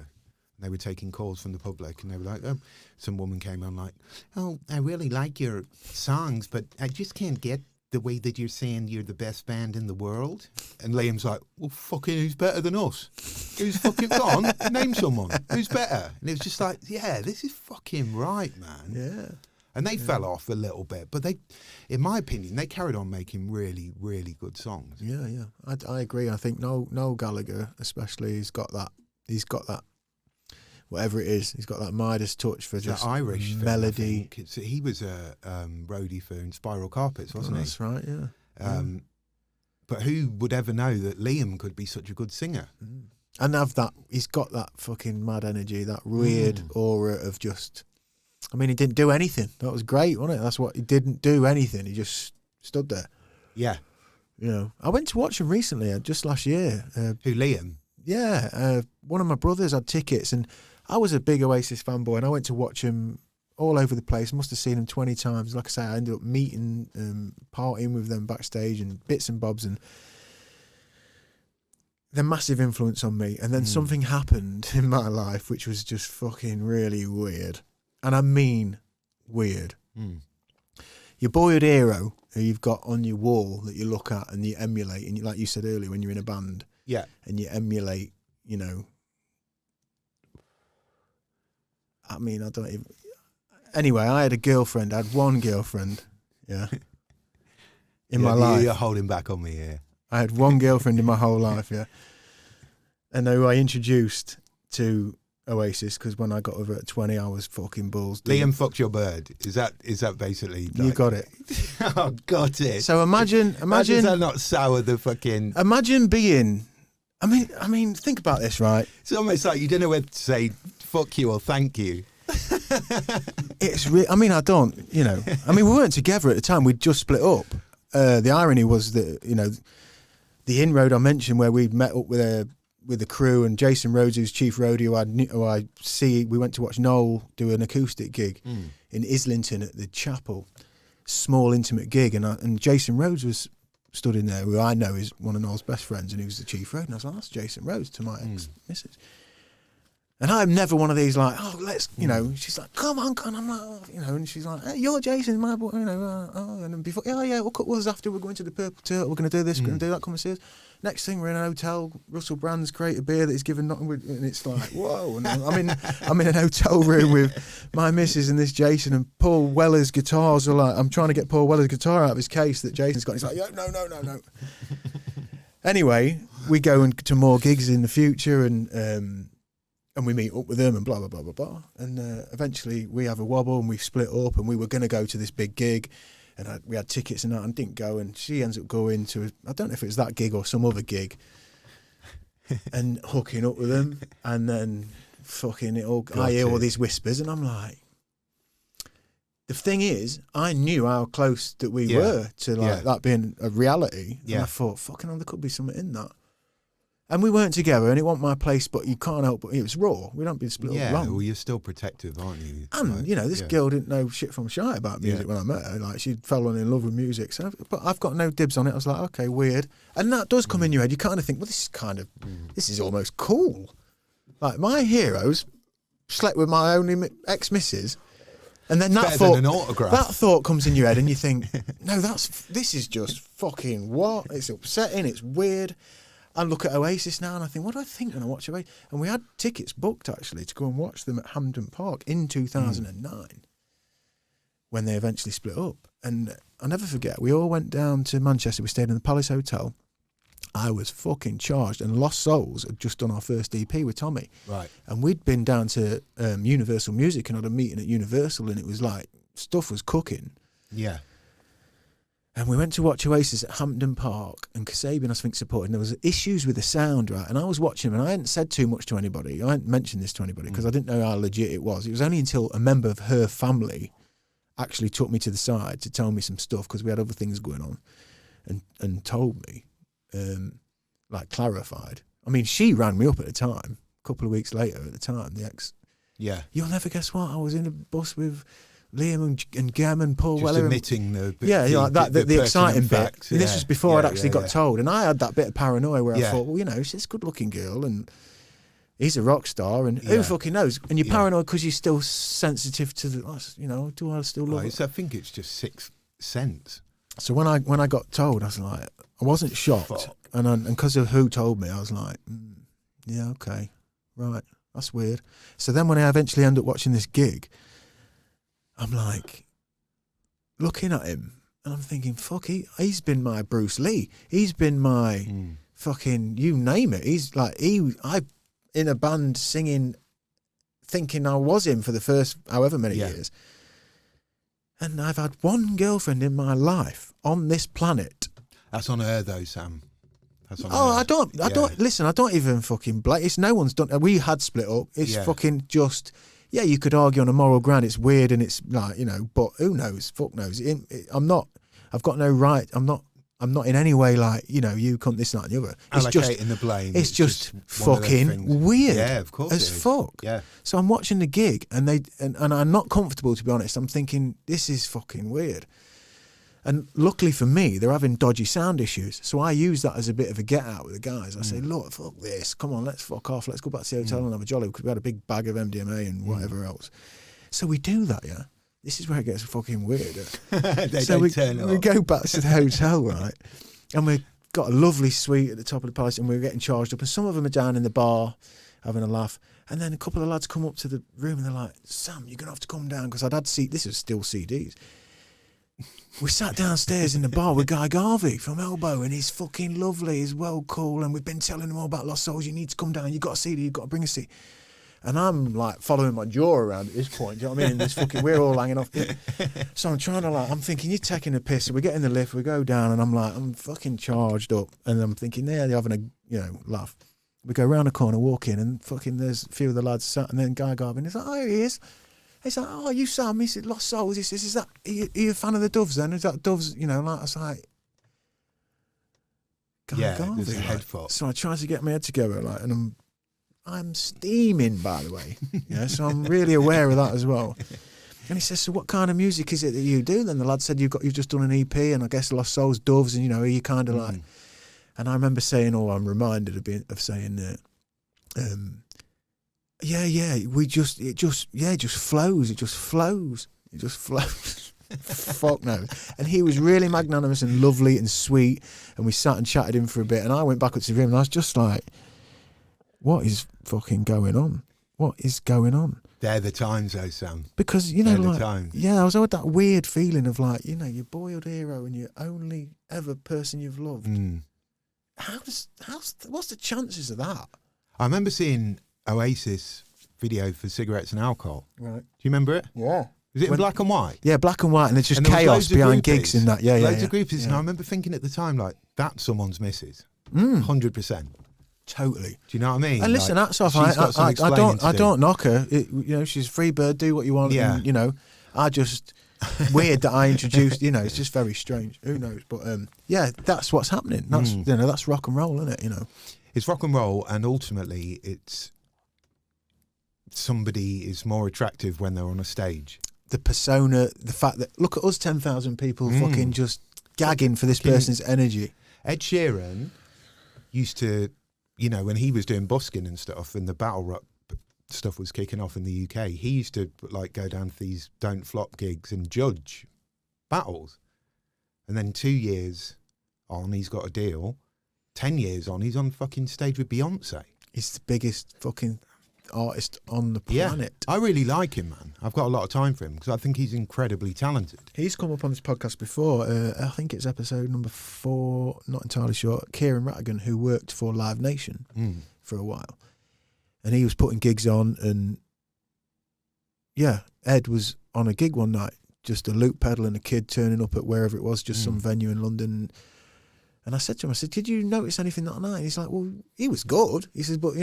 They were taking calls from the public, and they were like, oh, some woman came on like, oh, I really like your songs, but I just can't get the way that you're saying you're the best band in the world. And Liam's like, well, fucking who's better than us? Who's fucking gone? Name someone. Who's better? And it was just like, yeah, this is fucking right, man. Yeah. And they fell off a little bit, but they, in my opinion, they carried on making really, really good songs. Yeah, yeah. I agree. I think Noel Gallagher, especially, he's got that, whatever it is, he's got that Midas touch for just that Irish melody. He was a roadie for Spiral Carpets, wasn't he? That's right, yeah. But who would ever know that Liam could be such a good singer? And have that, he's got that fucking mad energy, that weird aura of just, I mean, he didn't do anything. That was great, wasn't it? That's what, he didn't do anything. He just stood there. Yeah. You know, I went to watch him recently, just last year. Who, Liam? Yeah, one of my brothers had tickets, and I was a big Oasis fanboy, and I went to watch him all over the place. Must have seen him 20 times. Like I say, I ended up meeting, partying with them backstage and bits and bobs, and they're massive influence on me. And then something happened in my life which was just fucking really weird. And I mean weird. Your boyhood hero who you've got on your wall that you look at and you emulate, and like you said earlier, when you're in a band, and you emulate, you know. I mean, I don't even. Anyway, I had a girlfriend. I had one girlfriend, in my life. You're holding back on me here. I had one girlfriend in my whole life, and who I introduced to Oasis, because when I got over at 20, I was fucking balls deep. Liam fucked your bird. Is that basically? You got it. Oh, got it. So imagine. How does that not sour the fucking? Imagine being. I mean, think about this, right? It's almost like you don't know whether to say fuck you or thank you. It's I mean, I don't. You know. I mean, we weren't together at the time. We'd just split up. The irony was that, you know, the inroad I mentioned where we met up with the crew, and Jason Rhodes, who's chief roadie, who I see, we went to watch Noel do an acoustic gig in Islington at the chapel, small intimate gig, and Jason Rhodes was stood in there, who I know is one of Noel's best friends, and he was the chief roadie, and I was like, that's Jason Rhodes to my ex-missus. And I'm never one of these like, oh, let's, you know, she's like, come on, I'm like, oh, you know, and she's like, hey, you're Jason, my boy, you know, and then before, we'll cut us after, we're going to the Purple Turtle, we're going to do this, we're going to do that, come and see us. Next thing, we're in a hotel, Russell Brand's create a beer that he's given nothing with, and it's like, whoa, and I'm in an hotel room with my missus and this Jason, and Paul Weller's guitars are like, I'm trying to get Paul Weller's guitar out of his case that Jason's got, he's like, no. Anyway, we go to more gigs in the future, and we meet up with them and blah, blah, blah, blah, blah. And eventually we have a wobble and we split up, and we were going to go to this big gig, and we had tickets and that, and didn't go. And she ends up going to, I don't know if it was that gig or some other gig, and hooking up with them. And then fucking I hear all these whispers, and I'm like, the thing is, I knew how close that we were to like that being a reality. And I thought, fucking hell, there could be something in that. And we weren't together, and it wasn't my place, but you can't help but it was raw. We don't be split up long. Well, you're still protective, aren't you? And, like, you know, this girl didn't know shit from shite about music when I met her. Like, she fell in love with music. So, but I've got no dibs on it. I was like, okay, weird. And that does come in your head. You kind of think, well, this is almost cool. Like, my heroes slept with my only ex-missus. And then that thought comes in your head, and you think, no, this is just fucking what? It's upsetting. It's weird. I look at Oasis now and I think, what do I think when I watch Oasis? And we had tickets booked, actually, to go and watch them at Hampden Park in 2009 when they eventually split up. And I'll never forget, we all went down to Manchester. We stayed in the Palace Hotel. I was fucking charged, and Lost Souls had just done our first EP with Tommy. Right. And we'd been down to Universal Music and had a meeting at Universal, and it was like, stuff was cooking. Yeah. And we went to watch Oasis at Hampden Park, and Kasabian, I think, supported. And there was issues with the sound, right? And I was watching them, and I hadn't said too much to anybody. I hadn't mentioned this to anybody because I didn't know how legit it was. It was only until a member of her family actually took me to the side to tell me some stuff, because we had other things going on, and told me, like clarified. I mean, she rang me up at the time, a couple of weeks later at the time, the ex. Yeah. You'll never guess what, I was in a bus with Liam and Gam and Paul just Weller. Admitting the exciting facts, bit. And this was before I'd actually got told. And I had that bit of paranoia where I thought, well, you know, she's a good-looking girl and he's a rock star, and who fucking knows? And you're paranoid because you're still sensitive to the, you know, do I still love it? I think it's just 6 cents. So when I got told, I was like, I wasn't shocked. And because of who told me, I was like, yeah, okay, right, that's weird. So then when I eventually end up watching this gig, I'm like, looking at him and I'm thinking, fuck, he's been my Bruce Lee. He's been my fucking, you name it. He's like, I in a band singing, thinking I was him for the first however many years. And I've had one girlfriend in my life on this planet. That's on her though, Sam. That's on her. I don't listen, I don't even fucking blame. It's no one's done. We had split up. It's fucking just, you could argue on a moral ground. It's weird and it's like, but who knows? Fuck knows. I've got no right. I'm not in any way like, you cunt this, that and the other. It's allocating the blame. It's just fucking weird. Yeah, of course as fuck. Yeah. So I'm watching the gig and I'm not comfortable, to be honest. I'm thinking, this is fucking weird. And luckily for me, they're having dodgy sound issues. So I use that as a bit of a get out with the guys. I say, look, fuck this. Come on, let's fuck off. Let's go back to the hotel and have a jolly, because we had a big bag of MDMA and whatever else. So we do that, yeah. This is where it gets fucking weird. We go back to the hotel, right? And we've got a lovely suite at the top of the palace and we're getting charged up. And some of them are down in the bar having a laugh. And then a couple of lads come up to the room and they're like, Sam, you're going to have to come down, because I'd had this was still CDs. We sat downstairs in the bar with Guy Garvey from Elbow, and he's fucking lovely, he's well cool, and we've been telling him all about Lost Souls. You need to come down, you've got a CD, you've got to bring a CD. And I'm like following my jaw around at this point, do you know what I mean? This fucking, we're all hanging off. So I'm trying to I'm thinking, you're taking a piss. So we get in the lift, we go down, and I'm fucking charged up. And I'm thinking, they're having a, laugh. We go round the corner, walk in, and fucking there's a few of the lads sat, and then Guy Garvey, and he's like, oh, here he is. He's like, oh, you Sam? He said, Lost Souls. He says, is that, are you a fan of the Doves then? Is that Doves, like, I was like, Guy Garvey. There's a head foot. So I tried to get my head together, and I'm steaming, by the way. Yeah, so I'm really aware of that as well. And he says, so what kind of music is it that you do? Then the lad said, you've just done an EP, and I guess Lost Souls, Doves, and are you kind of like, and I remember saying, I'm reminded of saying that, it just flows. Fuck no. And he was really magnanimous and lovely and sweet, and we sat and chatted him for a bit, and I went back up to the room and I was just like, what is fucking going on? What is going on? They're the times though, Sam. Because, I was always that weird feeling of like, your boyhood hero and your only ever person you've loved. What's the chances of that? I remember seeing Oasis video for Cigarettes and Alcohol. Right. Do you remember it? Yeah. Was it in black and white? Yeah, black and white, and there's just chaos behind gigs in that. Yeah, loads of groupies. And I remember thinking at the time, like, that's someone's missus. 100%. Totally. Do you know what I mean? And listen, that's off. I don't knock her. She's a free bird. Do what you want. Yeah. And, I just weird that I introduced. It's just very strange. Who knows? But that's what's happening. That's that's rock and roll, isn't it? It's rock and roll, and ultimately, it's somebody is more attractive when they're on a stage. The persona, the fact that look at us, 10,000 people fucking just gagging for this person's energy. Ed Sheeran used to, when he was doing busking and stuff, and the battle rock stuff was kicking off in the UK, he used to go down to these Don't Flop gigs and judge battles. And then 2 years on, he's got a deal. 10 years on, he's on fucking stage with Beyonce. He's the biggest fucking artist on the planet. Yeah, I really like him, man. I've got a lot of time for him because I think he's incredibly talented. He's come up on this podcast before. I think it's episode number 4, not entirely sure. Kieran Rattigan, who worked for Live Nation for a while. And he was putting gigs on, and Ed was on a gig one night, just a loop pedal and a kid turning up at wherever it was, just some venue in London. And I said to him, did you notice anything that night? He's like, well, he was good. He says, but,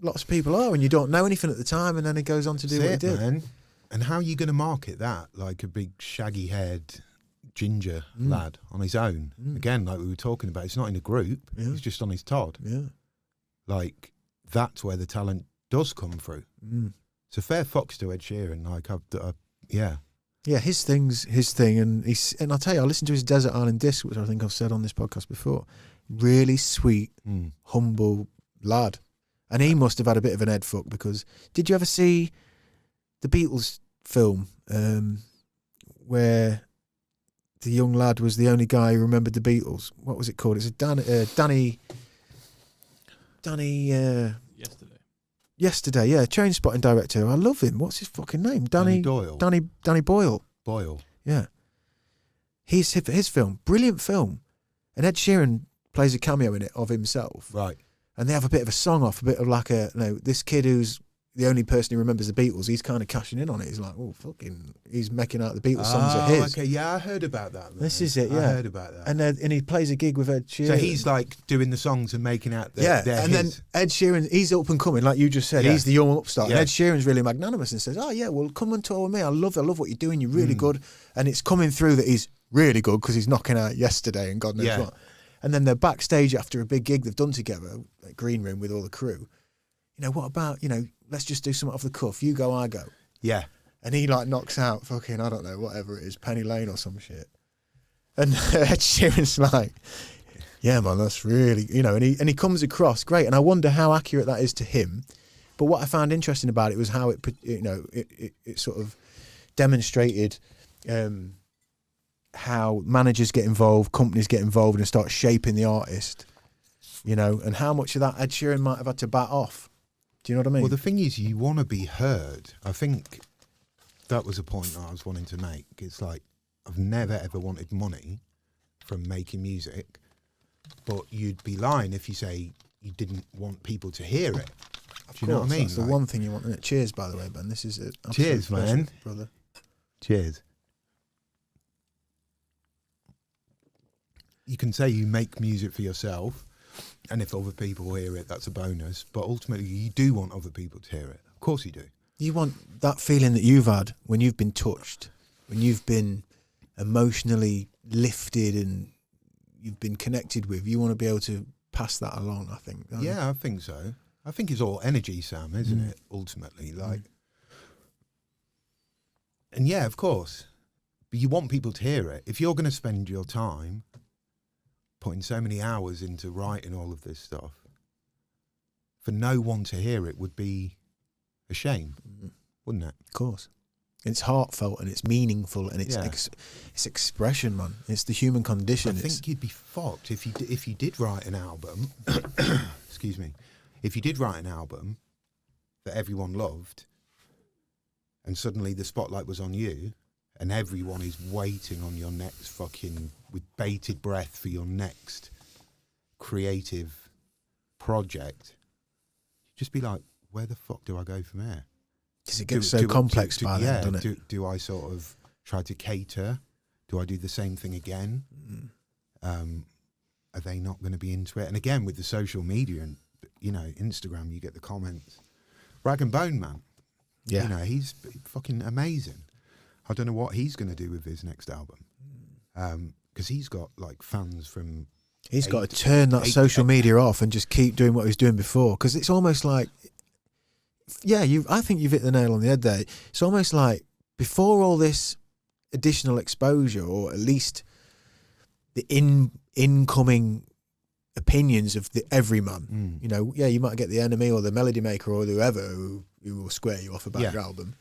lots of people are, and you don't know anything at the time, and then he goes on to do what he did. Man. And how are you going to market that? Like a big shaggy-haired ginger lad on his own. Again, like we were talking about, it's not in a group. Yeah. He's just on his Todd. Yeah. Like, that's where the talent does come through. So fair fox to Ed Sheeran. Like, Yeah, his thing's his thing, and I'll tell you, I listened to his Desert Island Disc, which I think I've said on this podcast before. Really sweet, humble lad. And he must have had a bit of an head fuck, because did you ever see the Beatles film where the young lad was the only guy who remembered the Beatles? What was it called? It's a Danny. Yesterday, yeah, Trainspotting director. I love him. What's his fucking name? Danny Doyle. Danny Boyle. Boyle. Yeah. His film, brilliant film. And Ed Sheeran plays a cameo in it of himself. Right. And they have a bit of a song off, a bit of like this kid who's the only person who remembers the Beatles, he's kind of cashing in on it. He's like, oh, he's making out the Beatles songs are his. Okay, yeah, I heard about that. Man. This is it, yeah. I heard about that. And he plays a gig with Ed Sheeran. So he's like doing the songs and making out then Ed Sheeran, he's up and coming, like you just said. Yeah. He's the young upstart. And Ed Sheeran's really magnanimous and says, oh, yeah, well, come and tour with me. I love what you're doing. You're really good. And it's coming through that he's really good because he's knocking out Yesterday and God knows what. And then they're backstage after a big gig they've done together, like Green Room with all the crew. What about, let's just do something off the cuff. You go, I go. Yeah. And he like knocks out fucking, I don't know, whatever it is, Penny Lane or some shit. And Ed Sheeran's like, yeah, man, that's really, and he comes across great. And I wonder how accurate that is to him. But what I found interesting about it was how it sort of demonstrated how managers get involved, companies get involved and start shaping the artist, and how much of that Ed Sheeran might have had to bat off. Do you know what I mean? Well, the thing is, you want to be heard. I think that was a point that I was wanting to make. It's like, I've never, ever wanted money from making music, but you'd be lying if you say you didn't want people to hear it. Do you know what I mean? That's the one thing you want, isn't it? Cheers, by the way, Ben. This is it. Cheers, man. Brother. Cheers. You can say you make music for yourself, and if other people hear it, that's a bonus. But ultimately, you do want other people to hear it. Of course you do. You want that feeling that you've had when you've been touched, when you've been emotionally lifted and you've been connected with. You want to be able to pass that along, I think. Yeah, I think so. I think it's all energy, Sam, isn't it? Ultimately, and yeah, of course. But you want people to hear it. If you're going to spend your time putting so many hours into writing all of this stuff, for no one to hear it would be a shame, wouldn't it? Of course. It's heartfelt and it's meaningful and it's it's expression, man. It's the human condition. I think you'd be fucked if you did write an album. Excuse me. If you did write an album that everyone loved, and suddenly the spotlight was on you, and everyone is waiting on your next fucking, with bated breath for your next creative project, just be like, where the fuck do I go from here? Because it gets so complex by then, doesn't it? Do I sort of try to cater? Do I do the same thing again? Are they not going to be into it? And again, with the social media and, Instagram, you get the comments. Rag and Bone Man. Yeah. He's fucking amazing. I don't know what he's going to do with his next album. Because he's got like fans from... He's got to turn that social media off and just keep doing what he was doing before. Because it's almost like... Yeah, I think you've hit the nail on the head there. It's almost like before all this additional exposure, or at least the incoming opinions of the everyman, you might get the enemy or the melody maker or whoever who will square you off about your album.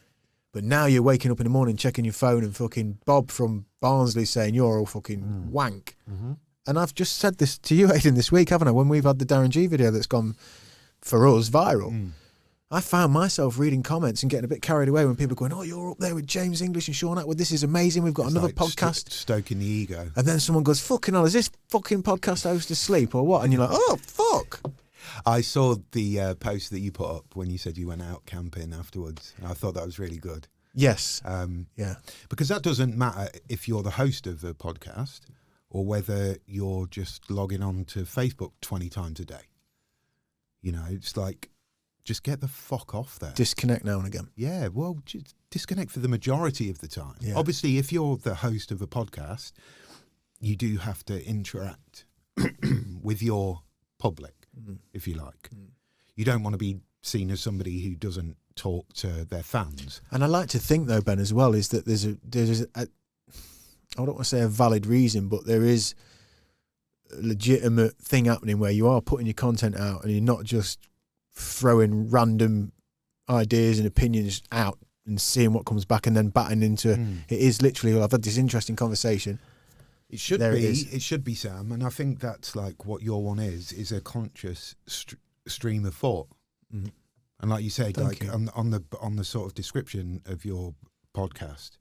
But now you're waking up in the morning, checking your phone, and fucking Bob from Barnsley saying you're all fucking wank. Mm-hmm. And I've just said this to you, Aidan, this week, haven't I? When we've had the Darren G video that's gone, for us, viral. I found myself reading comments and getting a bit carried away when people are going, oh, you're up there with James English and Sean Atwood. This is amazing. We've got another podcast. Stoking the ego. And then someone goes, fucking hell, is this fucking podcast host asleep or what? And you're like, oh, fuck. I saw the post that you put up when you said you went out camping afterwards. And I thought that was really good. Yes. Yeah. Because that doesn't matter if you're the host of a podcast or whether you're just logging on to Facebook 20 times a day. It's like, just get the fuck off there. Disconnect now and again. Yeah, well, just disconnect for the majority of the time. Yeah. Obviously, if you're the host of a podcast, you do have to interact with your public, if you like. You don't want to be seen as somebody who doesn't talk to their fans. And I like to think, though, Ben, as well, is that there's a I don't want to say a valid reason, but there is a legitimate thing happening where you are putting your content out and you're not just throwing random ideas and opinions out and seeing what comes back and then batting into it is literally, well, I've had this interesting conversation. It should be, Sam, and I think that's like what your one is a conscious stream of thought. And like you said, on the sort of description of your podcast,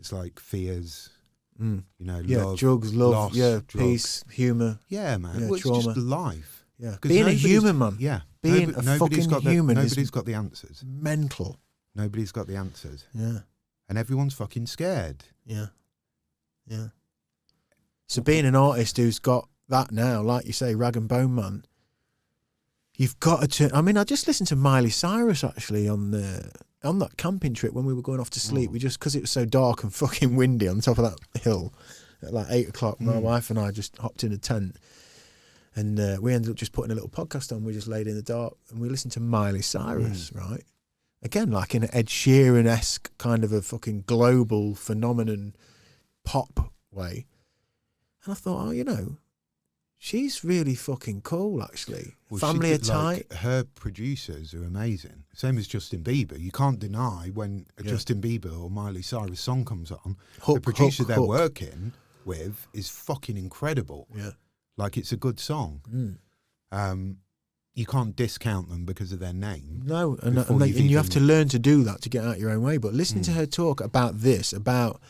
It's like fears, Yeah, love, drugs, love, loss, drugs. peace. Humour. Yeah, man. Yeah, Well, it's trauma. just life. Yeah, 'Cause being a nobody's- human, man. Yeah. Being a nobody's fucking got the, human Nobody's is got the answers. mental. Nobody's got the answers. Yeah, And everyone's fucking scared. yeah. So being an artist who's got that now, like you say, Rag and Bone Man, you've got to turn. I mean, I just listened to Miley Cyrus actually on that camping trip when we were going off to sleep. We just, because it was so dark and fucking windy on the top of that hill at like 8 o'clock, my wife and I just hopped in a tent and we ended up just putting a little podcast on. We just laid in the dark and we listened to Miley Cyrus, right? Again, like in an Ed Sheeran-esque kind of a fucking global phenomenon pop way. And I thought, she's really fucking cool, actually. Well, Family are tight. Like, her producers are amazing. Same as Justin Bieber. You can't deny when a Justin Bieber or Miley Cyrus song comes on, the producer they're working with is fucking incredible. Yeah. Like, it's a good song. You can't discount them because of their name. No, and you have to learn to do that to get out your own way. But listening to her talk about this, about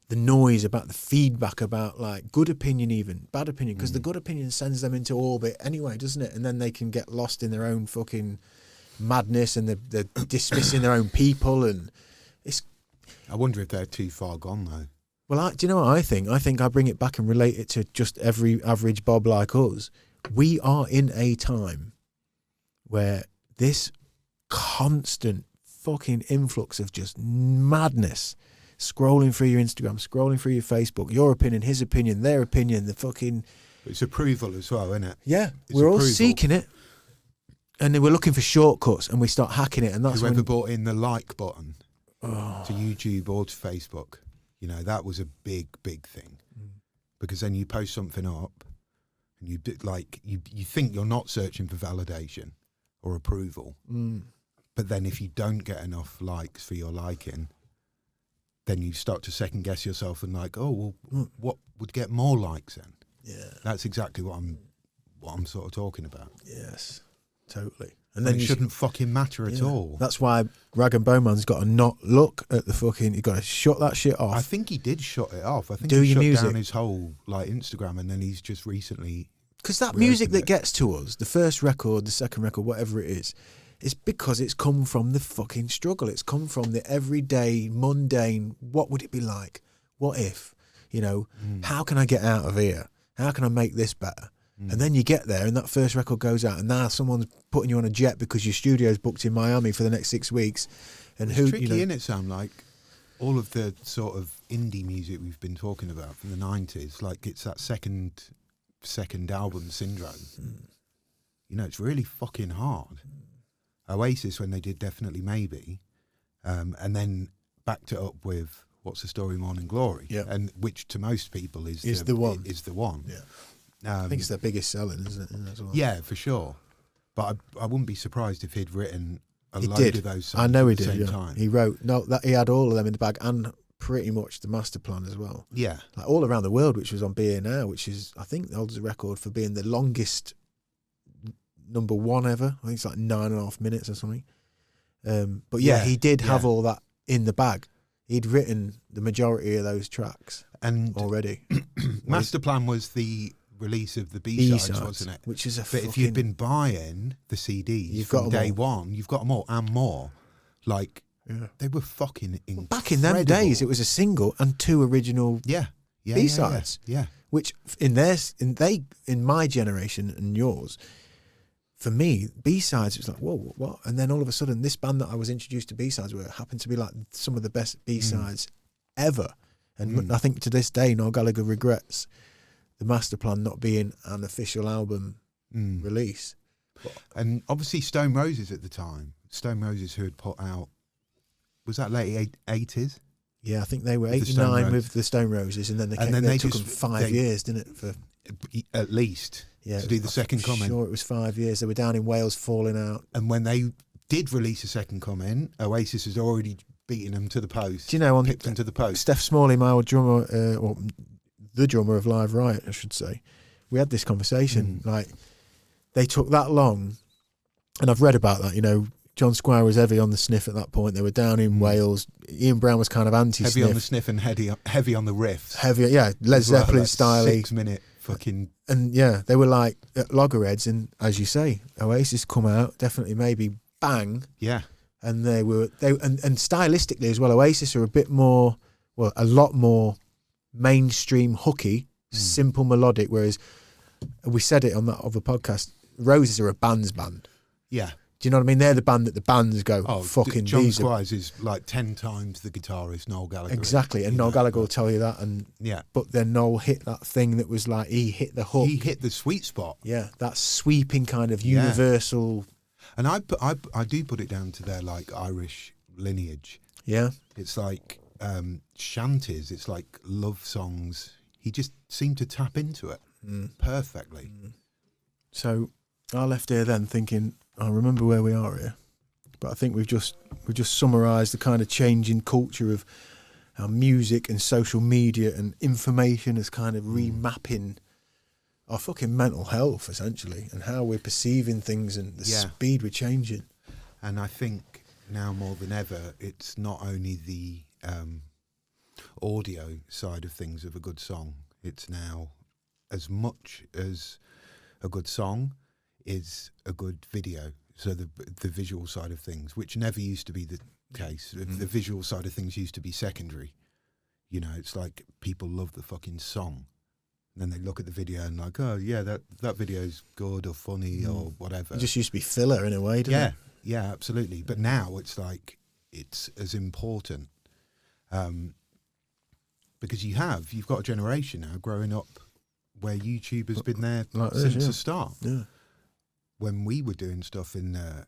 the noise, about the feedback, about like good opinion, even bad opinion, because the good opinion sends them into orbit anyway, doesn't it? And then they can get lost in their own fucking madness, and they're dismissing their own people, and it's. I wonder if they're too far gone though. Well, do you know what I think? I think I bring it back and relate it to just every average Bob like us. We are in a time where this constant fucking influx of just madness, scrolling through your Instagram, scrolling through your Facebook, your opinion, his opinion, their opinion, the fucking... It's approval as well, isn't it? Yeah, it's we're approval. all seeking it. And then we're looking for shortcuts and we start hacking it. And that's Whoever when... brought in the like button to YouTube or to Facebook, that was a big, big thing. Because then you post something up and you think you're not searching for validation or approval. But then if you don't get enough likes for your liking, then you start to second guess yourself and like, oh, well, what would get more likes then? Yeah. That's exactly what I'm sort of talking about. Yes, totally. And then it shouldn't fucking matter at all. That's why Rag and Bone Man's got to not look at the fucking... You've got to shut that shit off. I think he did shut it off. I think Do he your shut music. down his whole Instagram, and then he's just recently... Because that music that gets to us, the first record, the second record, whatever it is because it's come from the fucking struggle. It's come from the everyday, mundane, what would it be like? What if? How can I get out of here? How can I make this better? And then you get there and that first record goes out and now someone's putting you on a jet because your studio's booked in Miami for the next 6 weeks. And it's tricky, innit, Sam? Like, all of the sort of indie music we've been talking about from the 90s, like it's that second album syndrome. It's really fucking hard. Oasis, when they did Definitely Maybe, and then backed it up with What's the Story, Morning Glory, and which to most people is the one. Is the one. Yeah. I think it's their biggest selling, isn't it? As well. Yeah, for sure. But I wouldn't be surprised if he'd written a load of those songs I know he at the did. same time. He wrote that he had all of them in the bag and pretty much the master plan as well. Yeah, like all around the world, which was on BA Now, which is I think holds the record for being the longest number one ever. I think it's like 9.5 minutes or something. But he did have all that in the bag. He'd written the majority of those tracks and already. Master Plan was the release of the B-sides, wasn't it? Which is but if you'd been buying the CDs from day one, you've got them all and more. Like they were fucking incredible. Back in them days, it was a single and 2 original B-sides. Yeah. Which in my generation and yours, for me, B-sides, it was like, whoa, what? And then all of a sudden, this band that I was introduced to B-sides with happened to be like some of the best B-sides ever. And I think to this day, Noel Gallagher regrets the master plan not being an official album release. And obviously Stone Roses at the time, who had put out, was that late 80s? Yeah, I think they were 89 with the Stone Roses, and then they took them 5 years, didn't it? For at least to do the second coming. Sure, it was 5 years. They were down in Wales falling out. And when they did release a second coming, Oasis was already beating them to the post. Do you know, pipped them to the post. Steph Smalley, my old drummer, or the drummer of Live Riot, I should say, we had this conversation. Like, they took that long, and I've read about that, John Squire was heavy on the sniff at that point. They were down in Wales. Ian Brown was kind of anti-sniff. Heavy on the sniff and heavy on the riffs. Heavy, yeah, Led Zeppelin style. 6 minute fucking... And yeah, they were like loggerheads, and as you say, Oasis come out, definitely maybe bang. Yeah. And and stylistically as well, Oasis are a lot more mainstream hooky, simple melodic, whereas we said it on that other podcast, Roses are a band's band. Yeah. Do you know what I mean? They're the band that the bands go, fucking John Squires is like 10 times the guitarist Noel Gallagher. Exactly, and Noel Gallagher will tell you that. And yeah. But then Noel hit that thing that was like, he hit the hook. He hit the sweet spot. Yeah, that sweeping kind of universal... And I do put it down to their like Irish lineage. Yeah. It's like shanties, it's like love songs. He just seemed to tap into it perfectly. So I left here then thinking, I remember where we are here, but I think we've just summarised the kind of changing culture of how music and social media and information is kind of remapping our fucking mental health, essentially, and how we're perceiving things and the speed we're changing. And I think now more than ever, it's not only the audio side of things of a good song. It's now as much as a good song is a good video. So the visual side of things, which never used to be the case. The visual side of things used to be secondary. You know, it's like people love the fucking song. And then they look at the video and like, oh yeah, that video's good or funny or whatever. It just used to be filler in a way, didn't it? Yeah, absolutely. But now it's like, it's as important. Because you've got a generation now growing up where YouTube has been there like since the start. Yeah. When we were doing stuff in the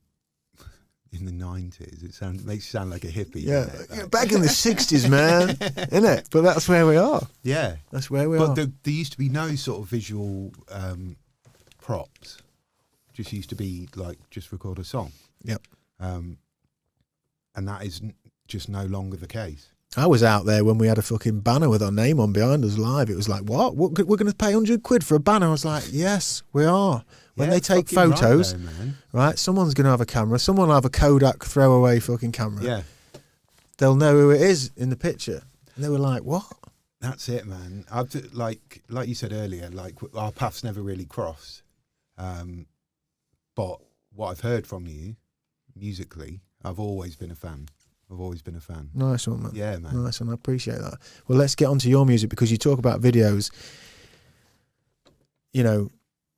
90s, it makes you sound like a hippie. Yeah, back in the 60s, man, innit? But that's where we are. Yeah, that's where we are. But there used to be no sort of visual props. Just used to be like just record a song. Yep. And that is just no longer the case. I was out there when we had a fucking banner with our name on behind us live. It was like, what? We're going to pay £100 for a banner? I was like, yes, we are. When they take photos, right, someone's going to have a camera. Someone will have a Kodak throwaway fucking camera. Yeah. They'll know who it is in the picture. And they were like, what? That's it, man. Like you said earlier, like our paths never really crossed. But what I've heard from you musically, I've always been a fan. Nice one, man. Yeah, man. Nice one. I appreciate that. Well, let's get onto your music, because you talk about videos. You know,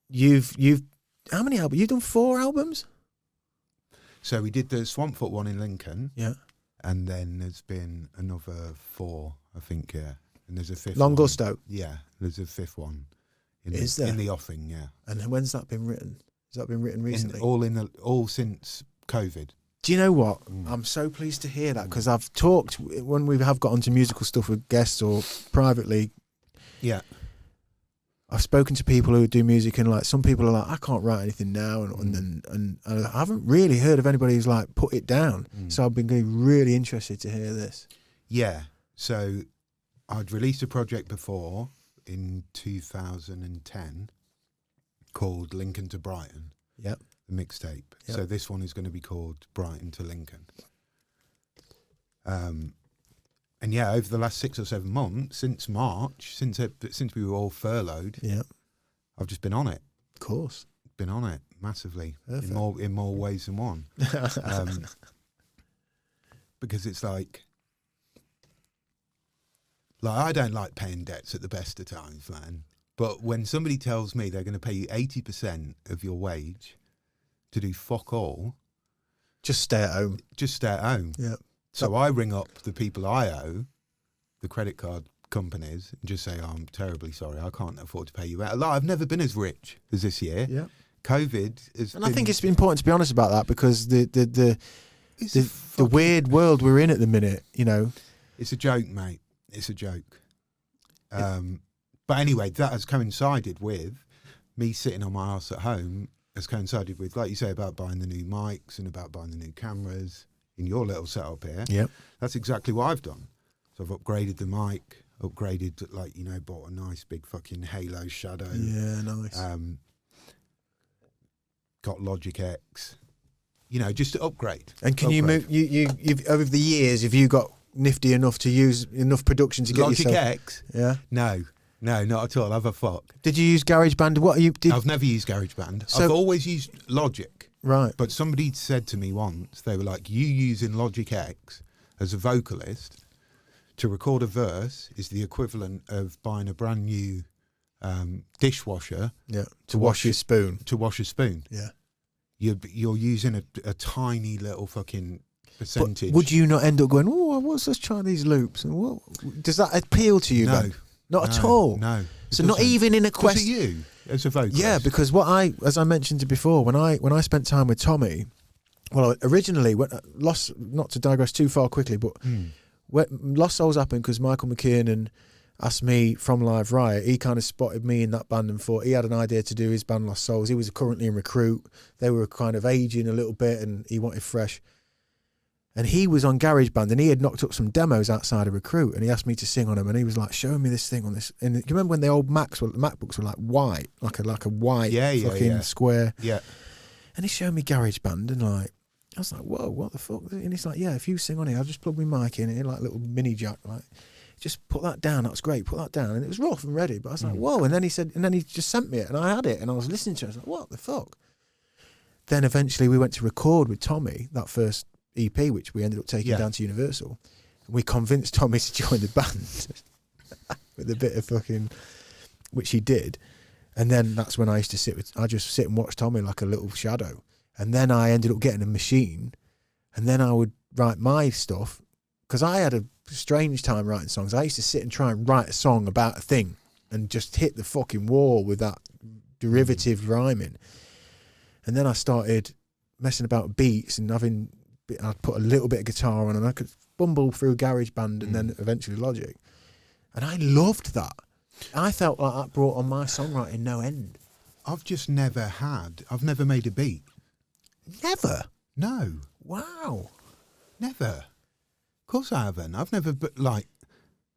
you've how many albums? You've done 4 albums? So we did the Swampfoot one in Lincoln. Yeah. And then there's been another 4, I think, yeah. And there's a 5th Longusto? one. Yeah, there's a 5th one. Is there? In the offing, yeah. And when's that been written? Has that been written recently? All since COVID. Do you know what? I'm so pleased to hear that, because I've talked, when we have got onto musical stuff with guests or privately. Yeah. I've spoken to people who do music, and like some people are like, I can't write anything now, and I haven't really heard of anybody who's like put it down. So I've been really interested to hear this. Yeah. So I'd released a project before in 2010 called Lincoln to Brighton. Yep. The mixtape. Yep. So this one is going to be called Brighton to Lincoln. And yeah, over the last 6 or 7 months, since March, since we were all furloughed, I've just been on it. Of course, been on it massively. Perfect. in more ways than one. Because it's like I don't like paying debts at the best of times, man. But when somebody tells me they're going to pay you 80% of your wage to do fuck all, just stay at home. Yeah. So I ring up the people I owe, the credit card companies, and just say, I'm terribly sorry, I can't afford to pay you out. I've never been as rich as this year. Yeah. COVID has I think it's important to be honest about that, because the weird world we're in at the minute, you know. It's a joke, mate. It's a joke. But anyway, that has coincided with me sitting on my ass at home, has coincided with, like you say, about buying the new mics and about buying the new cameras in your little setup here. Yep. That's exactly what I've done. So I've upgraded the mic, bought a nice big fucking Halo Shadow. Yeah, nice. Got Logic X, You know, just to upgrade. And can you move? You've over the years, have you got nifty enough to use enough production to get Logic yourself? X? Yeah. No, not at all. Have a fuck. Did you use GarageBand? What are you? I've never used GarageBand. So- I've always used Logic. Right. But somebody said to me once, they were like, you using Logic X as a vocalist to record a verse is the equivalent of buying a brand new dishwasher Yeah. To wash your spoon. to wash a spoon. Yeah. You're using a tiny little fucking percentage. But would you not end up going, oh, let's try these loops? And what does that appeal to you? No. Then? Not at all. No. it So not doesn't. even in a Does it quest. you as a vocalist? Yeah, because as I mentioned to before, when I spent time with Tommy, well, originally, not to digress too far quickly, but when Lost Souls happened because Michael McKiernan asked me from Live Riot. He kind of spotted me in that band and thought he had an idea to do his band Lost Souls. He was currently in Recruit. They were kind of aging a little bit and he wanted fresh. And he was on GarageBand and he had knocked up some demos outside of Recruit and he asked me to sing on them and he was like, showing me this thing on this. And do you remember when the old MacBooks were like white, like a white fucking square? Yeah. And he's showing me GarageBand and like, I was like, whoa, what the fuck? And he's like, yeah, if you sing on it, I'll just plug my mic in it, like a little mini jack, like, just put that down. That's great. Put that down. And it was rough and ready. But I was like, whoa. And then he just sent me it and I had it and I was listening to it. I was like, what the fuck? Then eventually we went to record with Tommy, that first EP, which we ended up taking down to Universal. We convinced Tommy to join the band with a bit of fucking, which he did. And then that's when I used to I just sit and watch Tommy like a little shadow. And then I ended up getting a machine and then I would write my stuff because I had a strange time writing songs. I used to sit and try and write a song about a thing and just hit the fucking wall with that derivative rhyming. And then I started messing about with beats and I'd put a little bit of guitar on and I could bumble through GarageBand and then eventually Logic. And I loved that. I felt like that brought on my songwriting no end. I've never made a beat. Never? No. Wow. Never. Of course I haven't. I've never, but like...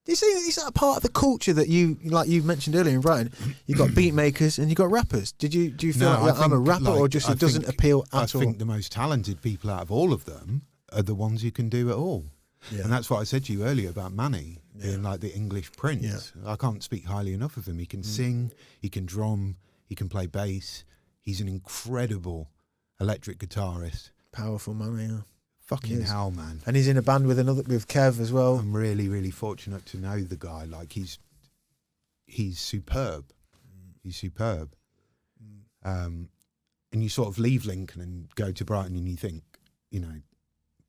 Is that part of the culture that you, like you mentioned earlier in writing, you've got beat makers and you've got rappers? Do you feel like I'm a rapper or just it doesn't appeal at all? I think the most talented people out of all of them are the ones who can do it all. Yeah. And that's what I said to you earlier about Manny being like the English Prince. Yeah. I can't speak highly enough of him. He can sing, he can drum, he can play bass. He's an incredible electric guitarist. Powerful man, yeah. Fucking hell, man. And he's in a band with Kev as well. I'm really, really fortunate to know the guy. Like he's superb. He's superb. And you sort of leave Lincoln and go to Brighton and you think, you know,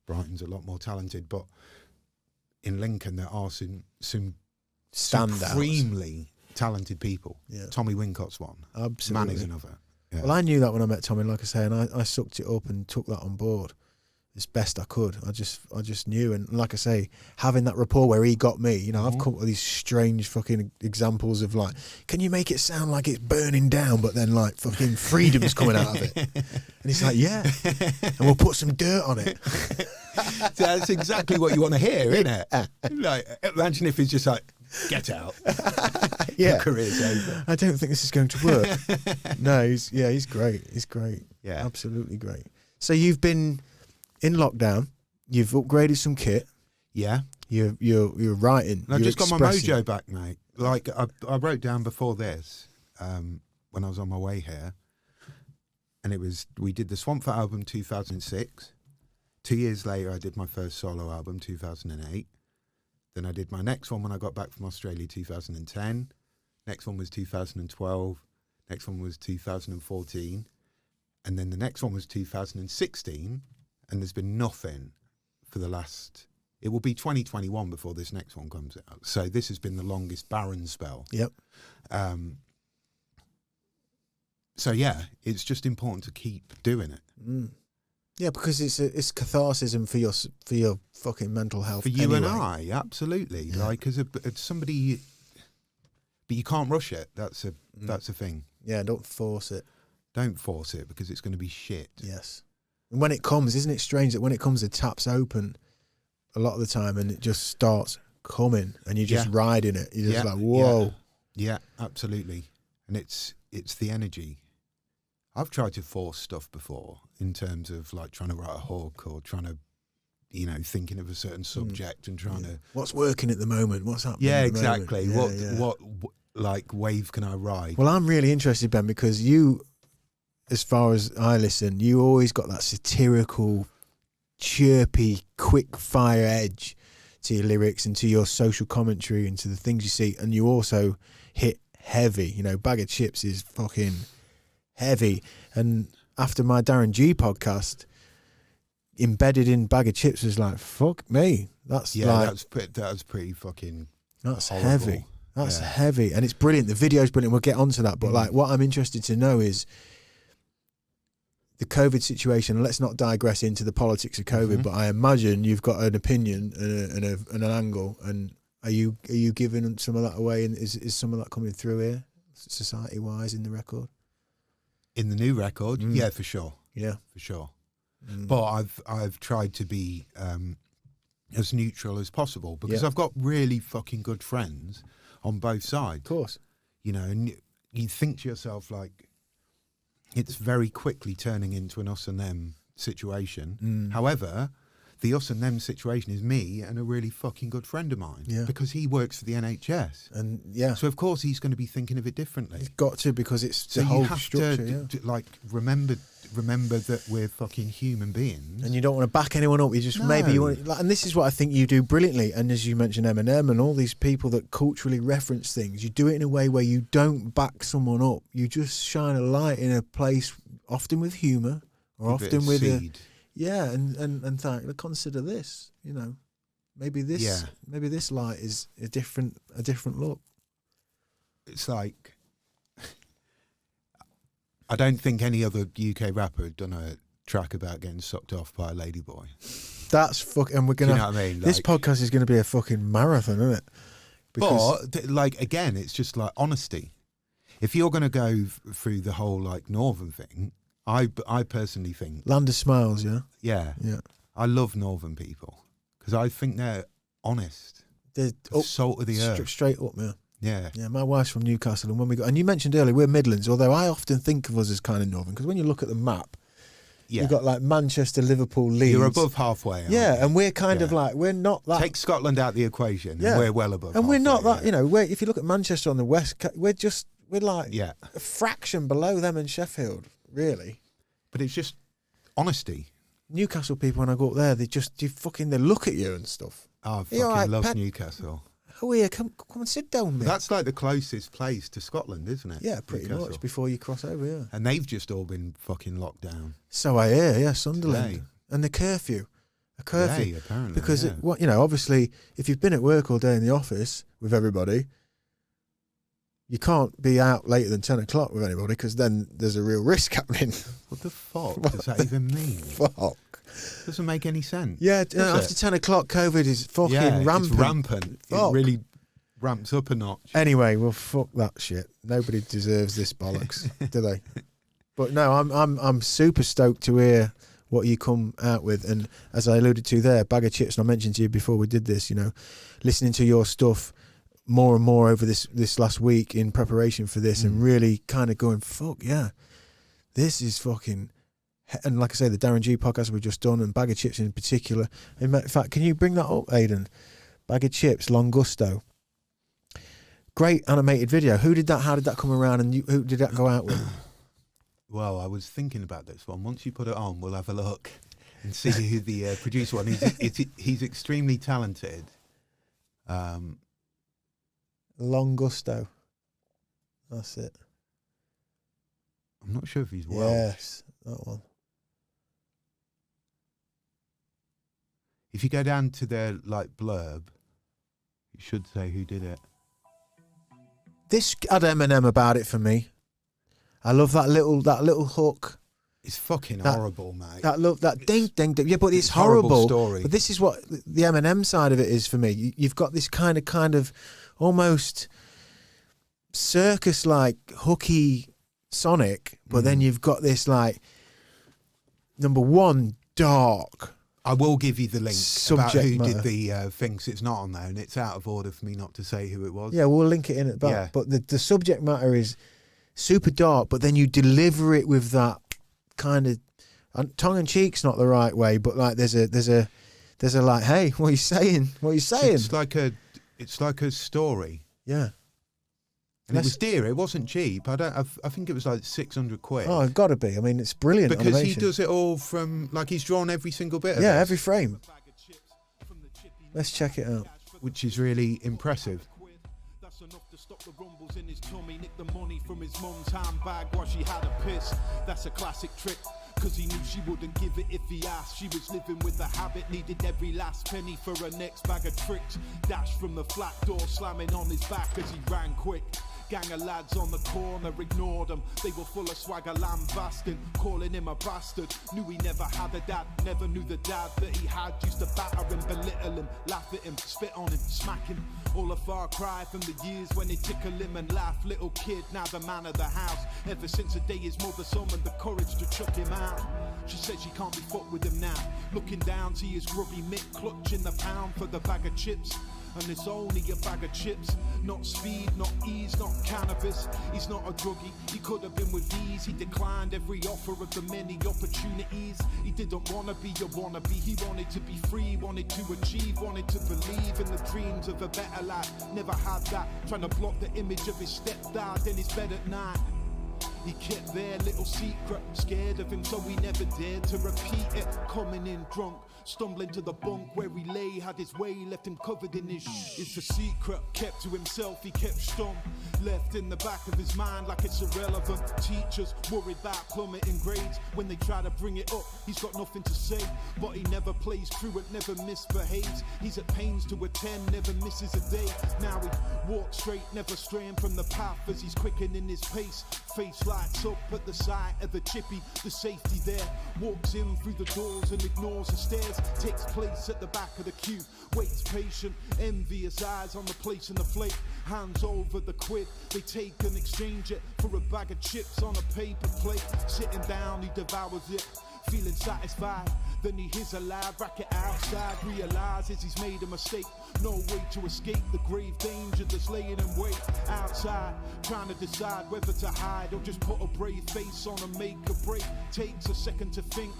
Brighton's a lot more talented, but in Lincoln there are some supremely talented people. Yeah. Tommy Wincott's one. Absolutely. Manny's another. Yeah. Well, I knew that when I met Tommy, like I say, and I sucked it up and took that on board as best I could. I just knew, and like I say, having that rapport where he got me, you know, I've come up with these strange fucking examples of like, can you make it sound like it's burning down, but then like fucking freedom's coming out of it? And he's like, yeah, and we'll put some dirt on it. That's exactly what you want to hear, isn't it? Like, imagine if he's just like, get out. Yeah, your career's over. I don't think this is going to work. No, he's great. He's great. Yeah, absolutely great. So you've been in lockdown. You've upgraded some kit. Yeah, you're writing. And I've just got my mojo back, mate. Like I wrote down before this when I was on my way here, and we did the Swamp Fat album 2006. 2 years later, I did my first solo album 2008. Then I did my next one when I got back from Australia 2010. Next one was 2012. Next one was 2014. And then the next one was 2016. And there's been nothing for the last... It will be 2021 before this next one comes out. So this has been the longest barren spell. Yep. So yeah, it's just important to keep doing it. Mm. Yeah, because it's catharsis for your fucking mental health. For you anyway. and I, absolutely. Yeah. Like as somebody, but you can't rush it. That's a thing. Yeah, don't force it. Don't force it because it's going to be shit. Yes. And when it comes, isn't it strange that when it comes, the tap's open a lot of the time and it just starts coming and you're just riding it. You're just like, whoa. Yeah, absolutely. And it's the energy. I've tried to force stuff before in terms of like trying to write a hook or trying to, thinking of a certain subject and trying to. What's working at the moment? What's happening? Yeah, at the moment? exactly. What like wave can I ride? Well, I'm really interested, Ben, because you, as far as I listen, you always got that satirical, chirpy, quick fire edge to your lyrics and to your social commentary and to the things you see, and you also hit heavy. Bag of Chips is fucking heavy. And after my Darren G podcast, embedded in Bag of Chips was like, fuck me. That's pretty fucking. That's horrible. heavy. That's heavy, and it's brilliant. The video's brilliant. We'll get onto that, but like, what I'm interested to know is the COVID situation. Let's not digress into the politics of COVID, but I imagine you've got an opinion and an angle. And are you giving some of that away? And is some of that coming through here, society wise, in the record? In the new record, yeah, for sure. Yeah, for sure. But I've tried to be as neutral as possible because I've got really fucking good friends on both sides. Of course. And you think to yourself, like, it's very quickly turning into an us and them situation. However, the us and them situation is me and a really fucking good friend of mine because he works for the NHS. And so of course he's going to be thinking of it differently. He's got to, because it's so the whole you have structure. to like remember that we're fucking human beings. And you don't want to back anyone up. You just maybe you want, and this is what I think you do brilliantly. And as you mentioned, Eminem and all these people that culturally reference things, you do it in a way where you don't back someone up. You just shine a light in a place, often with humour or often with seed. And think, consider this. Maybe this light is a different look. It's like, I don't think any other UK rapper had done a track about getting sucked off by a ladyboy. That's fucking. And we're gonna. Do you know what I mean? This podcast is going to be a fucking marathon, isn't it? But like, again, it's just like honesty. If you're going to go through the whole like Northern thing, I personally think Land of Smiles, yeah. I love Northern people because I think they're honest. They're salt of the earth, straight up, yeah. My wife's from Newcastle, and when we got, and you mentioned earlier we're Midlands, although I often think of us as kind of Northern because when you look at the map, you've got like Manchester, Liverpool, Leeds. You're above halfway, aren't you? And we're kind of like, we're not that. Take Scotland out of the equation, and we're well above. And halfway, we're not that. If you look at Manchester on the west, we're like a fraction below them in Sheffield, really. But it's just honesty. Newcastle people, when I go up there, they look at you and stuff. Oh, I fucking love Newcastle. Oh yeah, come and sit down, mate. That's like the closest place to Scotland, isn't it? Yeah, pretty much before you cross over, yeah. And they've just all been fucking locked down. So I hear, Sunderland. Today. And the curfew. A curfew. Today, apparently. Because, obviously, if you've been at work all day in the office with everybody, you can't be out later than 10 o'clock with anybody because then there's a real risk happening. What the fuck does that even mean? Fuck. Doesn't make any sense. Yeah, after 10 o'clock, COVID is fucking rampant. It's rampant. Fuck. It really ramps up a notch. Anyway, well, fuck that shit. Nobody deserves this bollocks, do they? But no, I'm super stoked to hear what you come out with. And as I alluded to there, Bag of Chips, and I mentioned to you before we did this, listening to your stuff more and more over this last week in preparation for this and really kind of going, fuck yeah, this is fucking. And like I say, the Darren G podcast we've just done and Bag of Chips in particular. In fact, can you bring that up, Aidan? Bag of Chips, Longusto. Great animated video. How did that come around and who did that go out with? Well, I was thinking about this one. Once you put it on, we'll have a look and see who the producer was. He's extremely talented. Longusto. That's it. I'm not sure if he's Welsh. Yes, that one. If you go down to their blurb, you should say who did it. This had Eminem about it for me. I love that little hook. It's fucking horrible, mate. That ding ding ding. Yeah, but it's horrible. Story. But this is what the Eminem side of it is for me. You've got this kind of almost circus like hooky sonic, but then you've got this number one dark. I will give you the link Subject about who matter. did the things. It's not on there, and it's out of order for me not to say who it was. Yeah, we'll link it in at the back. Yeah. But the subject matter is super dark, but then you deliver it with that kind of tongue in cheek's not the right way, but like there's a like, hey, what are you saying? What are you saying? It's like a story. Yeah. And it was dear. It wasn't cheap. I think it was like 600 quid. Oh, it's got to be. I mean, it's brilliant. Because animation. he does it all from, like, he's drawn every single bit of Yeah, this, every frame. Let's check it out. which is really impressive. That's enough to stop the rumbles in his tummy. Nick the money from his mum's handbag while she had a piss. That's a classic trick, cause he knew she wouldn't give it if he asked. She was living with a habit, needed every last penny for her next bag of tricks. Dashed from the flat door, slamming on his back as he ran quick. Gang of lads on the corner ignored him. They were full of swagger, lambasting, calling him a bastard. Knew he never had a dad, never knew the dad that he had. Used to batter him, belittle him, laugh at him, spit on him, smack him. All a far cry from the years when they tickle him and laugh. Little kid, now the man of the house. Ever since the day his mother summoned the courage to chuck him out. She said she can't be fucked with him now. Looking down, see his grubby mitt clutching the pound for the bag of chips. And it's only a bag of chips. Not speed, not ease, not cannabis. He's not a druggie, he could have been with ease. He declined every offer of the many opportunities. He didn't want to be a wannabe. He wanted to be free, wanted to achieve, wanted to believe in the dreams of a better life. Never had that, trying to block the image of his stepdad in his bed at night. He kept their little secret, scared of him, so he never dared to repeat it. Coming in drunk, stumbling to the bunk where he lay, had his way, left him covered in his It's a secret, kept to himself, he kept stum. Left in the back of his mind like it's irrelevant. Teachers worried about plummeting grades. When they try to bring it up, he's got nothing to say. But he never plays through it, never misbehaves. He's at pains to attend, never misses a day. Now he walks straight, never straying from the path as he's quickening his pace. Face lights up at the sight of the chippy, the safety there. Walks in through the doors and ignores the stairs. Takes place at the back of the queue. Waits patient, envious eyes on the place and the flake. Hands over the quid, they take and exchange it for a bag of chips on a paper plate. Sitting down, he devours it, feeling satisfied. Then he hears a loud racket outside, realizes he's made a mistake. No way to escape the grave danger that's laying in wait outside. Trying to decide whether to hide or just put a brave face on and make a break. Takes a second to think.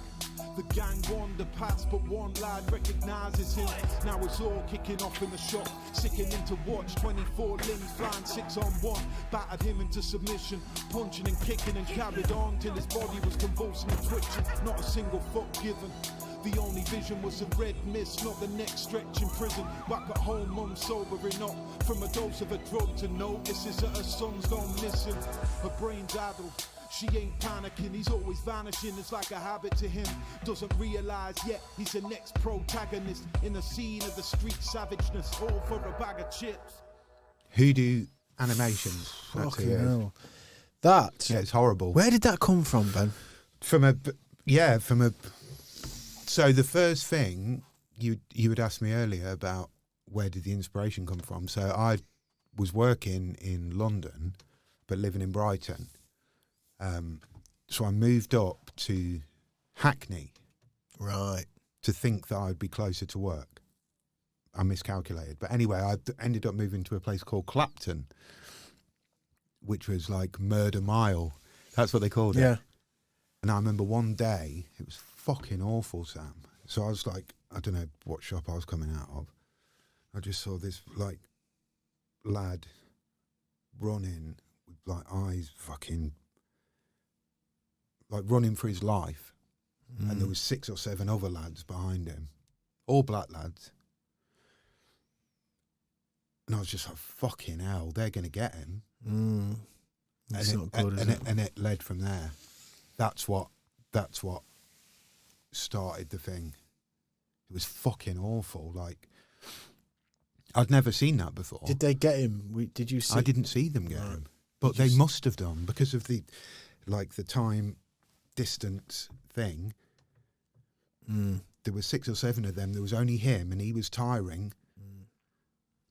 The gang wander past, but one lad recognises him. Now it's all kicking off in the shop. Sickening to watch, 24 limbs flying 6-on-1. Battered him into submission, punching and kicking and carried on till his body was convulsing and twitching. Not a single fuck given. The only vision was a red mist, not the next stretch in prison. Back at home, mum sobering up from a dose of a drug to notices that her son's gone missing. Her brain's addled. She ain't panicking, he's always vanishing, it's like a habit to him. Doesn't realise yet he's the next protagonist in the scene of the street savageness, all for a bag of chips. Hoodoo Animations. Fucking hell. That. Yeah, it's horrible. Where did that come from, Ben? From a. So the first thing you had asked me earlier about where did the inspiration come from. So I was working in London, but living in Brighton. So I moved up to Hackney, Right. to think that I'd be closer to work. I miscalculated. But anyway, I ended up moving to a place called Clapton, which was like Murder Mile. That's what they called it. Yeah. And I remember one day, it was fucking awful, Sam. So I was like, I don't know what shop I was coming out of. I just saw this like lad running with like eyes fucking like running for his life. And there was 6 or 7 other lads behind him, all black lads. And I was just like, fucking hell, they're going to get him. It's not good, is it? And it led from there. That's what started the thing. It was fucking awful. Like, I'd never seen that before. Did they get him? Did you see? I didn't see them get him. But they must have done because of the time distance thing. There were 6 or 7 of them. There was only him, and he was tiring.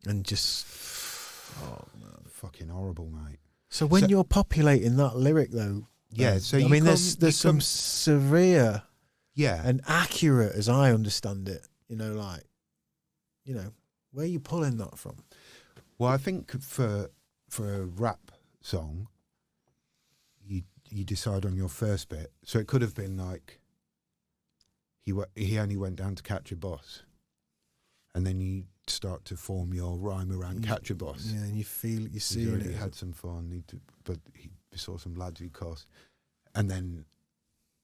And just Fucking horrible, mate. so when you're populating that lyric, though, Yeah. So I mean, there's some severe, and accurate, as I understand it. Where are you pulling that from? Well, I think for a rap song, you decide on your first bit. So it could have been like he only went down to catch a boss, and then you start to form your rhyme around catch a boss. Yeah, and you see He it. already had some fun, but he saw some lads who cost, and then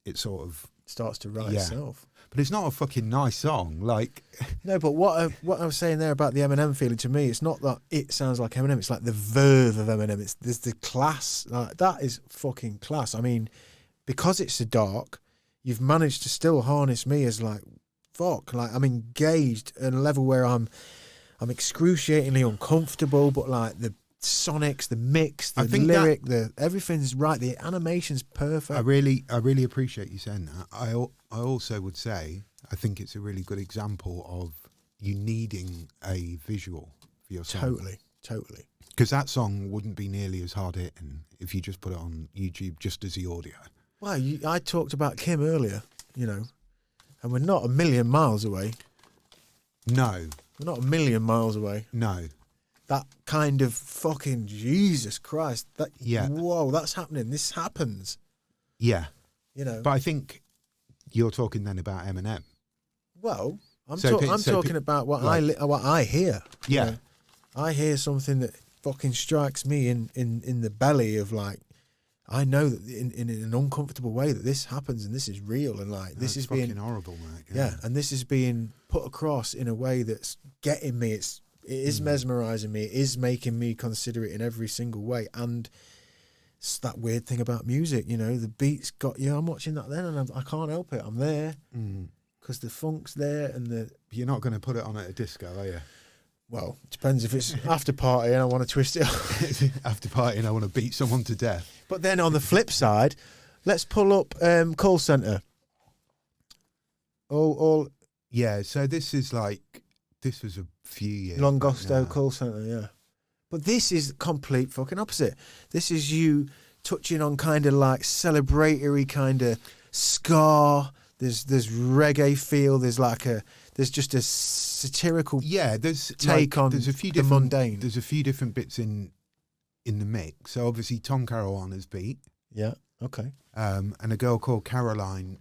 it sort of starts to write itself. But it's not a fucking nice song. Like, no, but what I was saying there about the Eminem feeling, to me, it's not that it sounds like Eminem. It's like the verve of Eminem. There's the class. Like, that is fucking class. I mean, because it's so dark, you've managed to still harness me as like, fuck. Like, I'm engaged at a level where I'm excruciatingly uncomfortable, but like the sonics, the mix, the lyric, everything's right. The animation's perfect. I really appreciate you saying that. I also would say I think it's a really good example of you needing a visual for your song. Totally. Because that song wouldn't be nearly as hard hitting if you just put it on YouTube just as the audio. Well, I talked about Kim earlier, and we're not a million miles away. No. We're not a million miles away. No. That kind of fucking Jesus Christ. Whoa, that's happening. This happens. Yeah. But I think you're talking then about Eminem. Well, I'm talking about what I hear. Yeah. I hear something that fucking strikes me in the belly of like, I know that in an uncomfortable way that this happens and this is real and like this is fucking being horrible, mate. Yeah, and this is being put across in a way that's getting me. It is mesmerizing me. It is making me consider it in every single way. And it's that weird thing about music, the beat's got you. I'm watching that then, and I can't help it. I'm there because the funk's there, and You're not going to put it on at a disco, are you? Well, it depends if it's after party and I want to twist it off. After party and I want to beat someone to death. But then on the flip side, let's pull up call centre. All. Yeah. So this was a few years. Longusto call centre, yeah. But this is complete fucking opposite. This is you touching on kind of like celebratory kind of ska. There's reggae feel. There's just a satirical take on the mundane. There's a few different bits in the mix. So obviously Tom Caruana's beat. Yeah. Okay. And a girl called Caroline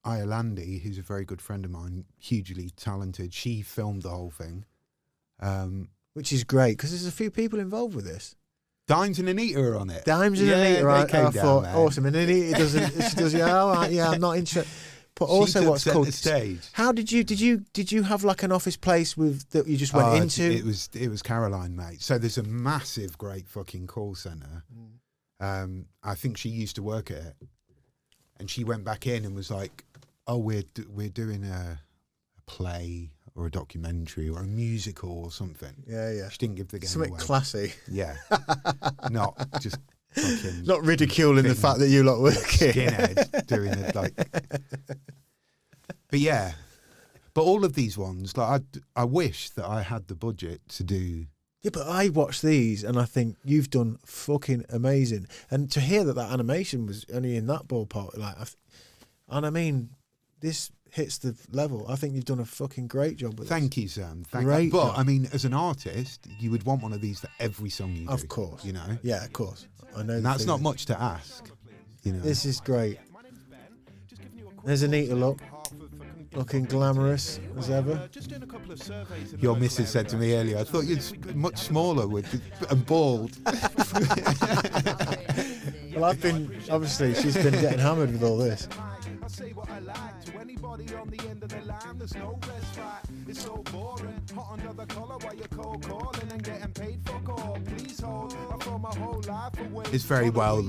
Iolandi, who's a very good friend of mine, hugely talented. She filmed the whole thing. Which is great because there's a few people involved with this. Dimes and Anita are on it. Dimes and Anita, right? I thought awesome. And Anita she does. Yeah, all right, yeah. I'm not interested. But also, what's called the stage. How did you have like an office place that you just went into? It was Caroline, mate. So there's a massive, great fucking call center. I think she used to work at it, and she went back in and was like, "Oh, we're doing a play or a documentary or a musical or something." Yeah. She didn't give the game something away. Classy. Yeah, not just. Fucking not ridiculing the fact that you lot work here. Skinhead doing it like. But yeah, but all of these ones, like I wish that I had the budget to do. Yeah, but I watch these and I think you've done fucking amazing. And to hear that animation was only in that ballpark, and I mean, this hits the level. I think you've done a fucking great job with it. Thank you, Sam. Great But job. I mean, as an artist, you would want one of these for every song you do. Of course. Yeah, of course. I know. And that's not much to ask. This is great. There's Anita looking glamorous as ever. Your missus said to me earlier, I thought you'd much smaller and bald. Well, obviously she's been getting hammered with all this. Say what I like to anybody on the end of the line. There's no respite. It's so boring. Hot under the collar while you're cold calling and getting paid for call. Please hold. I throw my whole life away. It's very well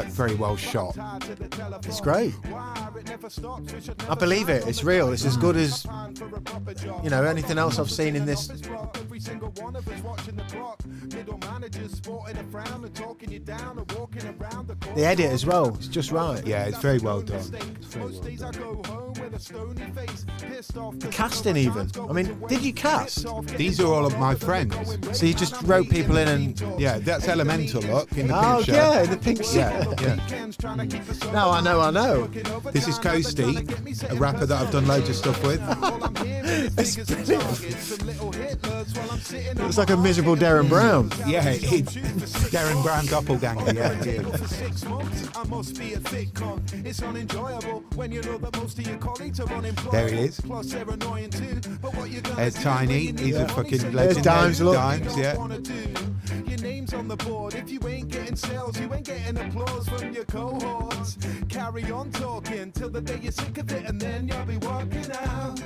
very well shot. It's great. I believe it. It's real. It's as good as anything else I've seen in this. The edit as well. It's just right. Yeah, it's very well done. The casting even. I mean, did you cast? These are all of my friends. So you just wrote people in and... Yeah, that's Elemental, look, in the pink shirt. Yeah, in the pink shirt. Yeah. No, I know. This is Coasty, a rapper that I've done loads of stuff with. figures and targets from little Hitlers while I'm sitting on It's my like a miserable Darren Brown. Yeah, Darren Brown doppelganger. Yeah. for 6 months, I must be a thick con. It's unenjoyable when you know that most of your colleagues are unemployed. There he is. Plus they're annoying too. But what you gonna There's do Tiny. when you He's need a the fucking money? legend. Dimes, look. Dimes, yeah. Wanna do. Your name's on the board. If you ain't getting sales, you ain't getting applause from your cohorts. Carry on talking till the day you're sick of it, and then you'll be walking out.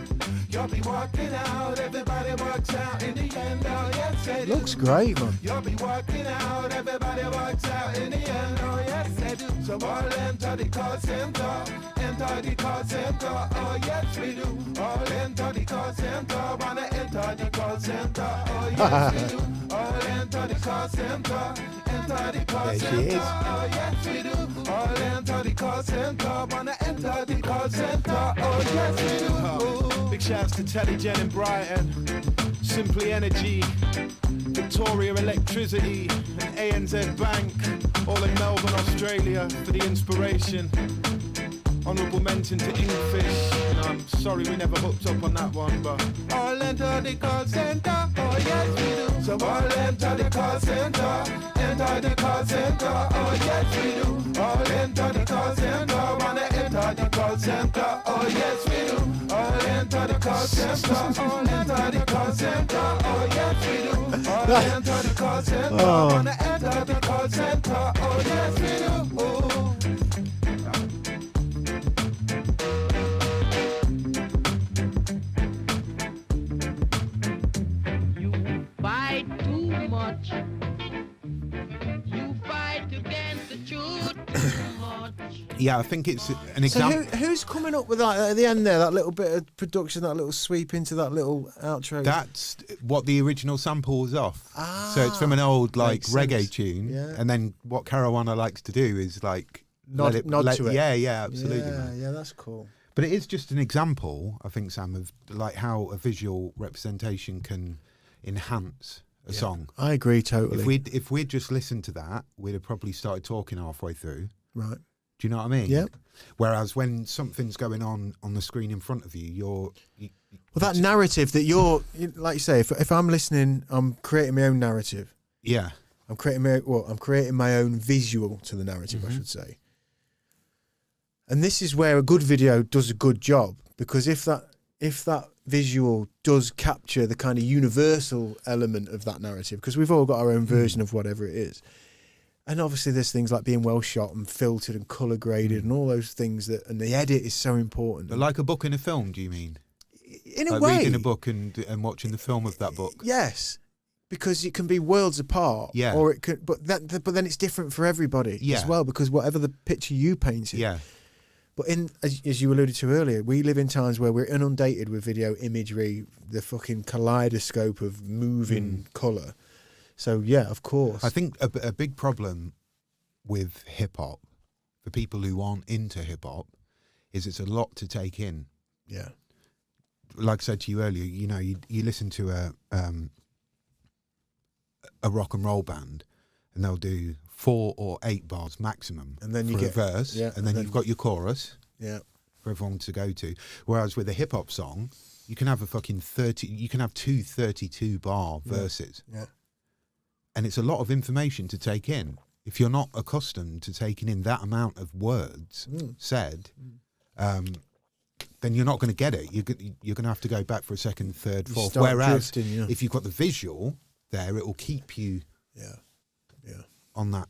You'll be walking out. Everybody walks out in the end. Oh yes, they do. Looks great, man. You'll be walking out. Everybody walks out in the end. Oh yes, they do. So all enter the call center. Enter the call center. Oh yes, we do. All enter the call center. Wanna enter the call center. Oh yes, we do. All enter the call center. Enter the call There she center. is. Oh yes, we do. All enter the call center. Wanna enter the call center. Oh yes, we do. Big shouts to Telly, Jen and Brighton. Simply Energy. Victoria Electricity and ANZ Bank, all in Melbourne, Australia, for the inspiration. Honourable mention to Ingfish, and I'm sorry we never hooked up on that one, but all enter the call centre, oh yes we do. So all enter the call centre, enter the call centre, oh yes we do. All enter the call centre, wanna enter the call centre, oh yes we do. All enter the call centre, all enter the call centre, oh yes we do. All enter the call centre, wanna enter the call centre, oh yes we do. Oh. Fight too much. You fight against the truth too much. Yeah, I think it's an So example. who's coming up with that at the end there? That little bit of production, that little sweep into that little outro. That's what the original sample was off. Ah, So it's from an old like makes reggae sense. tune, Yeah. and then what Caruana likes to do is like Nod to it. Yeah, absolutely. Yeah, man. yeah, that's cool. But it is just an example, I think, Sam, of like how a visual representation can enhance a song. I agree totally. If we'd just listened to that, we'd have probably started talking halfway through. Right. Do you know what I mean? Yeah. Whereas when something's going on the screen in front of you, Well, that narrative that like you say, if I'm listening, I'm creating my own narrative. yeah, I'm creating my own visual to the narrative, I should say. And this is where a good video does a good job, because if that visual does capture the kind of universal element of that narrative, because we've all got our own version of whatever it is. And obviously there's things like being well shot and filtered and colour graded and all those things and the edit is so important. but like a book and a film, do you mean? In a Like way, reading a book and watching the film of that book. yes, because it can be worlds apart. Yeah. Or it could, but then it's different for everybody Yeah. as well, because whatever the picture you painted. Yeah, But as you alluded to earlier, we live in times where we're inundated with video imagery, the fucking kaleidoscope of moving colour. So yeah, of course. I think a big problem with hip hop, for people who aren't into hip hop, is it's a lot to take in. Yeah. Like I said to you earlier, you know, you listen to a rock and roll band, and they'll do 4 or 8 bars maximum, And then you for get- a verse, yeah, and then you've got your chorus Yeah. for everyone to go to. Whereas with a hip hop song, you can have you can have 2 32-bar verses, Yeah. and it's a lot of information to take in. If you're not accustomed to taking in that amount of words said, then you're not going to get it. You're going to have to go back for a second, third, You fourth. start Whereas drifting, yeah. if you've got the visual there, it will keep you Yeah. Yeah. on that.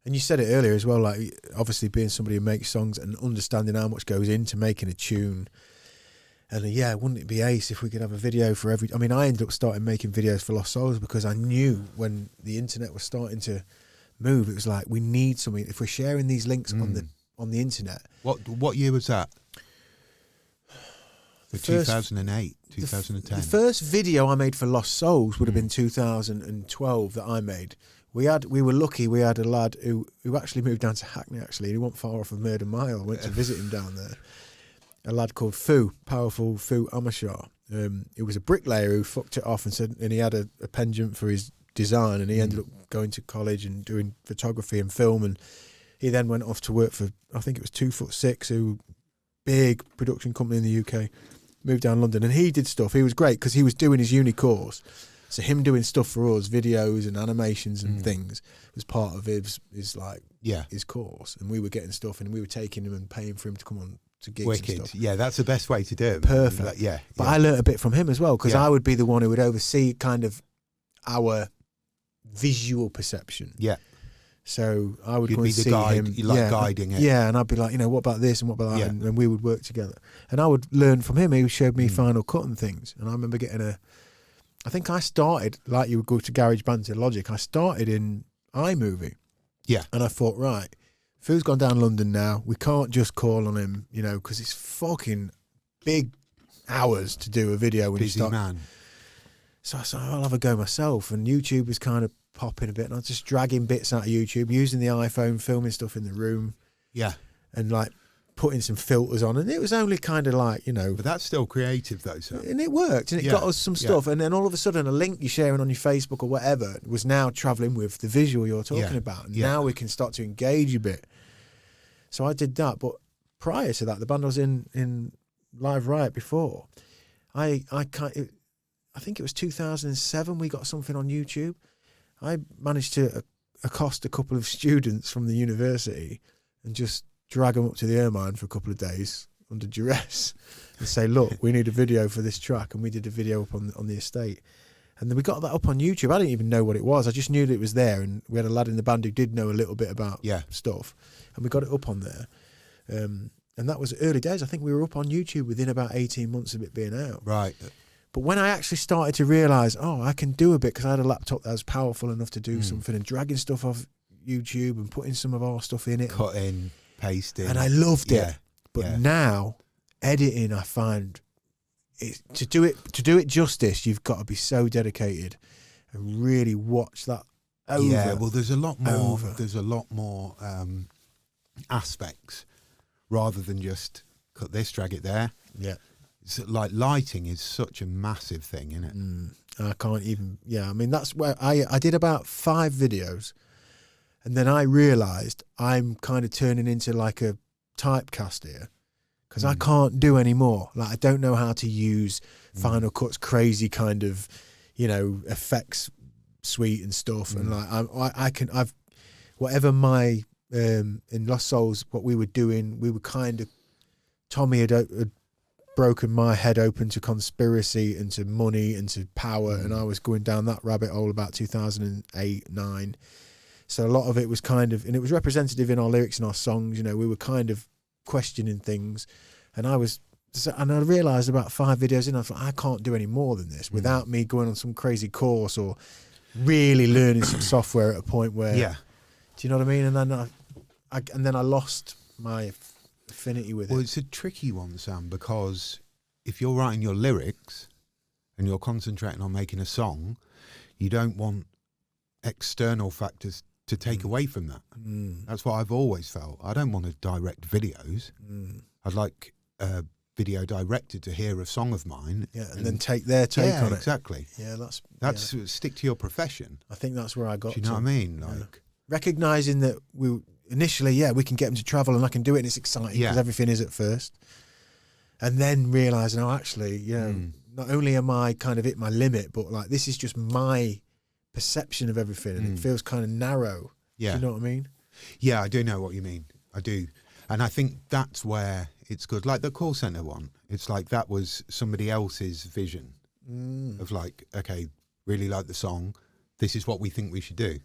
And you said it earlier as well, like obviously being somebody who makes songs and understanding how much goes into making a tune. And yeah, wouldn't it be ace if we could have a video for every... I mean, I ended up starting making videos for Lost Souls because I knew when the internet was starting to move, it was like, we need something. If we're sharing these links on the internet... What year was that? The 2008, 2010. The first video I made for Lost Souls would have been 2012 that I made. We were lucky. We had a lad who actually moved down to Hackney. Actually, he wasn't far off of Murder Mile. I went to visit him down there. A lad called Foo, powerful Foo Amashar. He was a bricklayer who fucked it off and he had a penchant for his design, and he ended up going to college and doing photography and film, and he then went off to work for, I think it was 2 Foot 6, who big production company in the UK. moved down to London, and he did stuff. He was great because he was doing his uni course. So him doing stuff for us, videos and animations and things, was part of his course. And we were getting stuff, and we were taking him and paying for him to come on to gigs Wicked. and stuff. Yeah, that's the best way to do it. Perfect. Like, yeah. But I learnt a bit from him as well, because I would be the one who would oversee kind of our visual perception. Yeah. So I would You'd go be and the see guide, him. you like guiding it. Yeah, and I'd be like, you know, what about this and what about that? Yeah. And we would work together. And I would learn from him. He showed me Final Cut and things. And I remember getting I think I started, like you would go to GarageBand to Logic, I started in iMovie. Yeah. And I thought, right, Phil's gone down to London now. We can't just call on him, you know, because it's fucking big hours to do a video when Busy you start. man. So I said, I'll have a go myself. And YouTube was kind of popping a bit, and I was just dragging bits out of YouTube, using the iPhone, filming stuff in the room. Yeah. And like putting some filters on. And it was only kind of like, you know. But that's still creative though, so. And it worked, and it got us some stuff. And then all of a sudden, a link you're sharing on your Facebook or whatever was now travelling with the visual you're talking about. And now we can start to engage a bit. So I did that. But prior to that, the band I was in Live Riot before, I think it was 2007, we got something on YouTube. I managed to accost a couple of students from the university and just drag them up to the Ermine for a couple of days under duress and say, look, we need a video for this track. And we did a video up on the estate. And then we got that up on YouTube. I didn't even know what it was. I just knew that it was there. And we had a lad in the band who did know a little bit about stuff. And we got it up on there. And that was early days. I think we were up on YouTube within about 18 months of it being out. Right. But when I actually started to realise, I can do a bit, because I had a laptop that was powerful enough to do something, and dragging stuff off YouTube and putting some of our stuff in it. Cutting, pasting. And I loved it. But now, editing, I find, to do it justice, you've got to be so dedicated and really watch that over. Yeah, well, there's a lot more. Over. There's a lot more aspects rather than just cut this, drag it there. Yeah. It's like lighting is such a massive thing, isn't it? I can't even. Yeah, I mean, that's where I did about 5 videos, and then I realised I'm kind of turning into like a typecast here, because I can't do any more. Like, I don't know how to use Final Cut's crazy kind of, you know, effects suite and stuff. And like I've whatever my in Lost Souls, what we were doing, we were kind of, Tommy had broken my head open to conspiracy and to money and to power, and I was going down that rabbit hole about 2008-9. So a lot of it was kind of, and it was representative in our lyrics and our songs. You know, we were kind of questioning things, and I realised about 5 videos in, I thought, I can't do any more than this without me going on some crazy course or really learning some software at a point where, do you know what I mean? And then I lost my affinity with it. Well, it's a tricky one, Sam, because if you're writing your lyrics and you're concentrating on making a song, you don't want external factors to take away from that. That's what I've always felt. I don't want to direct videos. I'd like a video director to hear a song of mine. Yeah, and then take their take on it. Exactly. Yeah, that's stick to your profession. I think that's where I got to. Do you know what I mean? Like, recognising that we initially, we can get them to travel and I can do it, and it's exciting because everything is at first. And then realising, actually, not only am I kind of at my limit, but like this is just my perception of everything, and it feels kind of narrow. Yeah. Do you know what I mean? Yeah, I do know what you mean. I do. And I think that's where it's good. Like the call centre one, it's like that was somebody else's vision of like, okay, really like the song. This is what we think we should do.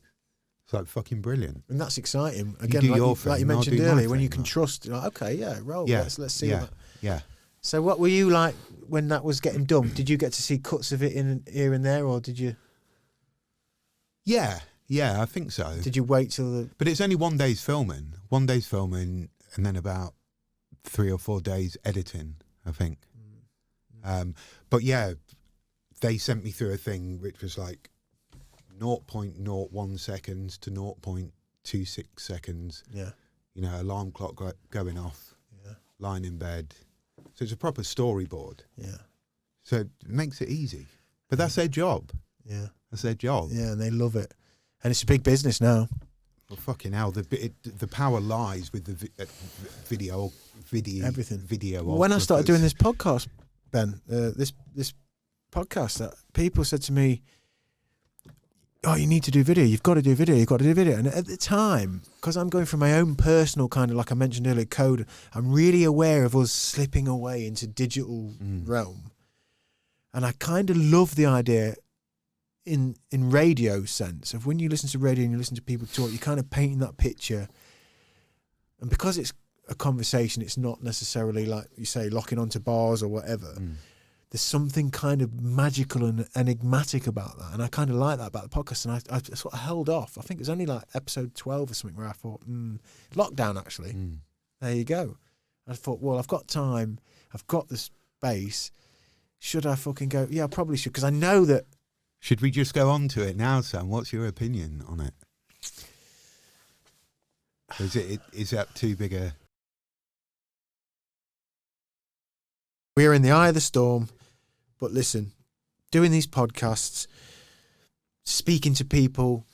It's like fucking brilliant. And that's exciting. Again, do like, your like you thing, I'll mentioned do my earlier, when thing, you can like. trust, like, okay, roll. Let's see that. Yeah. So what were you like when that was getting done? Did you get to see cuts of it in here and there, or did you? Yeah, I think so. Did you wait till the? But it's only 1 day's filming. 1 day's filming, and then about 3 or 4 days editing, I think. But yeah, they sent me through a thing which was like 0.01 seconds to 0.26 seconds. Yeah. You know, alarm clock going off. Yeah. Lying in bed. So it's a proper storyboard. Yeah. So it makes it easy. But that's their job. Yeah. That's their job. Yeah, and they love it. And it's a big business now. Well, fucking hell, the power lies with the video Everything. Video. Well, when I started doing this podcast, Ben, this podcast that people said to me, oh, you need to do video. You've got to do video. You've got to do video. And at the time, because I'm going through my own personal kind of, like I mentioned earlier, code, I'm really aware of us slipping away into digital realm. And I kind of love the idea in radio sense of when you listen to radio and you listen to people talk, you're kind of painting that picture. And because it's a conversation, it's not necessarily like you say locking onto bars or whatever. There's something kind of magical and enigmatic about that, and I kind of like that about the podcast. And I sort of held off. I think it was only like episode 12 or something where I thought lockdown actually. There you go. I thought, well, I've got time, I've got the space. Should I fucking go? Yeah, I probably should, because I know that. Should we just go on to it now, Sam? What's your opinion on it? Is that too big a... We're in the eye of the storm, but listen, doing these podcasts, speaking to people,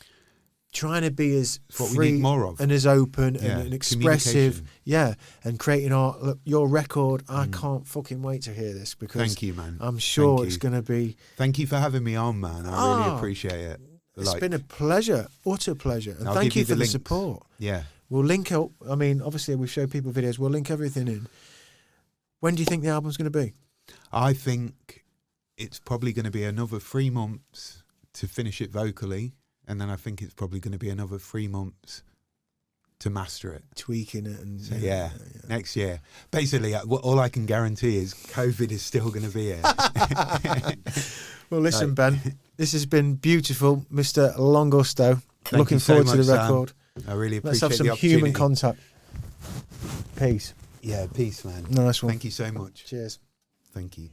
trying to be as what free we need more of. and as open and expressive, and creating art. Look, your record, I can't fucking wait to hear this, because thank you, man. I'm sure it's going to be... Thank you for having me on, man. I really appreciate it. It's been a pleasure, utter pleasure, and thank you for the support. Yeah. We'll link up. I mean, obviously, we show people videos. We'll link everything in. When do you think the album's going to be? I think it's probably going to be another 3 months to finish it vocally, and then I think it's probably going to be another 3 months to master it. Tweaking it. And so, yeah, next year. Basically, all I can guarantee is COVID is still going to be here. Well, listen, Ben, this has been beautiful, Mr. Longusto. Looking so forward much, to the Sam. record. I really appreciate Let's have some the opportunity. human contact. Peace. Yeah, peace, man. Nice one. Thank you so much. Cheers. Thank you.